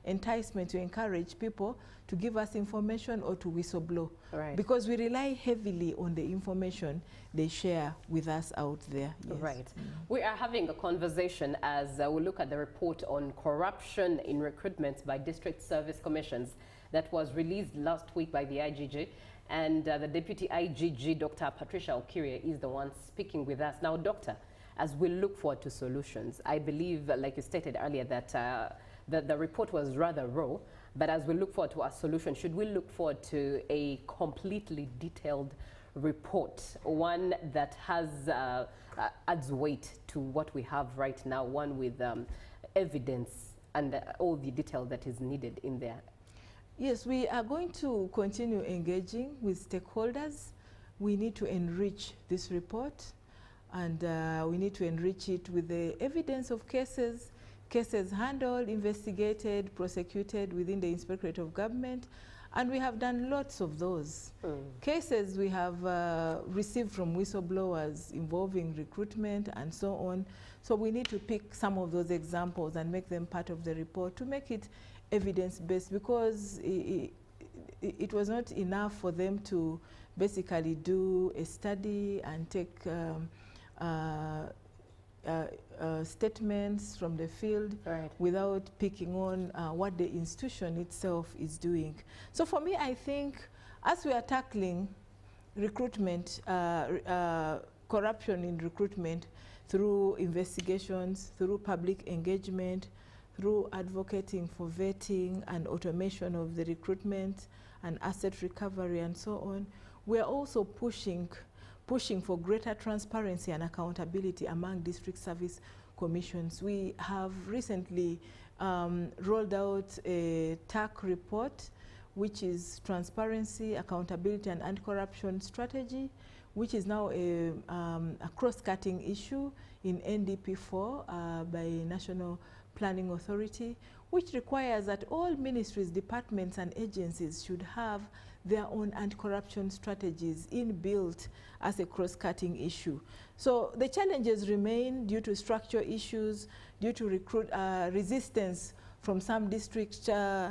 enticement to encourage people to give us information or to whistleblow. Right. Because we rely heavily on the information they share with us out there. Yes. Right. We are having a conversation as we look at the report on corruption in recruitment by district service commissions that was released last week by the IGG. And the Deputy IGG, Dr. Patricia Okirie, is the one speaking with us. Now, Doctor, as we look forward to solutions, I believe, like you stated earlier, that the report was rather raw, but as we look forward to a solution, should we look forward to a completely detailed report, one that has adds weight to what we have right now, one with evidence and all the detail that is needed in there? Yes, we are going to continue engaging with stakeholders. We need to enrich this report, and we need to enrich it with the evidence of cases handled, investigated, prosecuted within the Inspectorate of Government, and we have done lots of those. Cases we have received from whistleblowers involving recruitment and so on. So we need to pick some of those examples and make them part of the report to make it evidence-based, because it was not enough for them to basically do a study and take statements from the field without picking on what the institution itself is doing. So for me, I think as we are tackling recruitment, corruption in recruitment through investigations, through public engagement, through advocating for vetting and automation of the recruitment and asset recovery and so on, we are also pushing for greater transparency and accountability among district service commissions. We have recently rolled out a TAC report, which is Transparency, Accountability and Anti-Corruption Strategy, which is now a cross-cutting issue in NDP4 by National Planning Authority, which requires that all ministries, departments and agencies should have their own anti-corruption strategies inbuilt as a cross-cutting issue. So the challenges remain due to structural issues, due to resistance from some district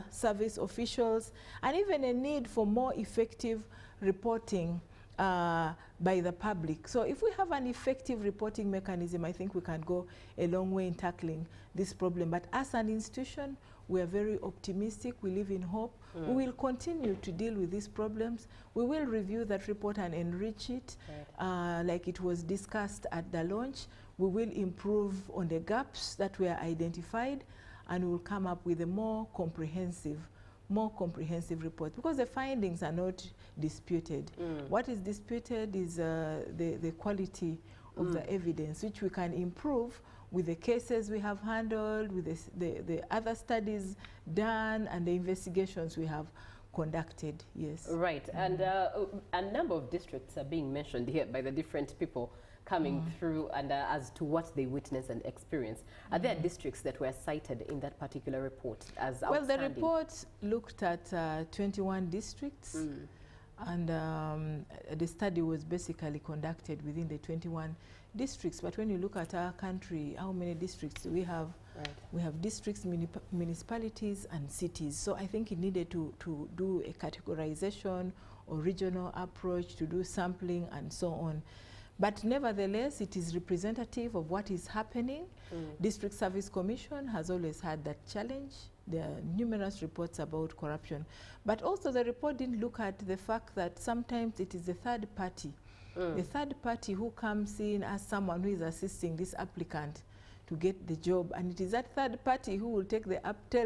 service officials, and even a need for more effective reporting by the public. So if we have an effective reporting mechanism, I think we can go a long way in tackling this problem. But as an institution, we are very optimistic. We live in hope. We will continue to deal with these problems. We will review that report and enrich it like it was discussed at the launch. We will improve on the gaps that were identified, and we will come up with a more comprehensive report, because the findings are not disputed. What is disputed is the quality of the evidence, which we can improve with the cases we have handled, with the other studies done, and the investigations we have conducted. Yes. Right, and a number of districts are being mentioned here by the different people coming through, and as to what they witness and experience. Are there districts that were cited in that particular report as outstanding? Well, the report looked at 21 districts, and the study was basically conducted within the 21 districts. But when you look at our country, how many districts do we have? We have districts, municipalities, and cities. So I think it needed to do a categorization or regional approach, to do sampling and so on. But nevertheless, it is representative of what is happening. District Service Commission has always had that challenge. There are numerous reports about corruption. But also the report didn't look at the fact that sometimes it is the third party. The third party who comes in as someone who is assisting this applicant to get the job. And it is that third party who will tell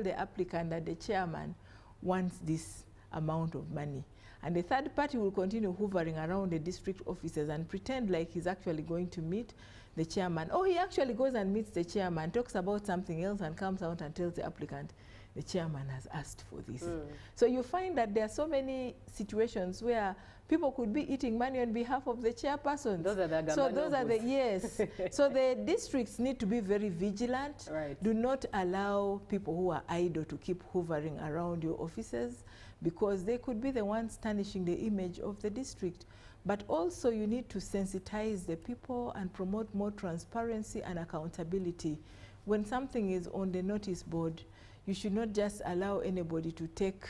the applicant that the chairman wants this amount of money. And the third party will continue hovering around the district offices and pretend like he's actually going to meet the chairman. Oh, he actually goes and meets the chairman, talks about something else and comes out and tells the applicant, the chairman has asked for this. So you find that there are so many situations where people could be eating money on behalf of the chairperson. Those are the so those are the, yes. So the districts need to be very vigilant. Right. Do not allow people who are idle to keep hovering around your offices, because they could be the ones tarnishing the image of the district. But also you need to sensitize the people and promote more transparency and accountability. When something is on the notice board, you should not just allow anybody to take,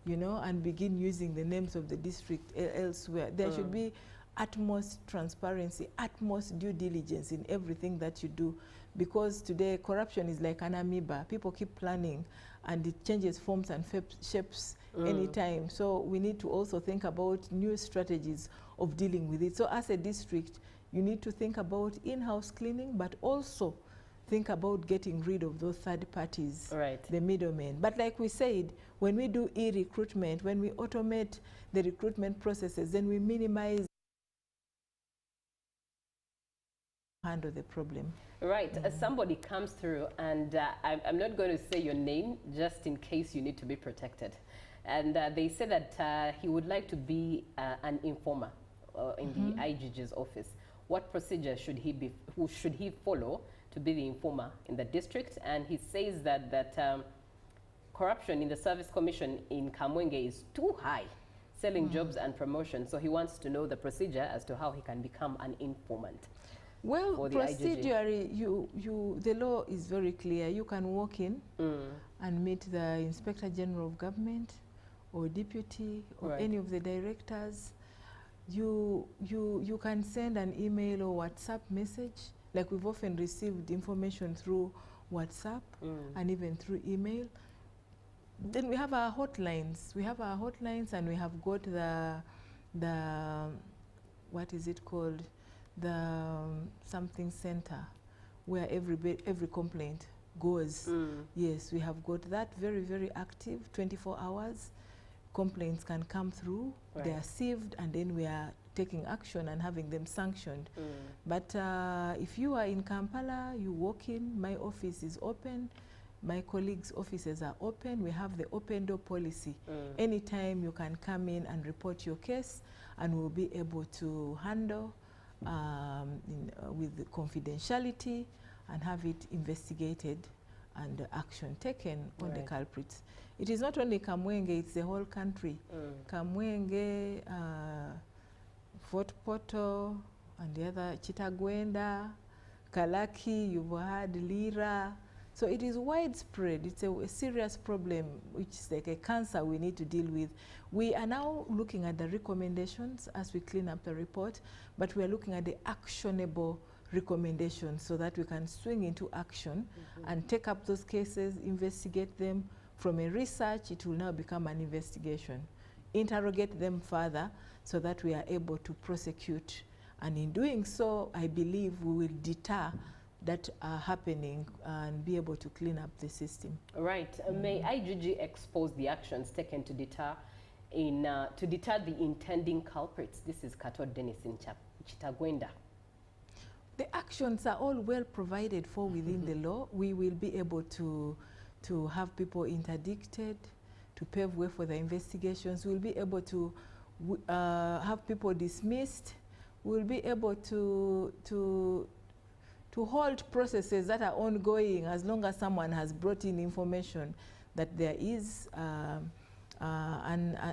you know, and begin using the names of the district elsewhere. There should be utmost transparency, utmost due diligence in everything that you do, because today corruption is like an amoeba. People keep planning and it changes forms and shapes anytime. So we need to also think about new strategies of dealing with it. So as a district, you need to think about in-house cleaning, but also think about getting rid of those third parties, the middlemen. But like we said, when we do e-recruitment, when we automate the recruitment processes, then we minimize handle the problem. Right. Somebody comes through, and I'm not going to say your name just in case you need to be protected. And they say that he would like to be an informer in the IGG's office. What procedure should he follow to be the informer in the district? And he says that corruption in the Service Commission in Kamwenge is too high, selling jobs and promotion. So he wants to know the procedure as to how he can become an informant. Well, procedurally, the law is very clear. You can walk in and meet the Inspector General of Government or Deputy or any of the directors. You can send an email or WhatsApp message. Like we've often received information through WhatsApp and even through email. Then we have our hotlines. We have our hotlines, and we have got the what is it called? The something center where every complaint goes. Yes, we have got that very, very active, 24 hours. Complaints can come through, they are sieved, and then we are taking action and having them sanctioned. But if you are in Kampala, you walk in, my office is open, my colleagues' offices are open. We have the open door policy. Anytime you can come in and report your case, and we'll be able to handle with confidentiality and have it investigated and action taken on the culprits. It is not only Kamwenge, it's the whole country. Kamwenge, Fort Portal, and the other Chitagwenda, Kalaki, you've had Lira. So it is widespread. It's a serious problem, which is like a cancer we need to deal with. We are now looking at the recommendations as we clean up the report, but we are looking at the actionable recommendations so that we can swing into action and take up those cases, investigate them. From a research, it will now become an investigation. Interrogate them further so that we are able to prosecute. And in doing so, I believe we will deter that are happening and be able to clean up the system. Right. May IGG expose the actions taken to deter the intending culprits? This is Kato Dennis in Chitagwenda. The actions are all well provided for within the law. We will be able to have people interdicted, to pave way for the investigations. We'll be able to have people dismissed. We'll be able to hold processes that are ongoing as long as someone has brought in information that there is an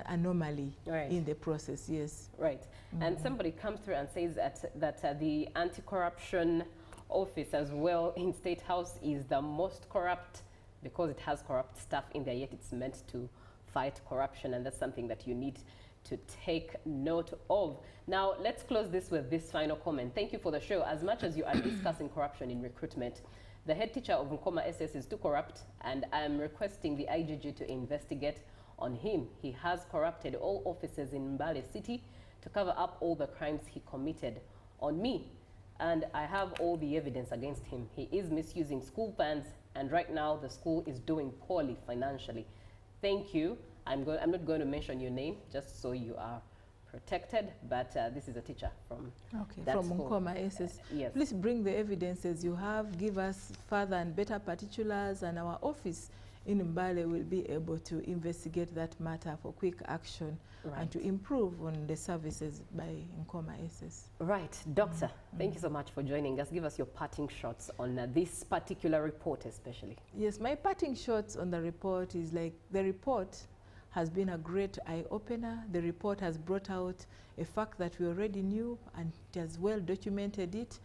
anomaly in the process, yes. Right. And somebody comes through and says that the anti-corruption office as well in State House is the most corrupt because it has corrupt staff in there, yet it's meant to fight corruption, and that's something that you need to take note of. Now, let's close this with this final comment. Thank you for the show. As much as you are discussing corruption in recruitment, the head teacher of Nkoma SS is too corrupt, and I am requesting the IGG to investigate on him. He has corrupted all officers in Mbale City to cover up all the crimes he committed on me, and I have all the evidence against him. He is misusing school funds, and right now the school is doing poorly financially. Thank you. I'm not going to mention your name, just so you are protected, but this is a teacher from that from school. Nkoma SS. Yes. Please bring the evidences you have, give us further and better particulars, and our office in Mbale will be able to investigate that matter for quick action and to improve on the services by Nkoma SS. Right, Doctor, thank you so much for joining us. Give us your parting shots on this particular report especially. Yes, my parting shots on the report is like, the report has been a great eye-opener. The report has brought out a fact that we already knew, and it has well documented it,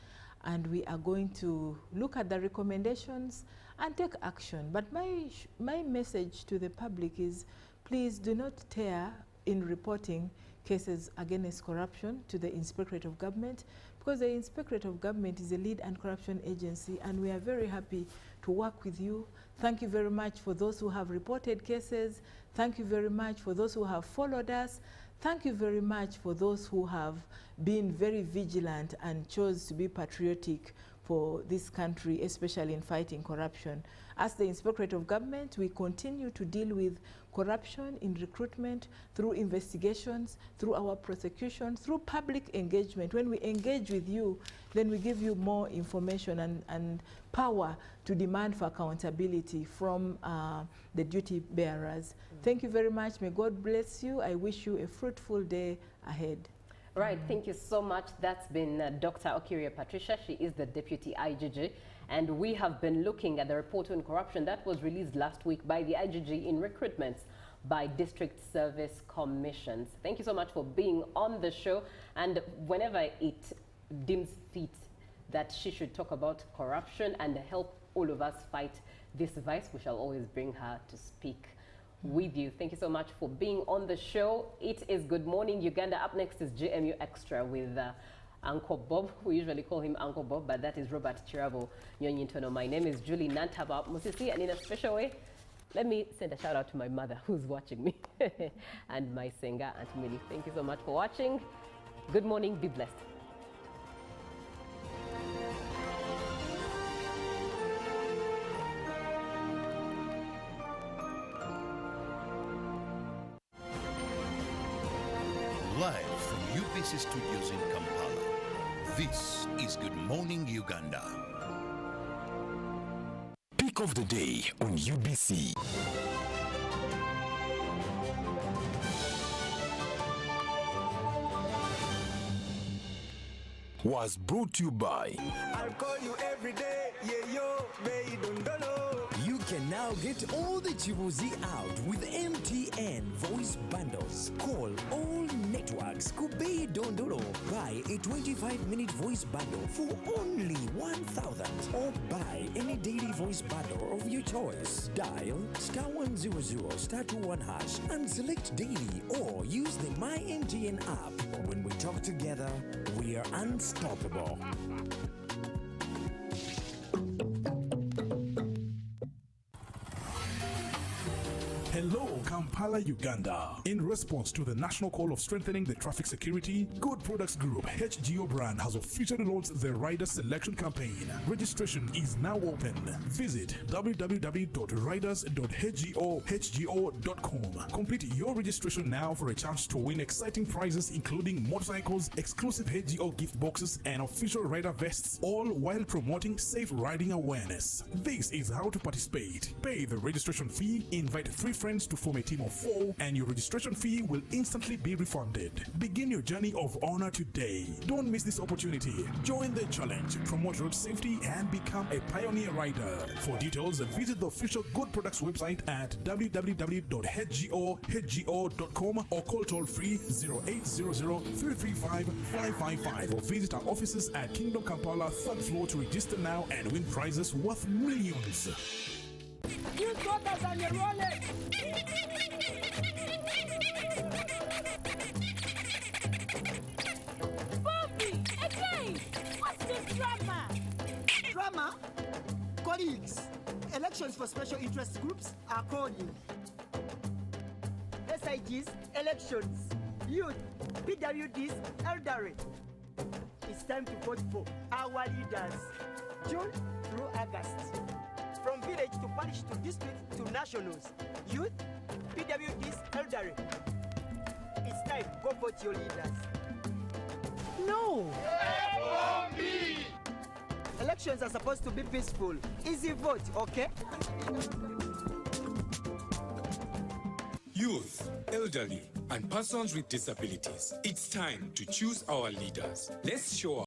and we are going to look at the recommendations and take action. But my message to the public is, please do not tear in reporting cases against corruption to the Inspectorate of Government, because the Inspectorate of Government is a lead anti-corruption agency, and we are very happy to work with you. Thank you very much for those who have reported cases. Thank you very much for those who have followed us. Thank you very much for those who have been very vigilant and chose to be patriotic for this country, especially in fighting corruption. As the Inspectorate of Government, we continue to deal with corruption in recruitment through investigations, through our prosecution, through public engagement. When we engage with you, then we give you more information and power to demand for accountability from the duty bearers. Thank you very much. May God bless you. I wish you a fruitful day ahead. Right, thank you so much. That's been Dr. Okiria Patricia. She is the Deputy IGG. And we have been looking at the report on corruption that was released last week by the IGG in recruitments by district service commissions. Thank you so much for being on the show. And whenever it deems fit that she should talk about corruption and help all of us fight this vice, we shall always bring her to speak with you. Thank you so much for being on the show. It is Good Morning Uganda. Up next is GMU Extra with Uncle Bob. We usually call him Uncle Bob, but that is Robert Chirabo Nyonyintono. My name is Julie Nantaba Musisi, and in a special way, let me send a shout out to my mother who's watching me and my singer, Aunt Millie. Thank you so much for watching. Good morning. Be blessed. Live from UBC Studios in Kampala, this is Good Morning Uganda. Pick of the day on UBC. Was brought to you by I'll call you every day, yeah yo, baby dondolo. You can now get all the Chibuzi out with MTN voice bundles. Call all networks, Kubei Dondolo. Buy a 25-minute voice bundle for only 1,000, or buy any daily voice bundle of your choice. Dial *100 *21 hash and select daily, or use the My MTN app. When we talk together, we are unstoppable. Hello, Kampala, Uganda. In response to the national call of strengthening the traffic security, Good Products Group HGO brand has officially launched the rider selection campaign. Registration is now open. Visit www.riders.hgo.com. Complete your registration now for a chance to win exciting prizes, including motorcycles, exclusive HGO gift boxes, and official rider vests, all while promoting safe riding awareness. This is how to participate. Pay the registration fee, invite 3 friends to form a team of 4, and your registration fee will instantly be refunded. Begin your journey of honor today. Don't miss this opportunity. Join the challenge, promote road safety, and become a pioneer rider. For details, visit the official Good Products website at www.hgo.com or call toll free 0800-335-555 or visit our offices at Kingdom Kampala 3rd floor to register now and win prizes worth millions. You got us on your wallet. Colleagues, elections for special interest groups are calling. SIGs, elections, youth, PWDs, elderly. It's time to vote for our leaders, June through August. From village to parish to district to nationals, youth, PWDs, elderly. It's time, go vote your leaders. No! Elections are supposed to be peaceful. Easy vote, okay? Youth, elderly, and persons with disabilities. It's time to choose our leaders. Let's show